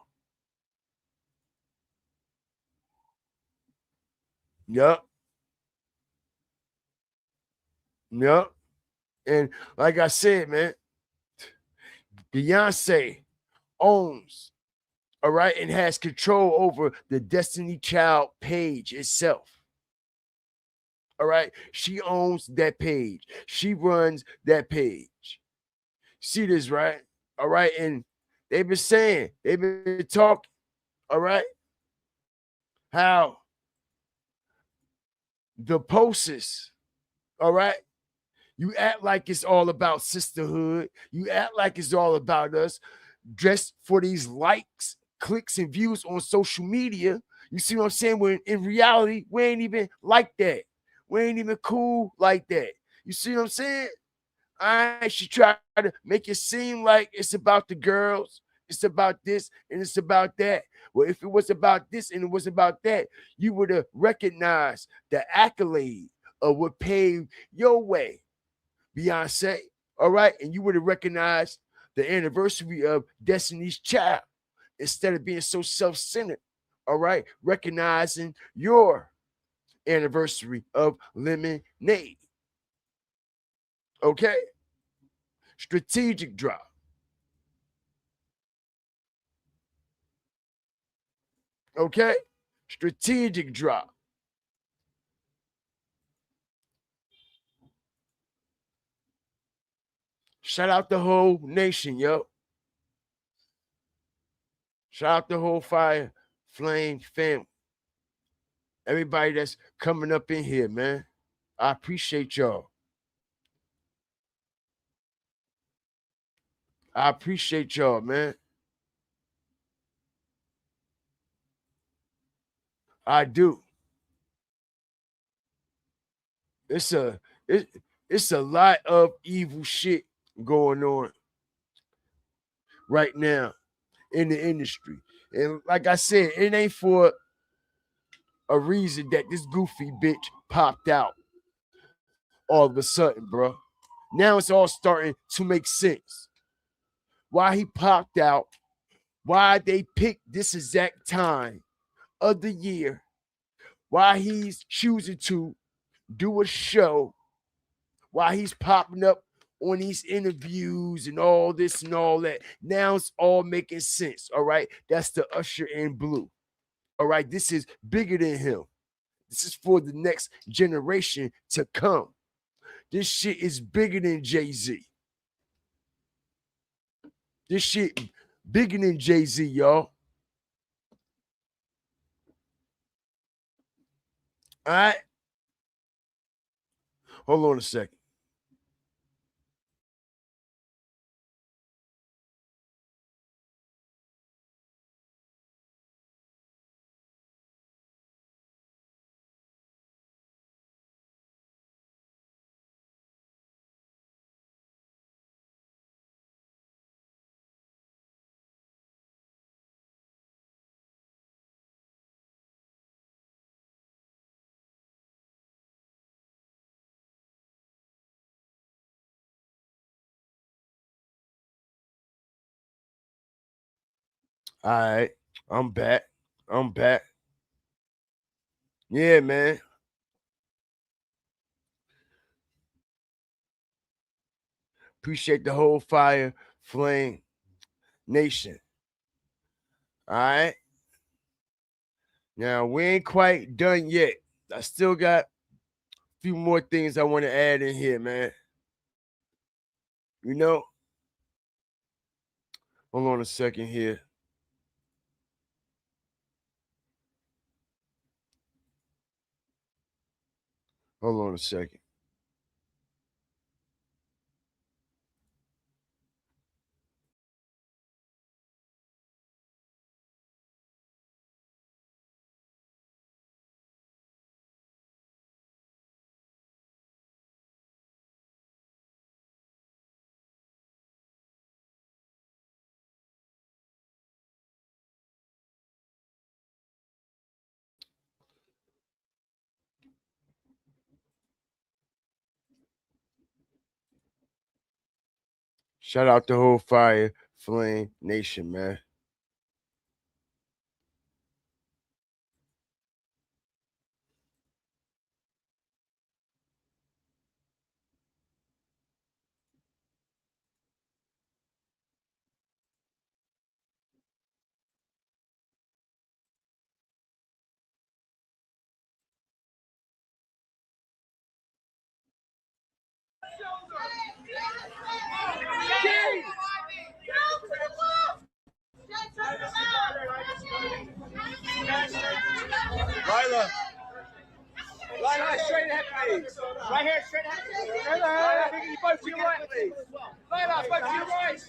Yup. Yup. And like I said, man, Beyonce owns, all right, and has control over the Destiny Child page itself. All right. She owns that page. She runs that page. See this, right? All right. And they've been talking, all right, how the posters, all right, you act like it's all about sisterhood. You act like it's all about us, dressed for these likes, clicks, and views on social media. You see what I'm saying? When in reality, we ain't even like that. We ain't even cool like that. You see what I'm saying? She tried to make it seem like it's about the girls, it's about this, and it's about that. Well, if it was about this and it was about that, you would have recognized the accolade of what paved your way, Beyonce. All right. And you would have recognized the anniversary of Destiny's Child instead of being so self-centered. All right. Recognizing your anniversary of Lemonade. Okay. Strategic drop. Okay. Strategic drop. Shout out the whole nation, yo. Shout out the whole Fire Flame family. Everybody that's coming up in here, man. I appreciate y'all. I appreciate y'all, man. I do. It's a lot of evil shit going on right now in the industry. And like I said, it ain't for a reason that this goofy bitch popped out all of a sudden, bro. Now it's all starting to make sense. Why he popped out, why they picked this exact time of the year, why he's choosing to do a show, why he's popping up on these interviews and all this and all that. Now it's all making sense. All right. That's the Usher in Blue. All right. This is bigger than him. This is for the next generation to come. This shit is bigger than Jay-Z. This shit bigger than Jay-Z, y'all. All right. Hold on a second. All right. I'm back. I'm back. Yeah, man. Appreciate the whole Fire Flame Nation. All right. Now, we ain't quite done yet. I still got a few more things I want to add in here, man. You know? Hold on a second here. Hold on a second. Shout out the whole Fire Flame Nation, man. Lila, straight ahead, please. Right here, straight ahead. Lila, you both to your right, please. Lila, both to your right.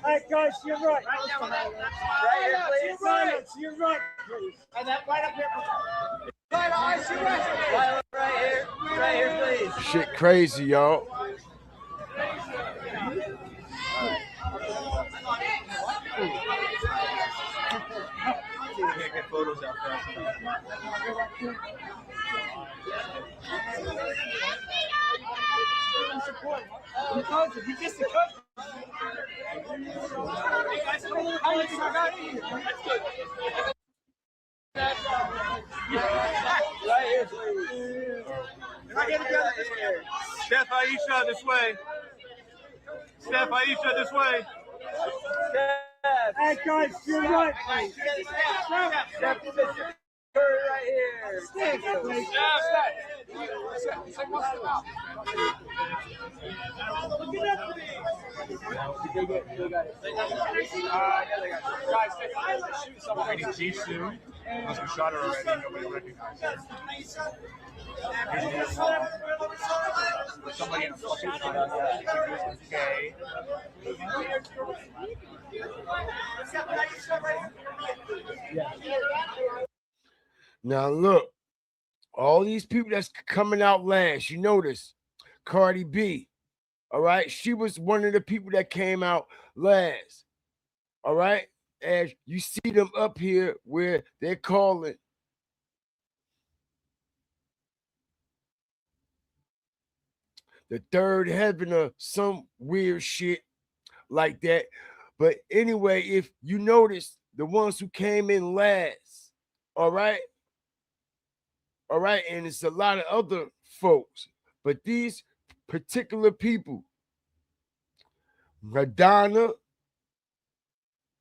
Hey, guys, to your right. Right here, please. Lila, to your right, please. And then right up here. Lila, eyes to your right. Lila, right here. Right here, please. Shit crazy, y'all. Get photos out there. You just the coach. Right here, please. Steph, Aisha, this way. Steph, Aisha, this way. Hey, guys, you're right. Steph, right here. Guys, G soon. Unless we shot her already, nobody recognized her. Somebody in a fucking okay. Now look, all these people that's coming out last, you notice Cardi B, all right? She was one of the people that came out last, all right? As you see them up here where they're calling the third heaven or some weird shit like that. But anyway, if you notice the ones who came in last, all right, and it's a lot of other folks, but these particular people, Madonna,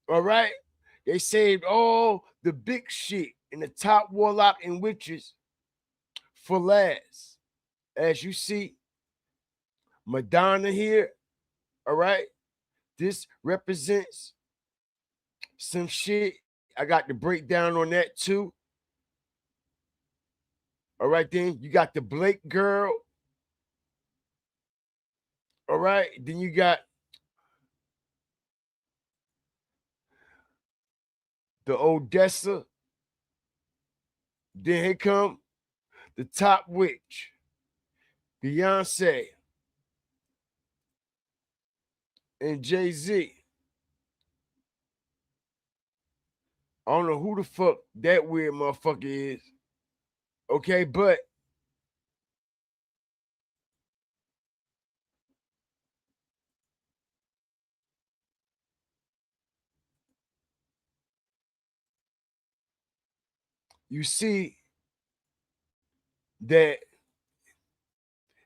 all right, they saved all the big shit and the top warlock and witches for last. As you see, Madonna here, all right, this represents some shit. I got the breakdown on that too. All right, then you got the Blake girl. All right, then you got the Odessa. Then here come the top witch, Beyonce and Jay-Z. I don't know who the fuck that weird motherfucker is. Okay, but you see that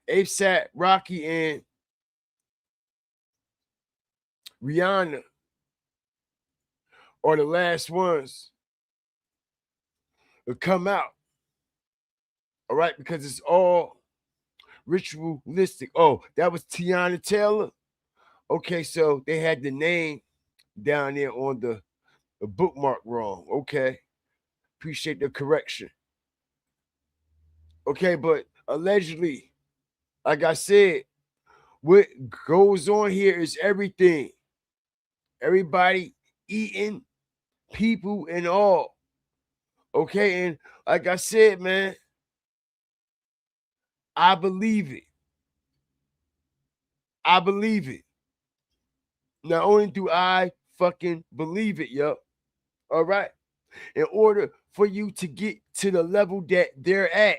ASAP Rocky and Rihanna are the last ones to come out. All right, because it's all ritualistic. Oh, that was Tiana Taylor. Okay, so they had the name down there on the bookmark wrong. Okay, appreciate the correction. Okay, but allegedly, like I said, what goes on here is everything. Everybody eating, people and all. Okay, and like I said, man, I believe it. I believe it. Not only do I fucking believe it, yo. All right. In order for you to get to the level that they're at,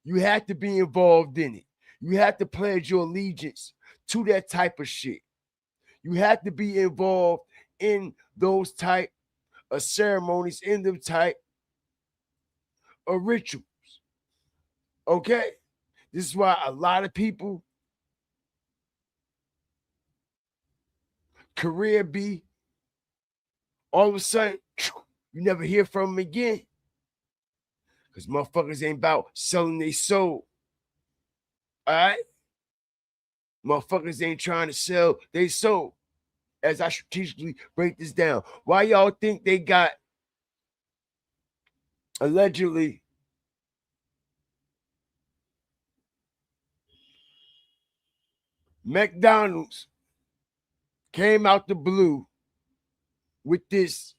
you have to be involved in it. You have to pledge your allegiance to that type of shit. You have to be involved in those type of ceremonies, in them type of rituals. Okay? This is why a lot of people career be all of a sudden you never hear from them again. Because motherfuckers ain't about selling their soul. All right? Motherfuckers ain't trying to sell their soul. As I strategically break this down. Why y'all think they got allegedly McDonald's came out the blue with this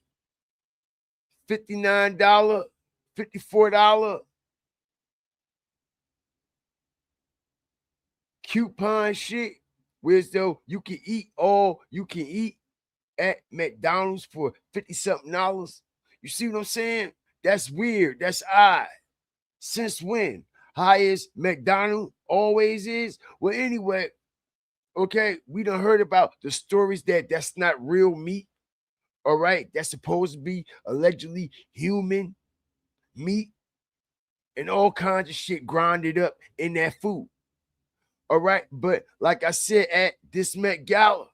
$59, $54 coupon shit, whereas though you can eat all you can eat at McDonald's for 50-something dollars. You see what I'm saying? That's weird. That's odd. Since when? High as McDonald's always is. Well, anyway, okay, we done heard about the stories that's not real meat. All right, that's supposed to be allegedly human meat and all kinds of shit grinded up in that food. All right, but like I said, at this Met Gala,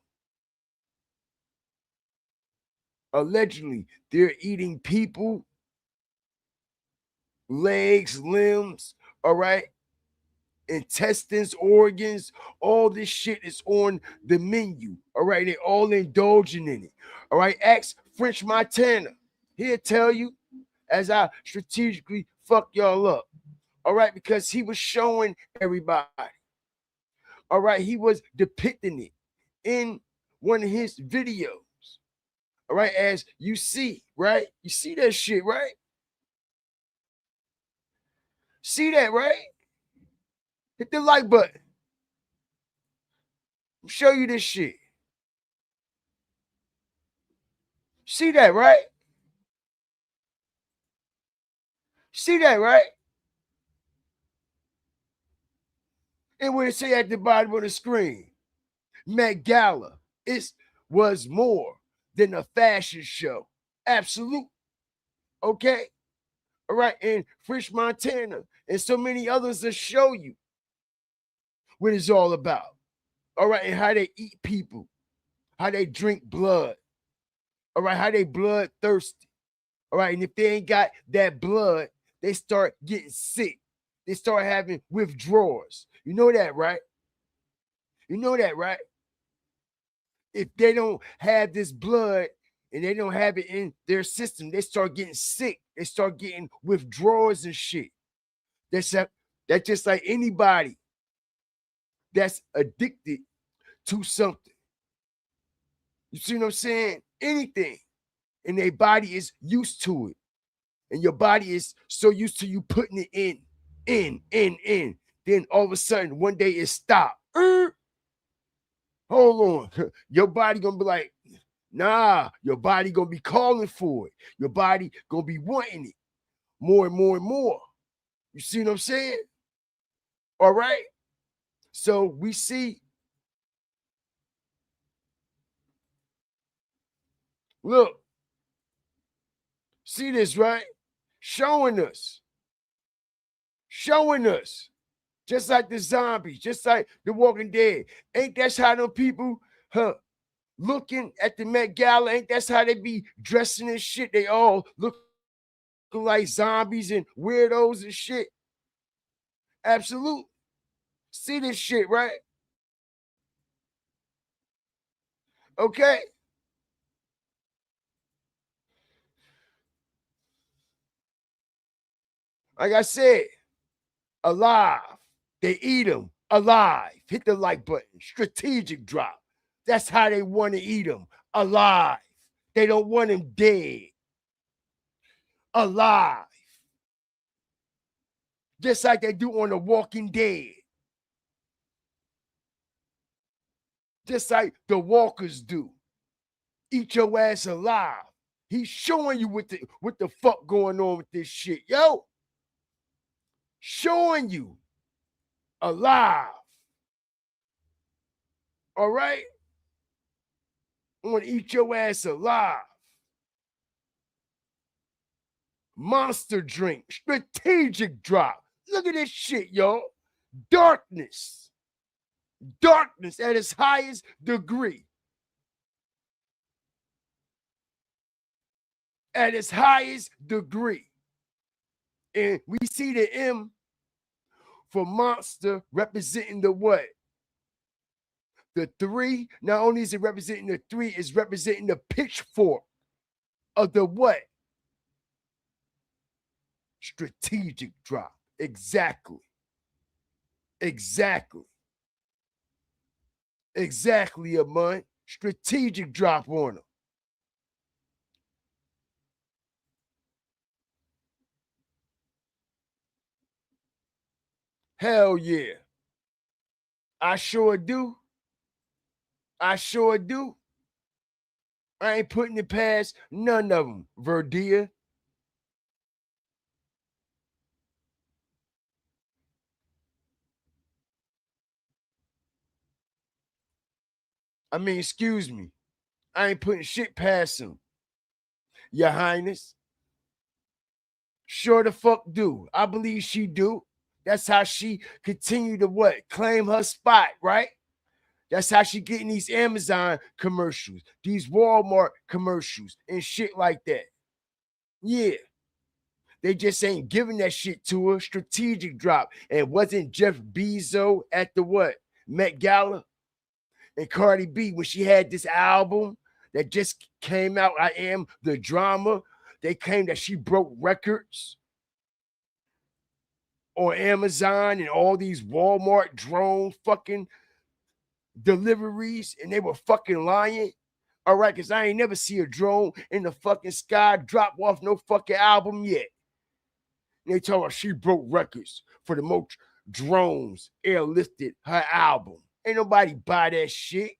allegedly they're eating people, legs, limbs, all right, intestines, organs, all this shit is on the menu. All right, they're all indulging in it. All right, ask French Montana. He'll tell you as I strategically fuck y'all up. All right, because he was showing everybody. All right, he was depicting it in one of his videos. All right, as you see, right? You see that shit, right? See that, right? Hit the like button. I'll show you this shit. See that, right? See that, right? And what it say at the bottom of the screen, Met Gala, it was more than a fashion show. Absolute. Okay? All right, and French Montana and so many others will show you what it's all about. All right, and how they eat people, how they drink blood. All right, how they blood thirsty. All right, and if they ain't got that blood, they start getting sick. They start having withdrawals. You know that, right? You know that, right? If they don't have this blood and they don't have it in their system, they start getting sick. They start getting withdrawals and shit. That's just like anybody that's addicted to something. You see what I'm saying? Anything. And their body is used to it. And your body is so used to you putting it in. Then all of a sudden, one day it stopped. Hold on. Your body gonna be like, nah, your body gonna be calling for it. Your body gonna be wanting it more and more and more. You see what I'm saying? All right. So we see, look, see this, right? Showing us, just like the zombies, just like the Walking Dead. Ain't that how them people, looking at the Met Gala. Ain't that's how they be dressing and shit? They all looking like zombies and weirdos and shit. Absolutely. See this shit, right? Okay. Like I said, alive. They eat them alive. Hit the like button. Strategic drop. That's how they want to eat them. Alive. They don't want them dead. Alive. Just like they do on The Walking Dead. Just like the walkers do. Eat your ass alive. He's showing you what the fuck going on with this shit, yo. Showing you alive. All right? I want to eat your ass alive. Monster drink, strategic drop. Look at this shit, y'all. Darkness. Darkness at its highest degree. At its highest degree. And we see the M for monster representing the what? The 3. Not only is it representing the 3, it's representing the pitchfork of the what? Strategic drop. Exactly. Exactly. Exactly, Amon. Strategic drop on them. Hell yeah. I sure do. I sure do. I ain't putting it past none of them, Verdia. I mean, excuse me. I ain't putting shit past them, Your Highness. Sure the fuck do. I believe she do. That's how she continue to what? Claim her spot, right? That's how she getting these Amazon commercials, these Walmart commercials and shit like that. Yeah. They just ain't giving that shit to her. Strategic drop. And wasn't Jeff Bezos at the what? Met Gala? And Cardi B, when she had this album that just came out, I Am the Drama, they claimed that she broke records on Amazon and all these Walmart drone fucking deliveries, and they were fucking lying. All right, because I ain't never see a drone in the fucking sky drop off no fucking album yet. And they told her she broke records for the most drones airlifted her album. Ain't nobody buy that shit.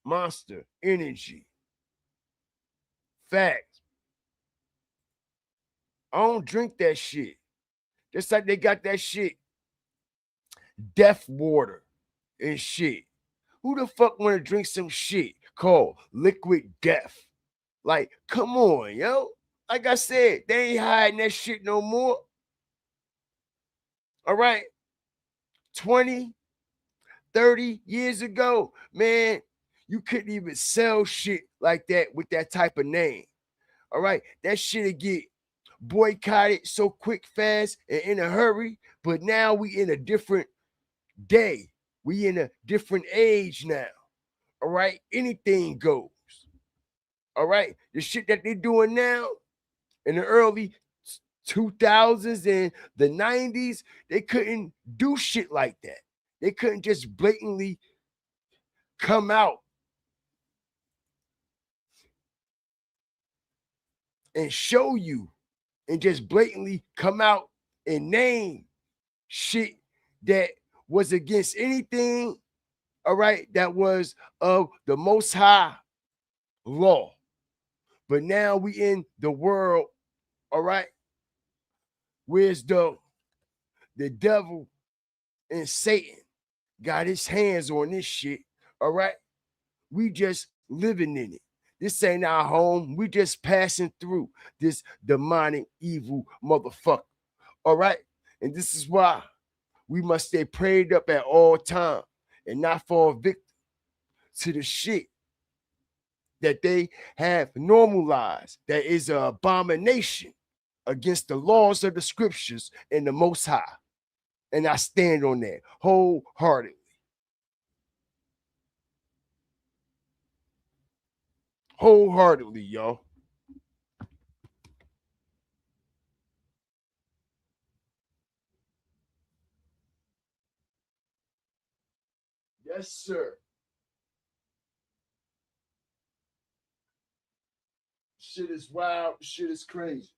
Monster Energy. Facts. I don't drink that shit. Just like they got that shit. Death water and shit. Who the fuck want to drink some shit called liquid death? Like, come on, yo. Like I said, they ain't hiding that shit no more. All right. 20, 30 years ago, man, you couldn't even sell shit like that with that type of name. All right. That shit'll get boycotted so quick, fast, and in a hurry. But now we in a different day. We in a different age now. All right. Anything goes. All right. The shit that they're doing now in the early 2000s and the 90s, they couldn't do shit like that. They couldn't just blatantly come out and show you and just blatantly come out and name shit that was against anything, all right, that was of the Most High law. But now we in the world, all right, where's the devil and Satan got his hands on this shit, all right? We just living in it. This ain't our home. We just passing through this demonic, evil motherfucker. All right? And this is why we must stay prayed up at all times and not fall victim to the shit that they have normalized. That is an abomination against the laws of the scriptures and the Most High. And I stand on that wholeheartedly. Wholeheartedly, y'all. Yes, sir. Shit is wild. Shit is crazy.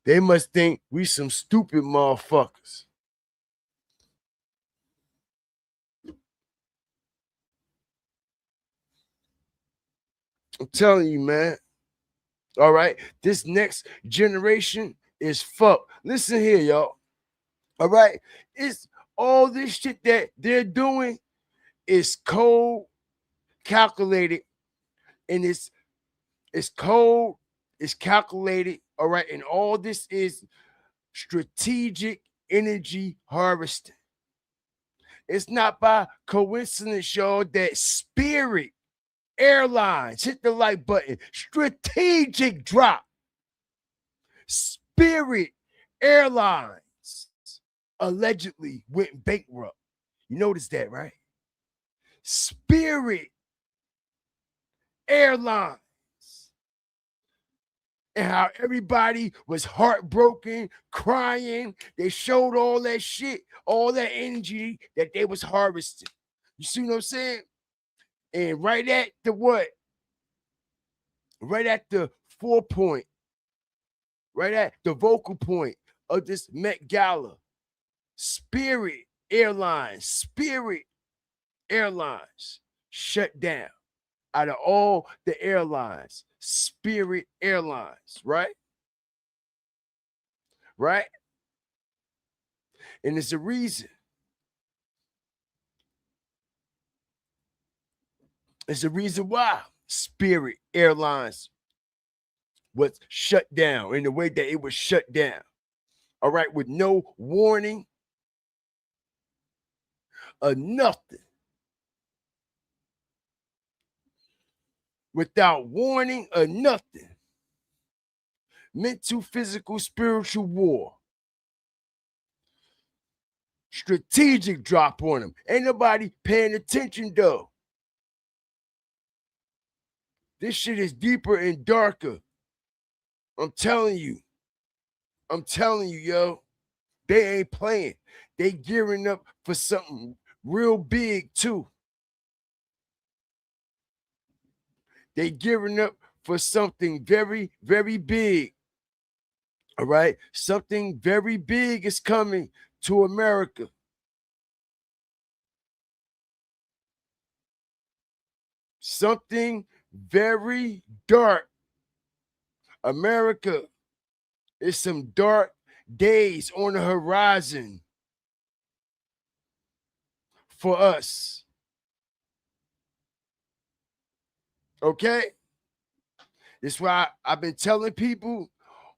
They must think we some stupid motherfuckers. I'm telling you, man. All right. This next generation is fucked. Listen here, y'all. All right. It's all this shit that they're doing is cold, calculated, and it's cold, it's calculated. All right. And all this is strategic energy harvesting. It's not by coincidence, y'all, that Spirit Airlines, hit the like button, strategic drop. Spirit Airlines allegedly went bankrupt. You notice that, right? Spirit Airlines. And how everybody was heartbroken, crying. They showed all that shit, all that energy that they was harvesting. You see what I'm saying? And right at the what? Right at the 4-point, right at the vocal point of this Met Gala, Spirit Airlines shut down. Out of all the airlines, Spirit Airlines, right? Right? And it's a reason. It's a reason why Spirit Airlines was shut down in the way that it was shut down. All right, with no warning or nothing. Without warning or nothing. Mental, physical, spiritual war. Strategic drop on them. Ain't nobody paying attention though. This shit is deeper and darker. I'm telling you, yo. They ain't playing. They gearing up for something real big too. They gearing up for something very, very big. All right? Something very big is coming to America. Something very dark. America is some dark days on the horizon for us. Okay? That's why I've been telling people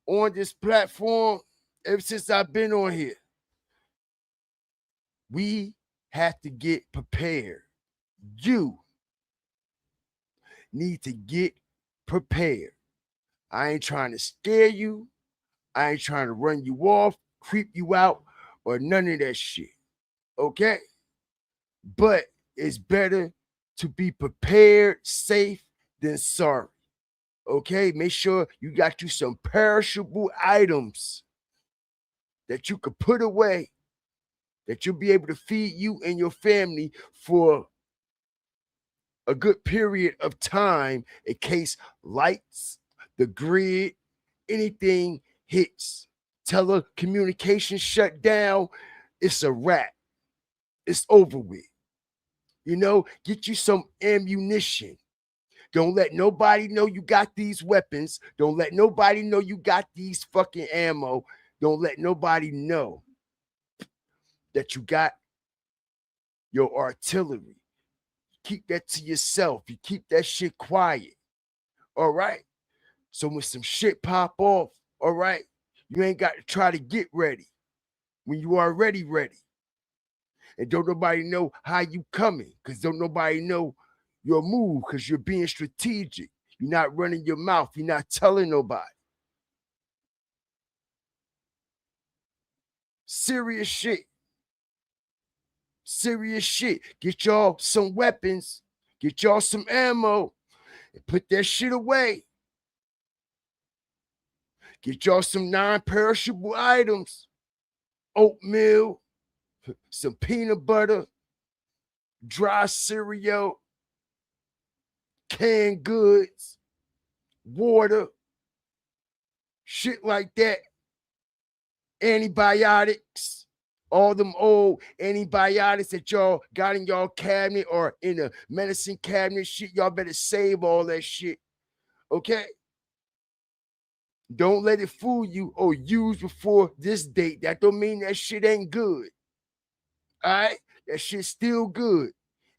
on this platform ever since I've been on here. We have to get prepared. You need to get prepared. I ain't trying to scare you. I ain't trying to run you off, creep you out, or none of that shit. Okay? But it's better to be prepared, safe, than sorry. Okay? Make sure you got you some perishable items that you could put away that you'll be able to feed you and your family for a good period of time in case lights, the grid, anything hits. Telecommunications shut down, it's a wrap. It's over with. You know, get you some ammunition. Don't let nobody know you got these weapons. Don't let nobody know you got these fucking ammo. Don't let nobody know that you got your artillery. Keep that to yourself. You keep that shit quiet. All right? So when some shit pop off, all right, you ain't got to try to get ready when you already ready. And don't nobody know how you coming, because don't nobody know your move, because you're being strategic. You're not running your mouth. You're not telling nobody. Serious shit. Serious shit. Get y'all some weapons. Get y'all some ammo. And put that shit away. Get y'all some non-perishable items. Oatmeal. Some peanut butter. Dry cereal. Canned goods. Water. Shit like that. Antibiotics. All them old antibiotics that y'all got in y'all cabinet or in a medicine cabinet shit, y'all better save all that shit. Okay? Don't let it fool you or use before this date. That don't mean that shit ain't good. All right? That shit's still good.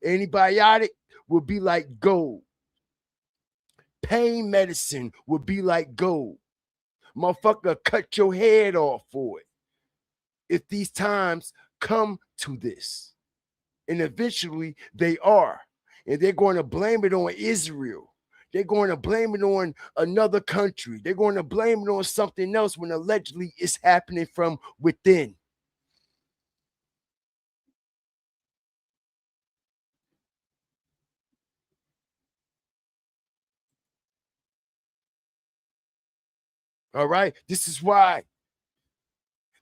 Antibiotic will be like gold. Pain medicine will be like gold. Motherfucker, cut your head off for it. If these times come to this. And eventually they are. And they're going to blame it on Israel. They're going to blame it on another country. They're going to blame it on something else when allegedly it's happening from within. All right? This is why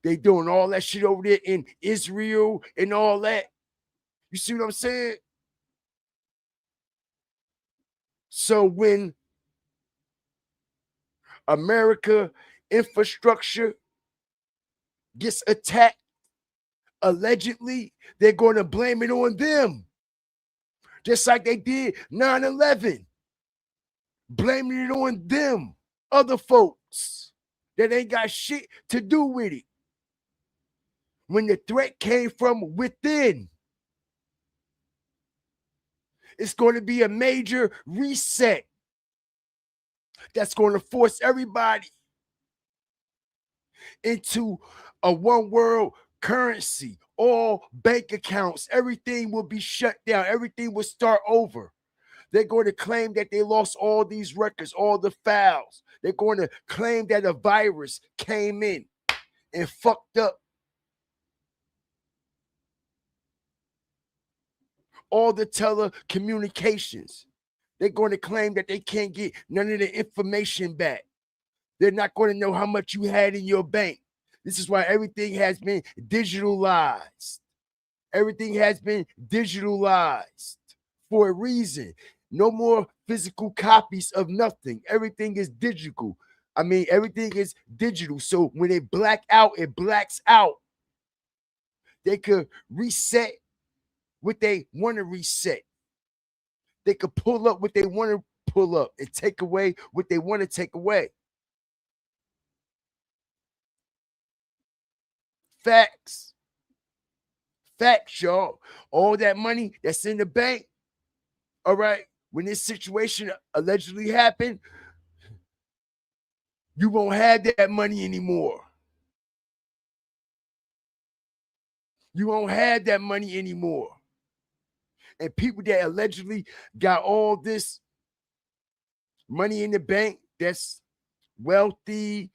they doing all that shit over there in Israel and all that. You see what I'm saying? So when America infrastructure gets attacked, allegedly, they're going to blame it on them. Just like they did 9/11. Blaming it on them, other folks that ain't got shit to do with it. When the threat came from within, it's going to be a major reset that's going to force everybody into a one world currency. All bank accounts, everything will be shut down. Everything will start over. They're going to claim that they lost all these records, all the files. They're going to claim that a virus came in and fucked up all the telecommunications. They're going to claim that they can't get none of the information back. They're not going to know how much you had in your bank. This is why everything has been digitalized. Everything has been digitalized for a reason. No more physical copies of nothing. Everything is digital. I mean, everything is digital. So when they black out, it blacks out. They could reset what they want to reset. They could pull up what they want to pull up and take away what they want to take away. Facts. Facts, y'all. All that money that's in the bank, all right, when this situation allegedly happened, you won't have that money anymore. You won't have that money anymore. And people that allegedly got all this money in the bank that's wealthy,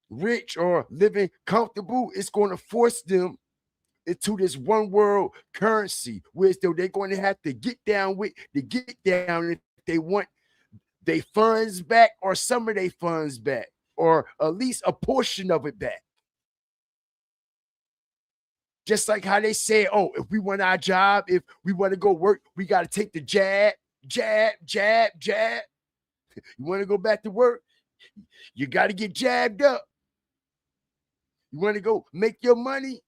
rich, or living comfortable, it's going to force them into this one world currency, where they're going to have to get down with to get down if they want their funds back or some of their funds back, or at least a portion of it back. Just like how they say, oh, if we want our job, if we want to go work, we got to take the jab. You want to go back to work, you got to get jabbed up. You want to go make your money,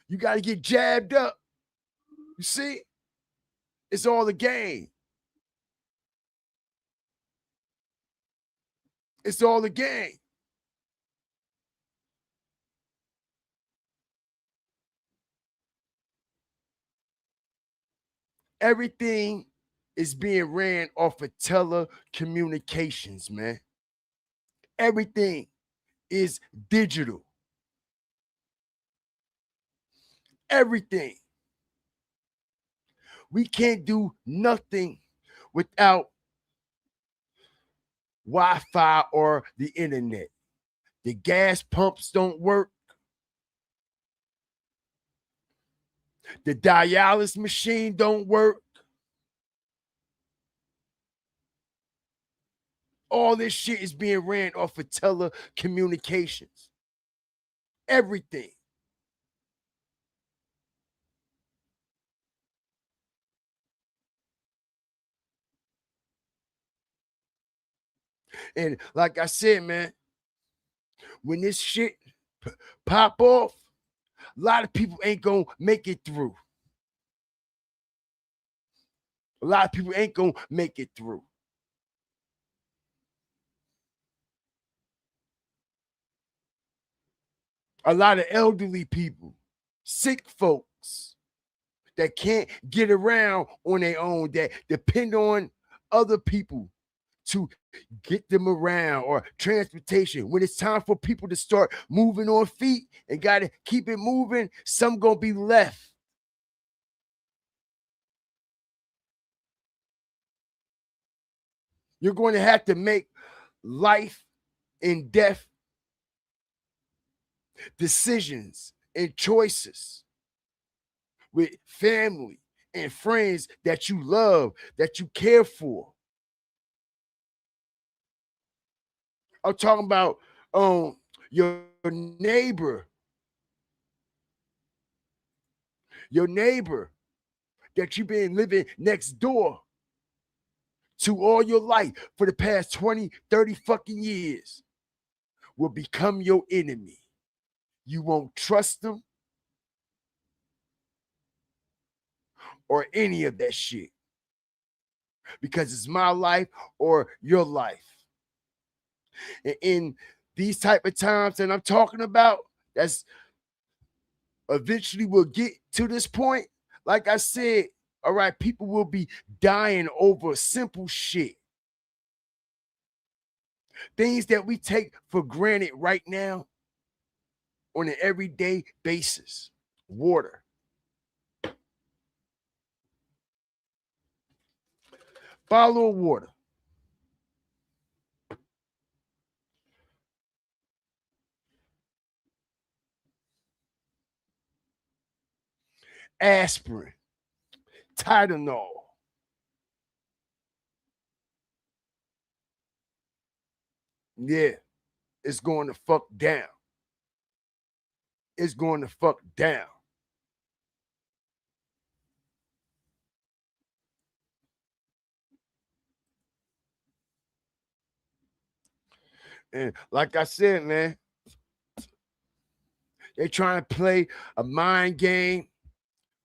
you got to get jabbed up. You see? It's all a game. It's all a game. Everything is being ran off of telecommunications, man. Everything is digital. Everything. We can't do nothing without Wi-Fi or the internet. The gas pumps don't work. The dialysis machine don't work. All this shit is being ran off of telecommunications. Everything. And like I said, man, when this shit pop off, a lot of people ain't gonna make it through. A lot of people ain't gonna make it through. A lot of elderly people, sick folks that can't get around on their own, that depend on other people to get them around or transportation. When it's time for people to start moving on feet and got to keep it moving, some gonna be left. You're going to have to make life and death decisions and choices with family and friends that you love, that you care for. I'm talking about your neighbor that you've been living next door to all your life for the past 20, 30 fucking years will become your enemy. You won't trust them or any of that shit because it's my life or your life. And in these type of times that I'm talking about, that's eventually will get to this point. Like I said, all right, people will be dying over simple shit. Things that we take for granted right now on an everyday basis. Water. Bottle of water. Aspirin. Tylenol. Yeah, it's going to fuck down. It's going to fuck down. And like I said, man, they're trying to play a mind game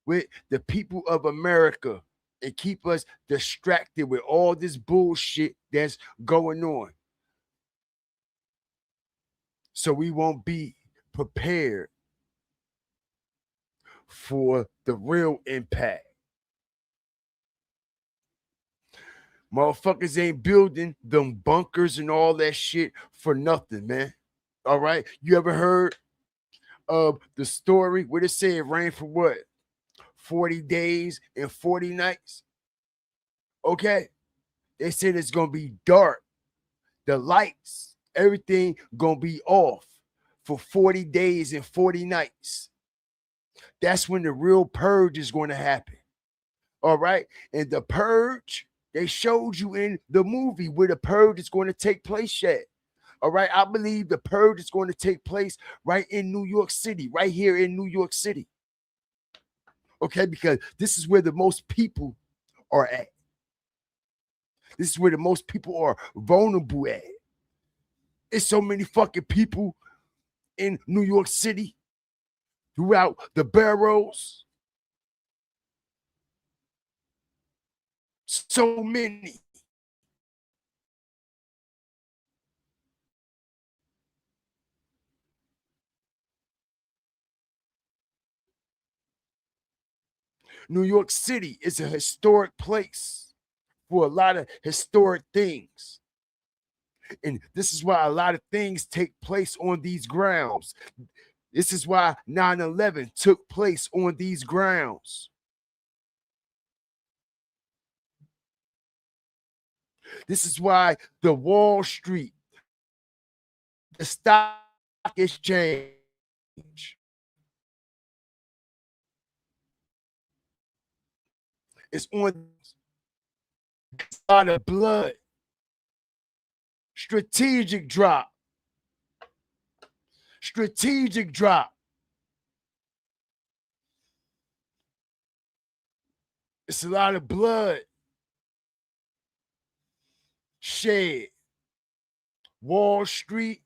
with the people of America and keep us distracted with all this bullshit that's going on. So we won't be prepared for the real impact. Motherfuckers ain't building them bunkers and all that shit for nothing, man. All right. You ever heard of the story where they say it rained for what? 40 days and 40 nights? Okay. They said it's going to be dark. The lights, everything going to be off for 40 days and 40 nights. That's when the real purge is going to happen. All right. And the purge, they showed you in the movie where the purge is going to take place at. All right, I believe the purge is going to take place right in New York City, right here in New York City. Okay, because this is where the most people are at. This is where the most people are vulnerable at. It's so many fucking people in New York City, throughout the boroughs. So many. New York City is a historic place for a lot of historic things. And this is why a lot of things take place on these grounds. This is why 9/11 took place on these grounds. This is why the Wall Street, the stock exchange, is on a lot of blood. Strategic drop. Strategic drop. It's a lot of blood shed. Wall Street,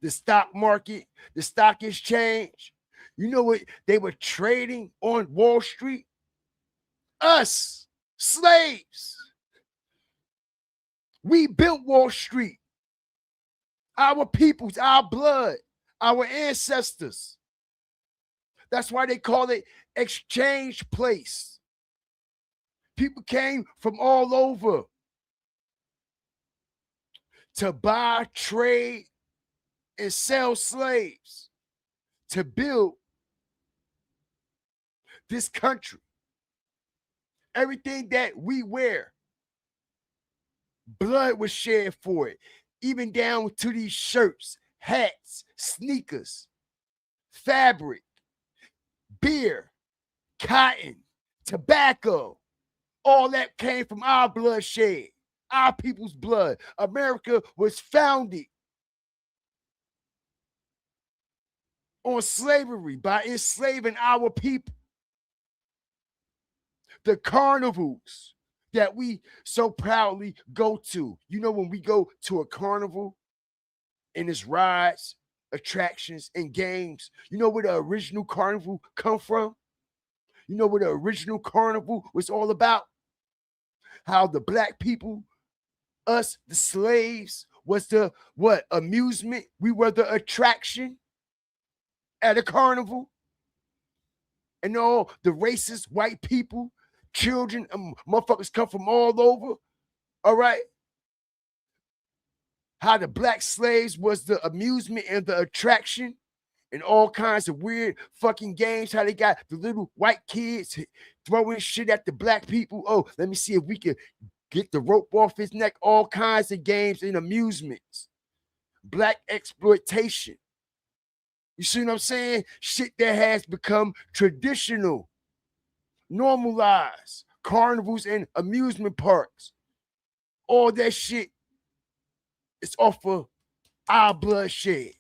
the stock market, the stock exchange. You know what they were trading on Wall Street? Us, slaves. We built Wall Street. Our peoples, our blood, our ancestors. That's why they call it exchange place. People came from all over to buy, trade, and sell slaves to build this country. Everything that we wear, blood was shed for it, even down to these shirts, hats, sneakers, fabric, beer, cotton, tobacco. All that came from our bloodshed, our people's blood. America was founded on slavery by enslaving our people. The carnivals that we so proudly go to. You know, when we go to a carnival and it's rides, attractions, and games, you know where the original carnival come from? You know what the original carnival was all about? How the black people, us, the slaves, was the what? Amusement. We were the attraction at a carnival. And all the racist white people, children, motherfuckers come from all over. All right. How the black slaves was the amusement and the attraction, and all kinds of weird fucking games. How they got the little white kids throwing shit at the black people. Oh, let me see if we can get the rope off his neck. All kinds of games and amusements. Black exploitation. You see what I'm saying? Shit that has become traditional, normalized. Carnivals and amusement parks. All that shit is off of our bloodshed.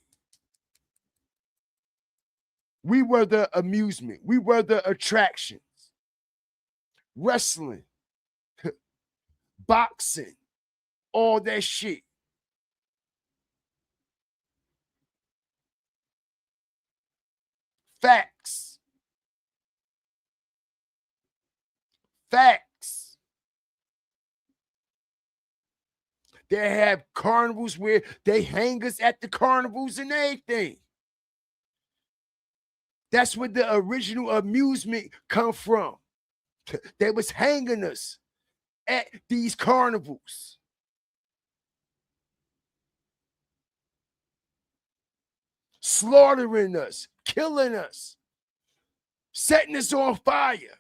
We were the amusement. We were the attractions. Wrestling, boxing, all that shit. Facts. Facts. They have carnivals where they hang us at the carnivals and everything. That's where the original amusement come from. They was hanging us at these carnivals. Slaughtering us, killing us, setting us on fire.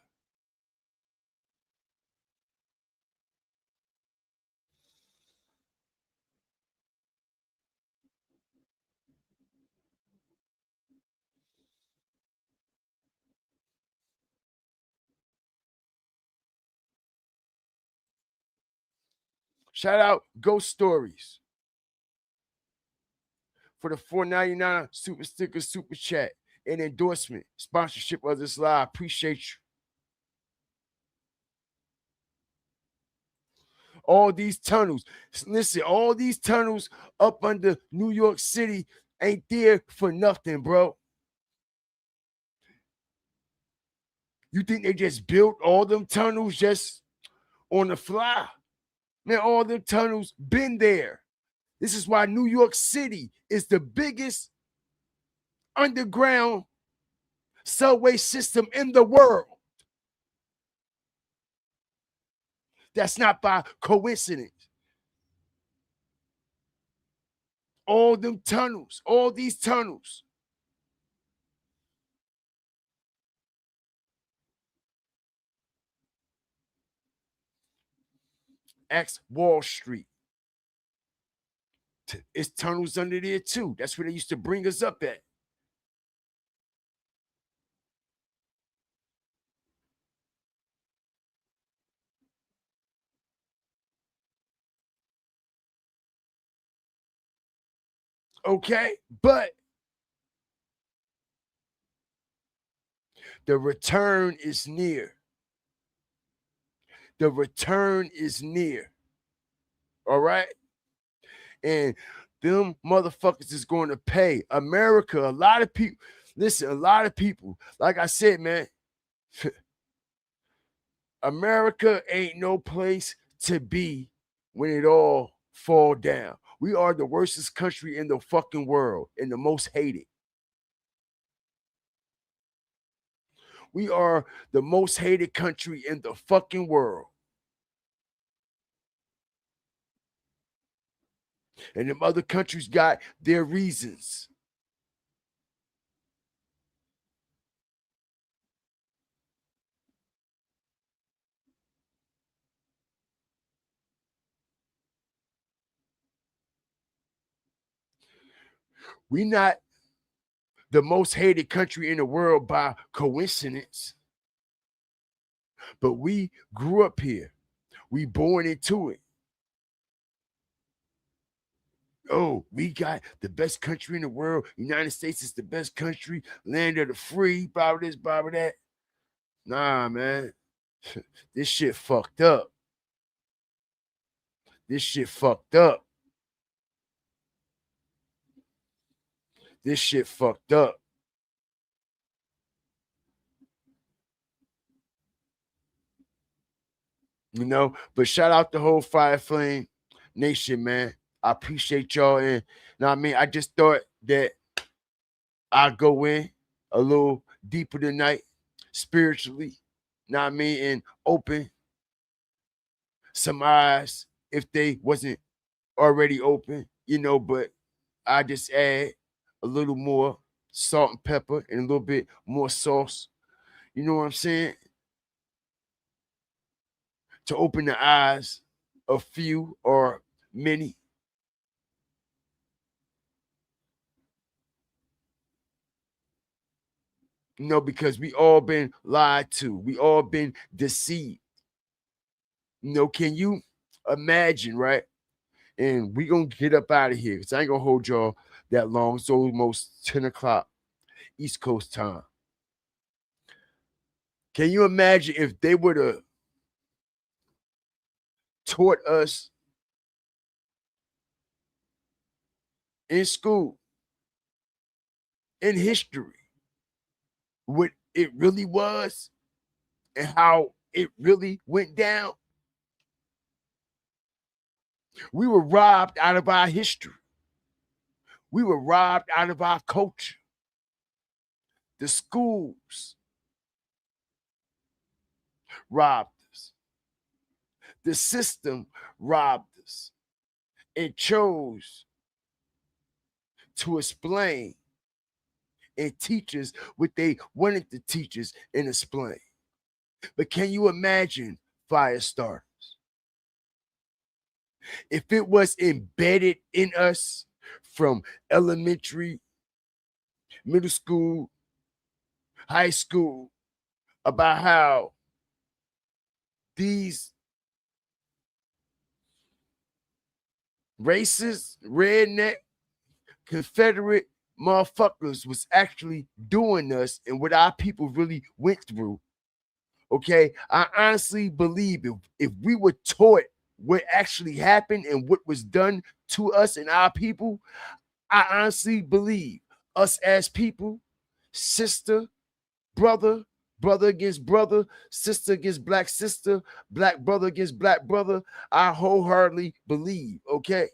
Shout out Ghost Stories for the $4.99 super sticker, super chat, and endorsement, sponsorship of this live. Appreciate you. All these tunnels, listen, all these tunnels up under New York City ain't there for nothing, bro. You think they just built all them tunnels just on the fly? Man, all them tunnels been there. This is why New York City is the biggest underground subway system in the world. That's not by coincidence. All them tunnels, all these tunnels. Ask Wall Street. It's tunnels under there too. That's where they used to bring us up at. Okay, but the return is near. The return is near. All right? And them motherfuckers is going to pay. America, a lot of people, listen, a lot of people, like I said, man, America ain't no place to be when it all fall down. We are the worstest country in the fucking world and the most hated. We are the most hated country in the fucking world. And them other countries got their reasons. We not the most hated country in the world by coincidence. But we grew up here. We born into it. Oh, we got the best country in the world. United States is the best country. Land of the free. Blah, this, blah, that. Nah, man. This shit fucked up. This shit fucked up. This shit fucked up. You know, but shout out the whole Fire Flame Nation, man. I appreciate y'all. And I mean, I just thought that I'd go in a little deeper tonight, spiritually. Know what I mean? And open some eyes if they wasn't already open, you know, but I just add a little more salt and pepper and a little bit more sauce. You know what I'm saying? To open the eyes of few or many. You know, because we all been lied to. We all been deceived. You know, can you imagine, right? And we gonna get up out of here because I ain't gonna hold y'all that long. It's almost 10 o'clock East Coast time. Can you imagine if they would have taught us in school, in history, what it really was and how it really went down? We were robbed out of our history. We were robbed out of our culture. The schools robbed us. The system robbed us. It chose to explain and teach us what they wanted to teach us and explain. But can you imagine, fire starters, if it was embedded in us from elementary, middle school, high school, about how these racist, redneck, Confederate motherfuckers was actually doing us and what our people really went through. Okay, I honestly believe if we were taught what actually happened and what was done to us and our people, I honestly believe us as people, sister, brother, brother against brother, sister against black sister, black brother against black brother, I wholeheartedly believe, okay,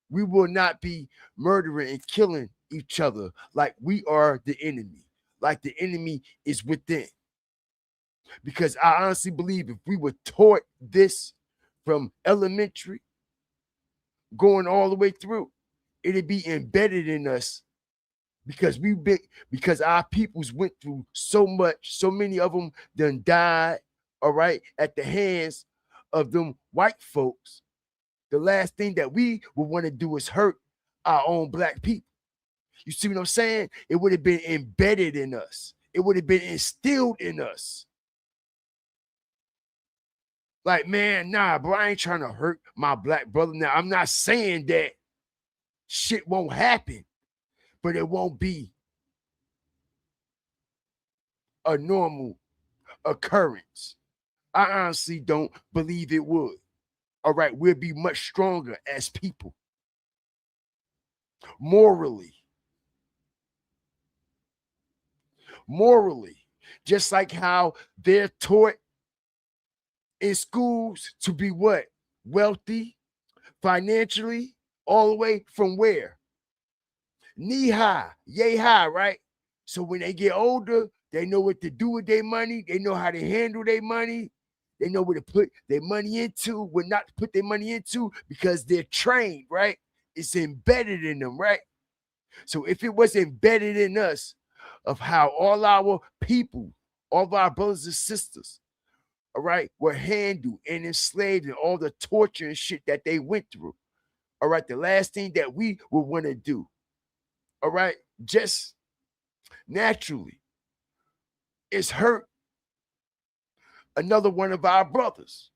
we will not be murdering and killing each other like we are the enemy, like the enemy is within. Because I honestly believe if we were taught this from elementary, going all the way through, it'd be embedded in us because our peoples went through so much, so many of them done died, all right, at the hands of them white folks. The last thing that we would want to do is hurt our own black people. You see what I'm saying? It would have been embedded in us. It would have been instilled in us. Like, man, nah, bro, I ain't trying to hurt my black brother. Now, I'm not saying that shit won't happen, but it won't be a normal occurrence. I honestly don't believe it would. All right, we'll be much stronger as people. Morally, just like how they're taught in schools to be what? Wealthy, financially, all the way from where? Knee high, yay high, right? So when they get older, they know what to do with their money. They know how to handle their money. They know what to put their money into, what not to put their money into, because they're trained, right? It's embedded in them, right? So if it was embedded in us of how all our people, all of our brothers and sisters, all right, were handled and enslaved and all the torture and shit that they went through, all right, the last thing that we would want to do, all right, just naturally, is hurt another one of our brothers,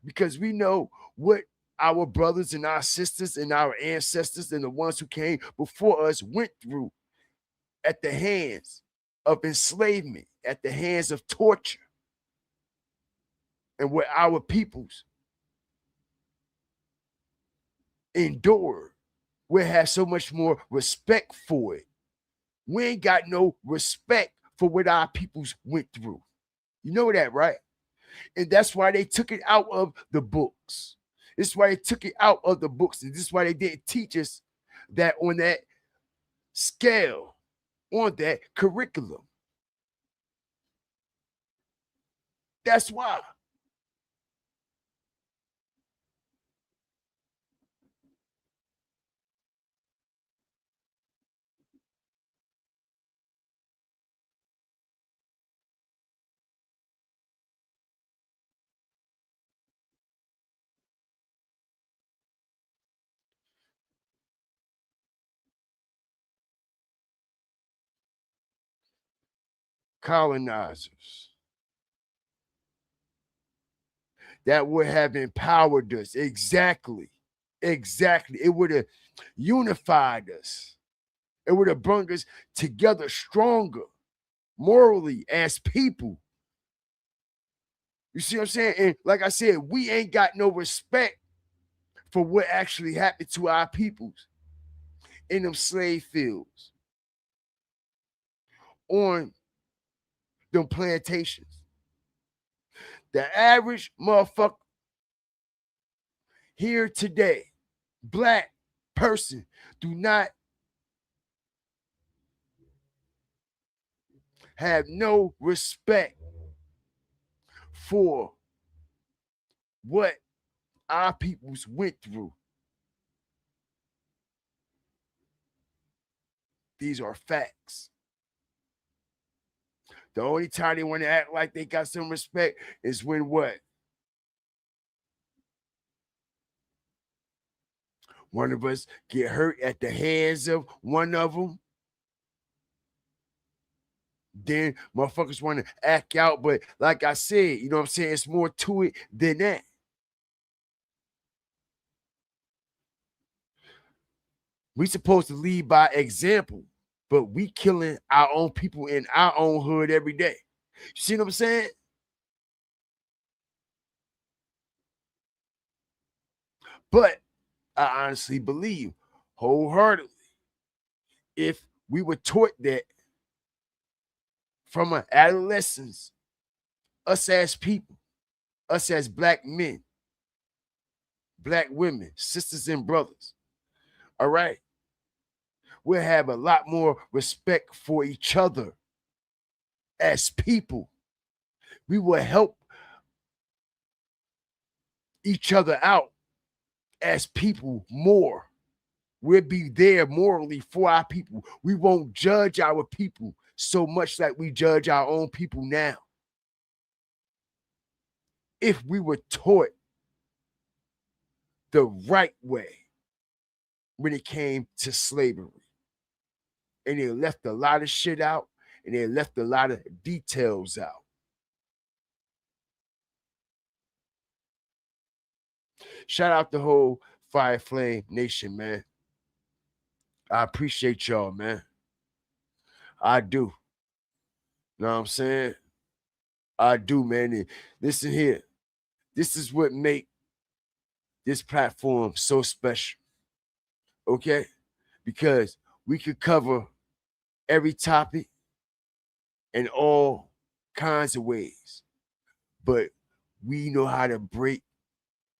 because we know what our brothers and our sisters and our ancestors and the ones who came before us went through at the hands of enslavement, at the hands of torture, and what our peoples endured. We have so much more respect for it. We ain't got no respect for what our peoples went through. You know that, right? And that's why they took it out of the books. This is why they took it out of the books. And this is why they didn't teach us that on that scale, on that curriculum. That's why. Colonizers that would have empowered us. Exactly. It would have unified us. It would have brought us together stronger morally as people. You see what I'm saying? And like I said, we ain't got no respect for what actually happened to our peoples in them slave fields, on them plantations. The average motherfucker here today, black person, do not have no respect for what our peoples went through. These are facts. The only time they want to act like they got some respect is when what? One of us get hurt at the hands of one of them. Then motherfuckers want to act out. But like I said, you know what I'm saying? It's more to it than that. We supposed to lead by example, but we killing our own people in our own hood every day. You see what I'm saying? But I honestly believe wholeheartedly, if we were taught that from an adolescence, us as people, us as black men, black women, sisters and brothers, all right, we'll have a lot more respect for each other as people. We will help each other out as people more. We'll be there morally for our people. We won't judge our people so much like we judge our own people now. If we were taught the right way when it came to slavery, and they left a lot of shit out, and they left a lot of details out. Shout out the whole Fire Flame Nation, man. I appreciate y'all, man. I do. Know what I'm saying? I do, man. And listen here. This is what make this platform so special. Okay? Because we could cover every topic in all kinds of ways. But we know how to break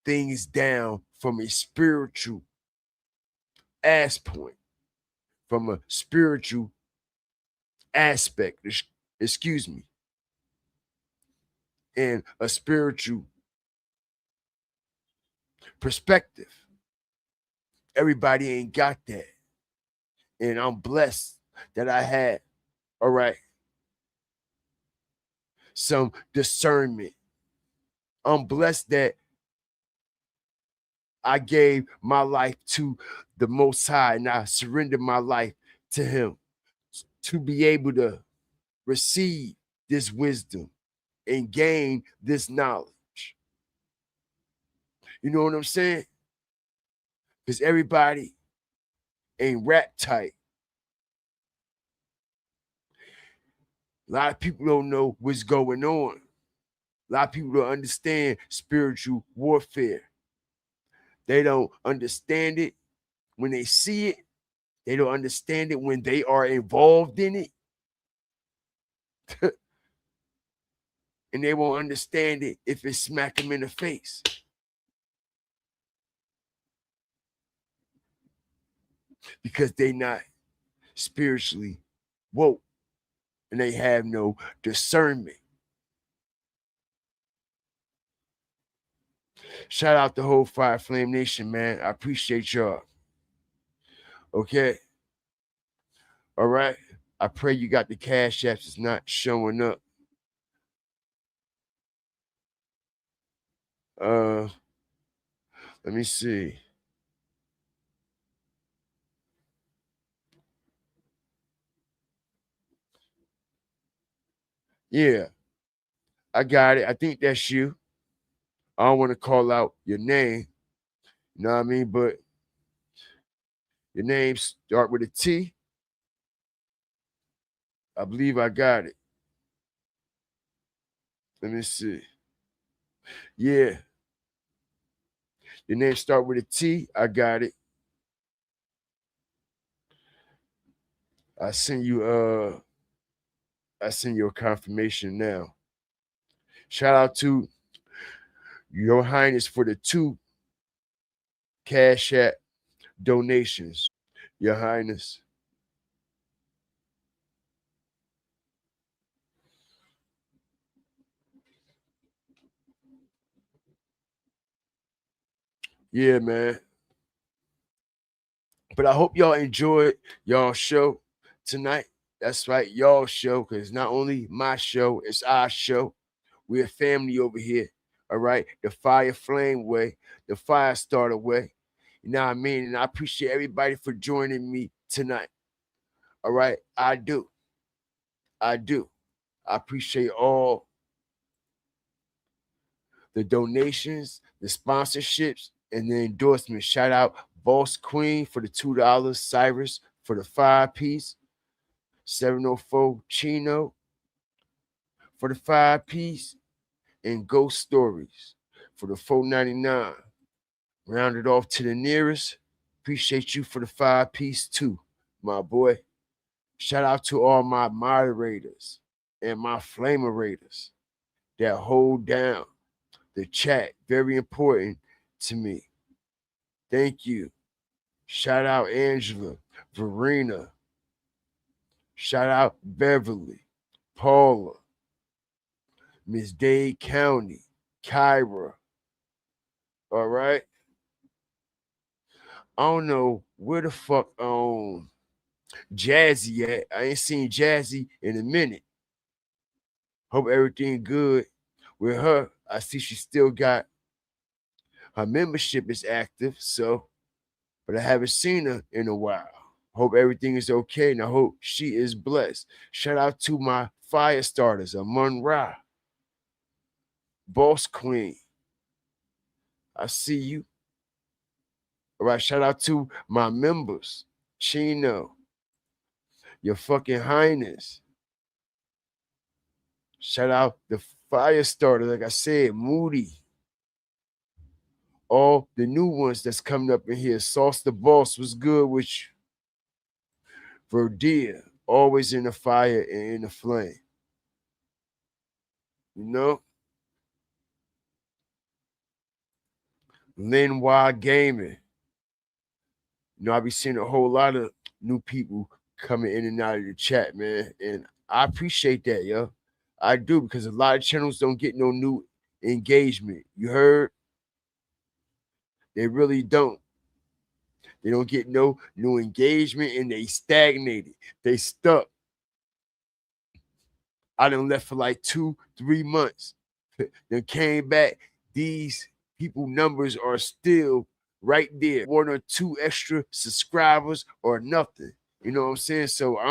things down from a spiritual point, from a spiritual aspect, excuse me, and a spiritual perspective. Everybody ain't got that. And I'm blessed that I had, all right, some discernment. I'm blessed that I gave my life to the Most High and I surrendered my life to Him to be able to receive this wisdom and gain this knowledge. You know what I'm saying? Because everybody ain't rap tight. A lot of people don't know what's going on. A lot of people don't understand spiritual warfare. They don't understand it when they see it. They don't understand it when they are involved in it. And they won't understand it if it smack them in the face. Because they not spiritually woke and they have no discernment. Shout out the whole Fire Flame Nation, man. I appreciate y'all. Okay. All right. I pray you got the cash apps. It's not showing up. Let me see. Yeah, I got it. I think that's you. I don't want to call out your name. You know what I mean? But your name start with a T. I believe I got it. Let me see. Yeah. Your name start with a T. I got it. I send you a confirmation now. Shout out to Your Highness for the 2 Cash App donations. Your Highness. Yeah, man. But I hope y'all enjoyed y'all show tonight. That's right, y'all show, because it's not only my show, it's our show. We're a family over here. All right. The Fire Flame way, the Fire Starter way. You know what I mean? And I appreciate everybody for joining me tonight. All right. I do. I appreciate all the donations, the sponsorships, and the endorsements. Shout out Boss Queen for the $2, Cyrus for the 5-piece, 704 Chino for the 5-piece, and Ghost Stories for the $4.99. Rounded off to the nearest. Appreciate you for the 5-piece too, my boy. Shout out to all my moderators and my flamerators that hold down the chat. Very important to me. Thank you. Shout out Angela, Verena. Shout out Beverly, Paula, Miss Dade County, Kyra. All right. I don't know where the fuck Jazzy at. I ain't seen Jazzy in a minute. Hope everything good with her. I see she still got her membership is active, so but I haven't seen her in a while. Hope everything is okay, and I hope she is blessed. Shout out to my fire starters, Amon Ra, Boss Queen. I see you. All right, shout out to my members, Chino, Your Fucking Highness. Shout out the fire starters, like I said, Moody. All the new ones that's coming up in here. Sauce the Boss was good with you. Verdia, always in the fire and in the flame. You know? Lin Y Gaming. You know, I be seeing a whole lot of new people coming in and out of the chat, man. And I appreciate that, yo. I do, because a lot of channels don't get no new engagement. You heard? They really don't. They don't get no new engagement, and they stagnated. They stuck. I done left for like 2-3 months. Then came back. These people numbers are still right there. 1 or 2 extra subscribers or nothing. You know what I'm saying? So I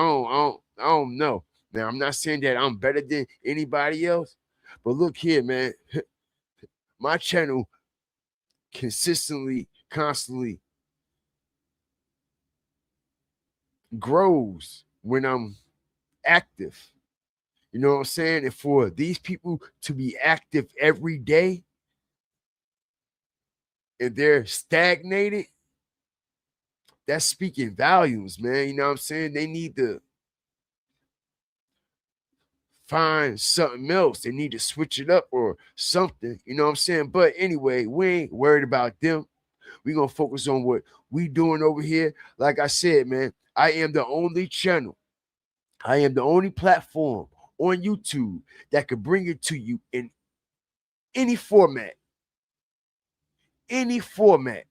don't know. Now, I'm not saying that I'm better than anybody else, but look here, man. My channel consistently, constantly grows when I'm active. You know what I'm saying? And for these people to be active every day and they're stagnated, that's speaking volumes, man. You know what I'm saying? They need to find something else. They need to switch it up or something. You know what I'm saying? But anyway, we ain't worried about them. We're going to focus on what we doing over here. Like I said, man, I am the only channel. I am the only platform on YouTube that could bring it to you in any format. Any format.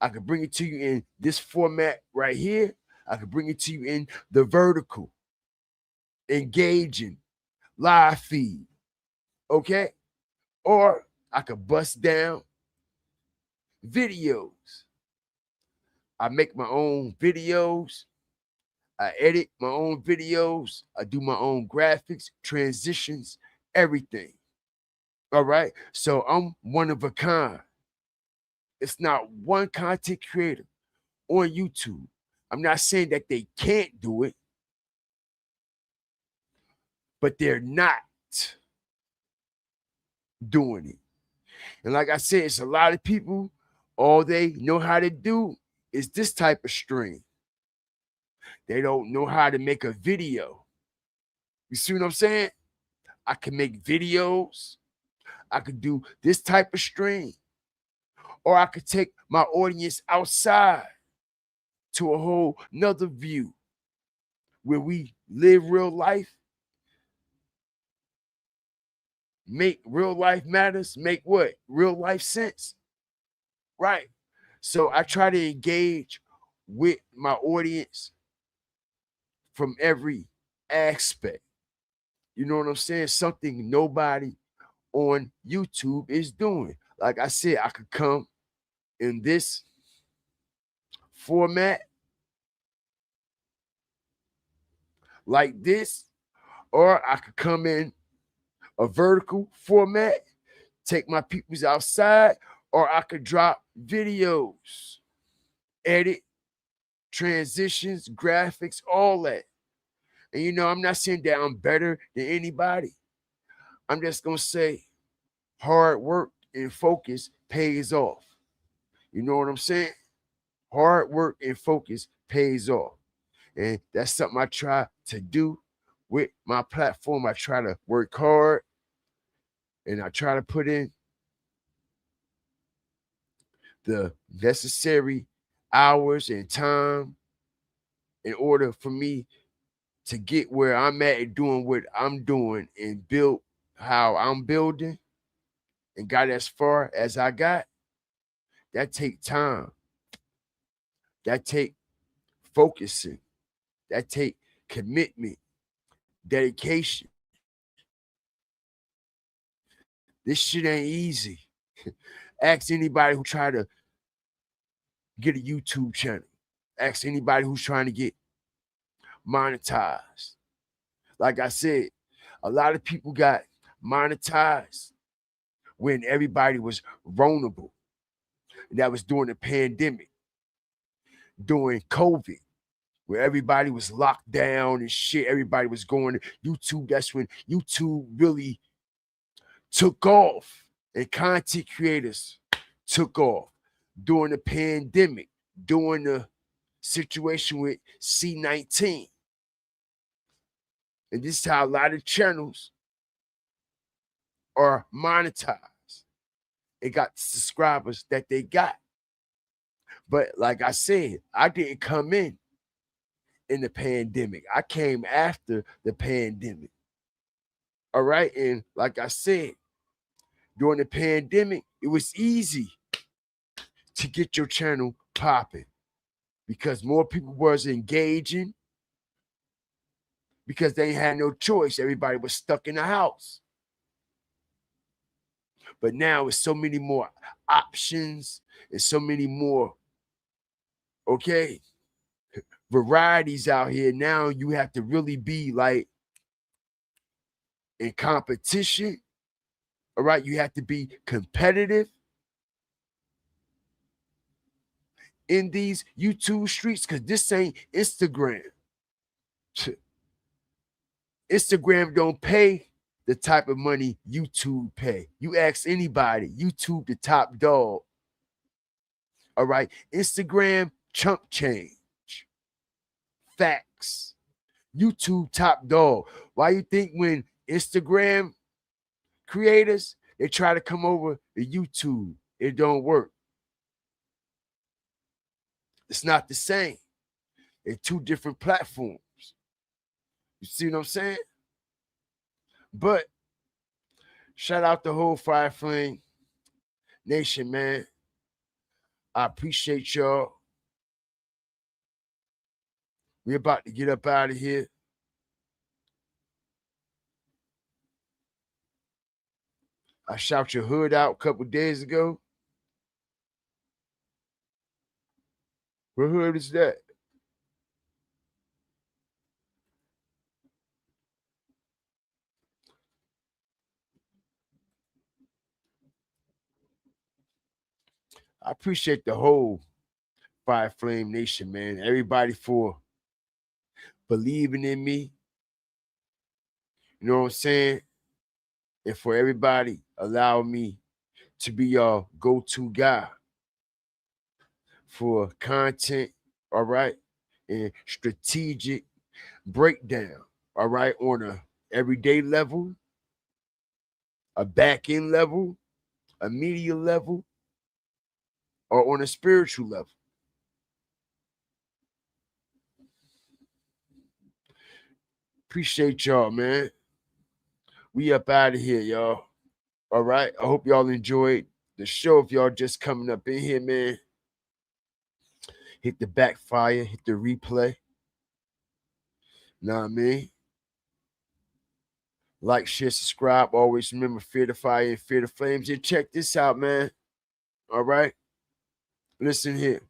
I could bring it to you in this format right here. I could bring it to you in the vertical, engaging, live feed. Okay? Or I could bust down videos. I make my own videos. I edit my own videos. I do my own graphics, transitions, everything. All right? So I'm one of a kind. It's not one content creator on YouTube. I'm not saying that they can't do it, but they're not doing it. And like I said, it's a lot of people, all they know how to do is this type of stream. They don't know how to make a video. You see what I'm saying? I can make videos. I could do this type of stream. Or I could take my audience outside to a whole nother view where we live real life, make real life matters, make what? Real life sense, right? So I try to engage with my audience from every aspect. You know what I'm saying? Something nobody on YouTube is doing. Like I said, I could come in this format like this, or I could come in a vertical format, take my peoples outside, or I could drop videos. edit, transitions, graphics, all that. And you know, I'm not saying that I'm better than anybody. I'm just gonna say hard work and focus pays off. You know what I'm saying? Hard work and focus pays off. And that's something I try to do with my platform. I try to work hard and I try to put in the necessary hours and time in order for me to get where I'm at and doing what I'm doing and build how I'm building and got as far as I got. That take time. That take focusing. That take commitment, dedication. This shit ain't easy. Ask anybody who try to get a YouTube channel. Ask anybody who's trying to get monetized. Like I said, a lot of people got monetized when everybody was vulnerable. And that was during the pandemic, during COVID, where everybody was locked down and shit. Everybody was going to YouTube. That's when YouTube really took off and content creators took off during the pandemic, during the situation with C-19. And this is how a lot of channels are monetized. It got subscribers that they got. But like I said, I didn't come in the pandemic. I came after the pandemic. All right. And like I said, during the pandemic, it was easy to get your channel popping because more people was engaging because they had no choice. Everybody was stuck in the house. But now it's so many more options and so many more, okay, varieties out here. Now you have to really be like in competition. All right, you have to be competitive in these YouTube streets because this ain't Instagram. Instagram don't pay the type of money YouTube pay. You ask anybody, YouTube the top dog. All right, Instagram chump change. Facts. YouTube top dog. Why you think when Instagram creators, they try to come over to YouTube, it don't work? It's not the same. It's two different platforms. You see what I'm saying? But shout out the whole Fire Flame Nation, man. I appreciate y'all. We're about to get up out of here. I shout your hood out a couple days ago. What hood is that? I appreciate the whole Fire Flame Nation, man. Everybody for believing in me. You know what I'm saying? And for everybody allowing me to be your go-to guy for content, all right, and strategic breakdown, all right, on a everyday level, a back-end level, a media level, or on a spiritual level. Appreciate y'all, man. We up out of here, y'all. All right. I hope y'all enjoyed the show. If y'all just coming up in here, man, hit the backfire, hit the replay. Know what I mean? Like, share, subscribe. Always remember, fear the fire and fear the flames. And check this out, man. All right? Listen here.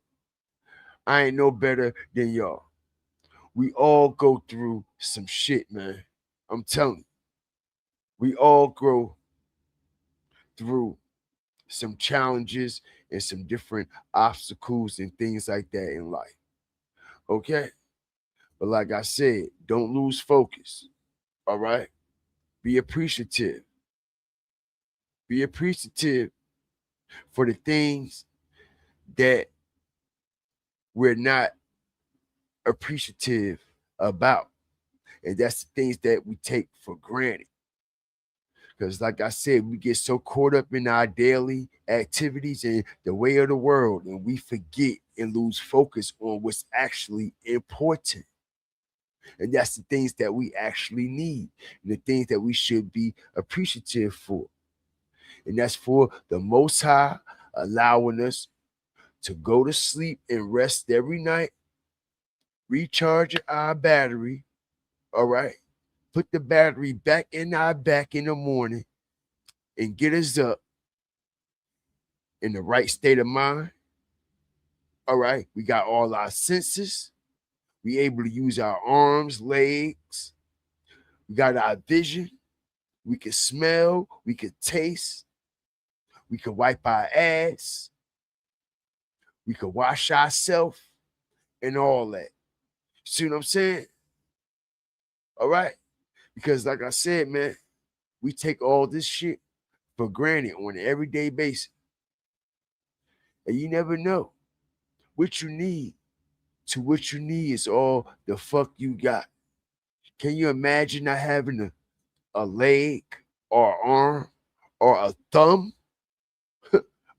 I ain't no better than y'all. We all go through some shit, man. I'm telling you. We all grow through some challenges and some different obstacles and things like that in life. Okay? But like I said, don't lose focus. All right? Be appreciative. Be appreciative for the things that we're not appreciative about. And that's the things that we take for granted. Because like I said, we get so caught up in our daily activities and the way of the world, and we forget and lose focus on what's actually important. And that's the things that we actually need, and the things that we should be appreciative for. And that's for the Most High allowing us to go to sleep and rest every night, recharge our battery, all right? Put the battery back in our back in the morning and get us up in the right state of mind, all right? We got all our senses. We able to use our arms, legs. We got our vision. We can smell. We can taste. We can wipe our ass. We can wash ourselves and all that. See what I'm saying? All right? Because like I said, man, we take all this shit for granted on an everyday basis. And you never know what you need to what you need is all the fuck you got. Can you imagine not having a leg or arm or a thumb?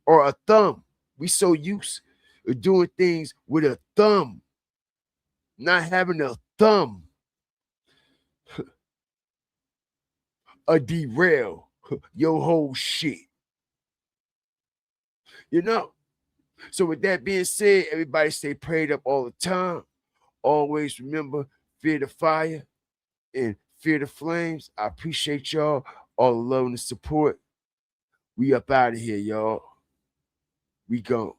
Or a thumb. We so used to doing things with a thumb. Not having a thumb. A derail your whole shit. You know? So with that being said, everybody stay prayed up all the time. Always remember, fear the fire and fear the flames. I appreciate y'all, all the love and the support. We up out of here, y'all. We gone.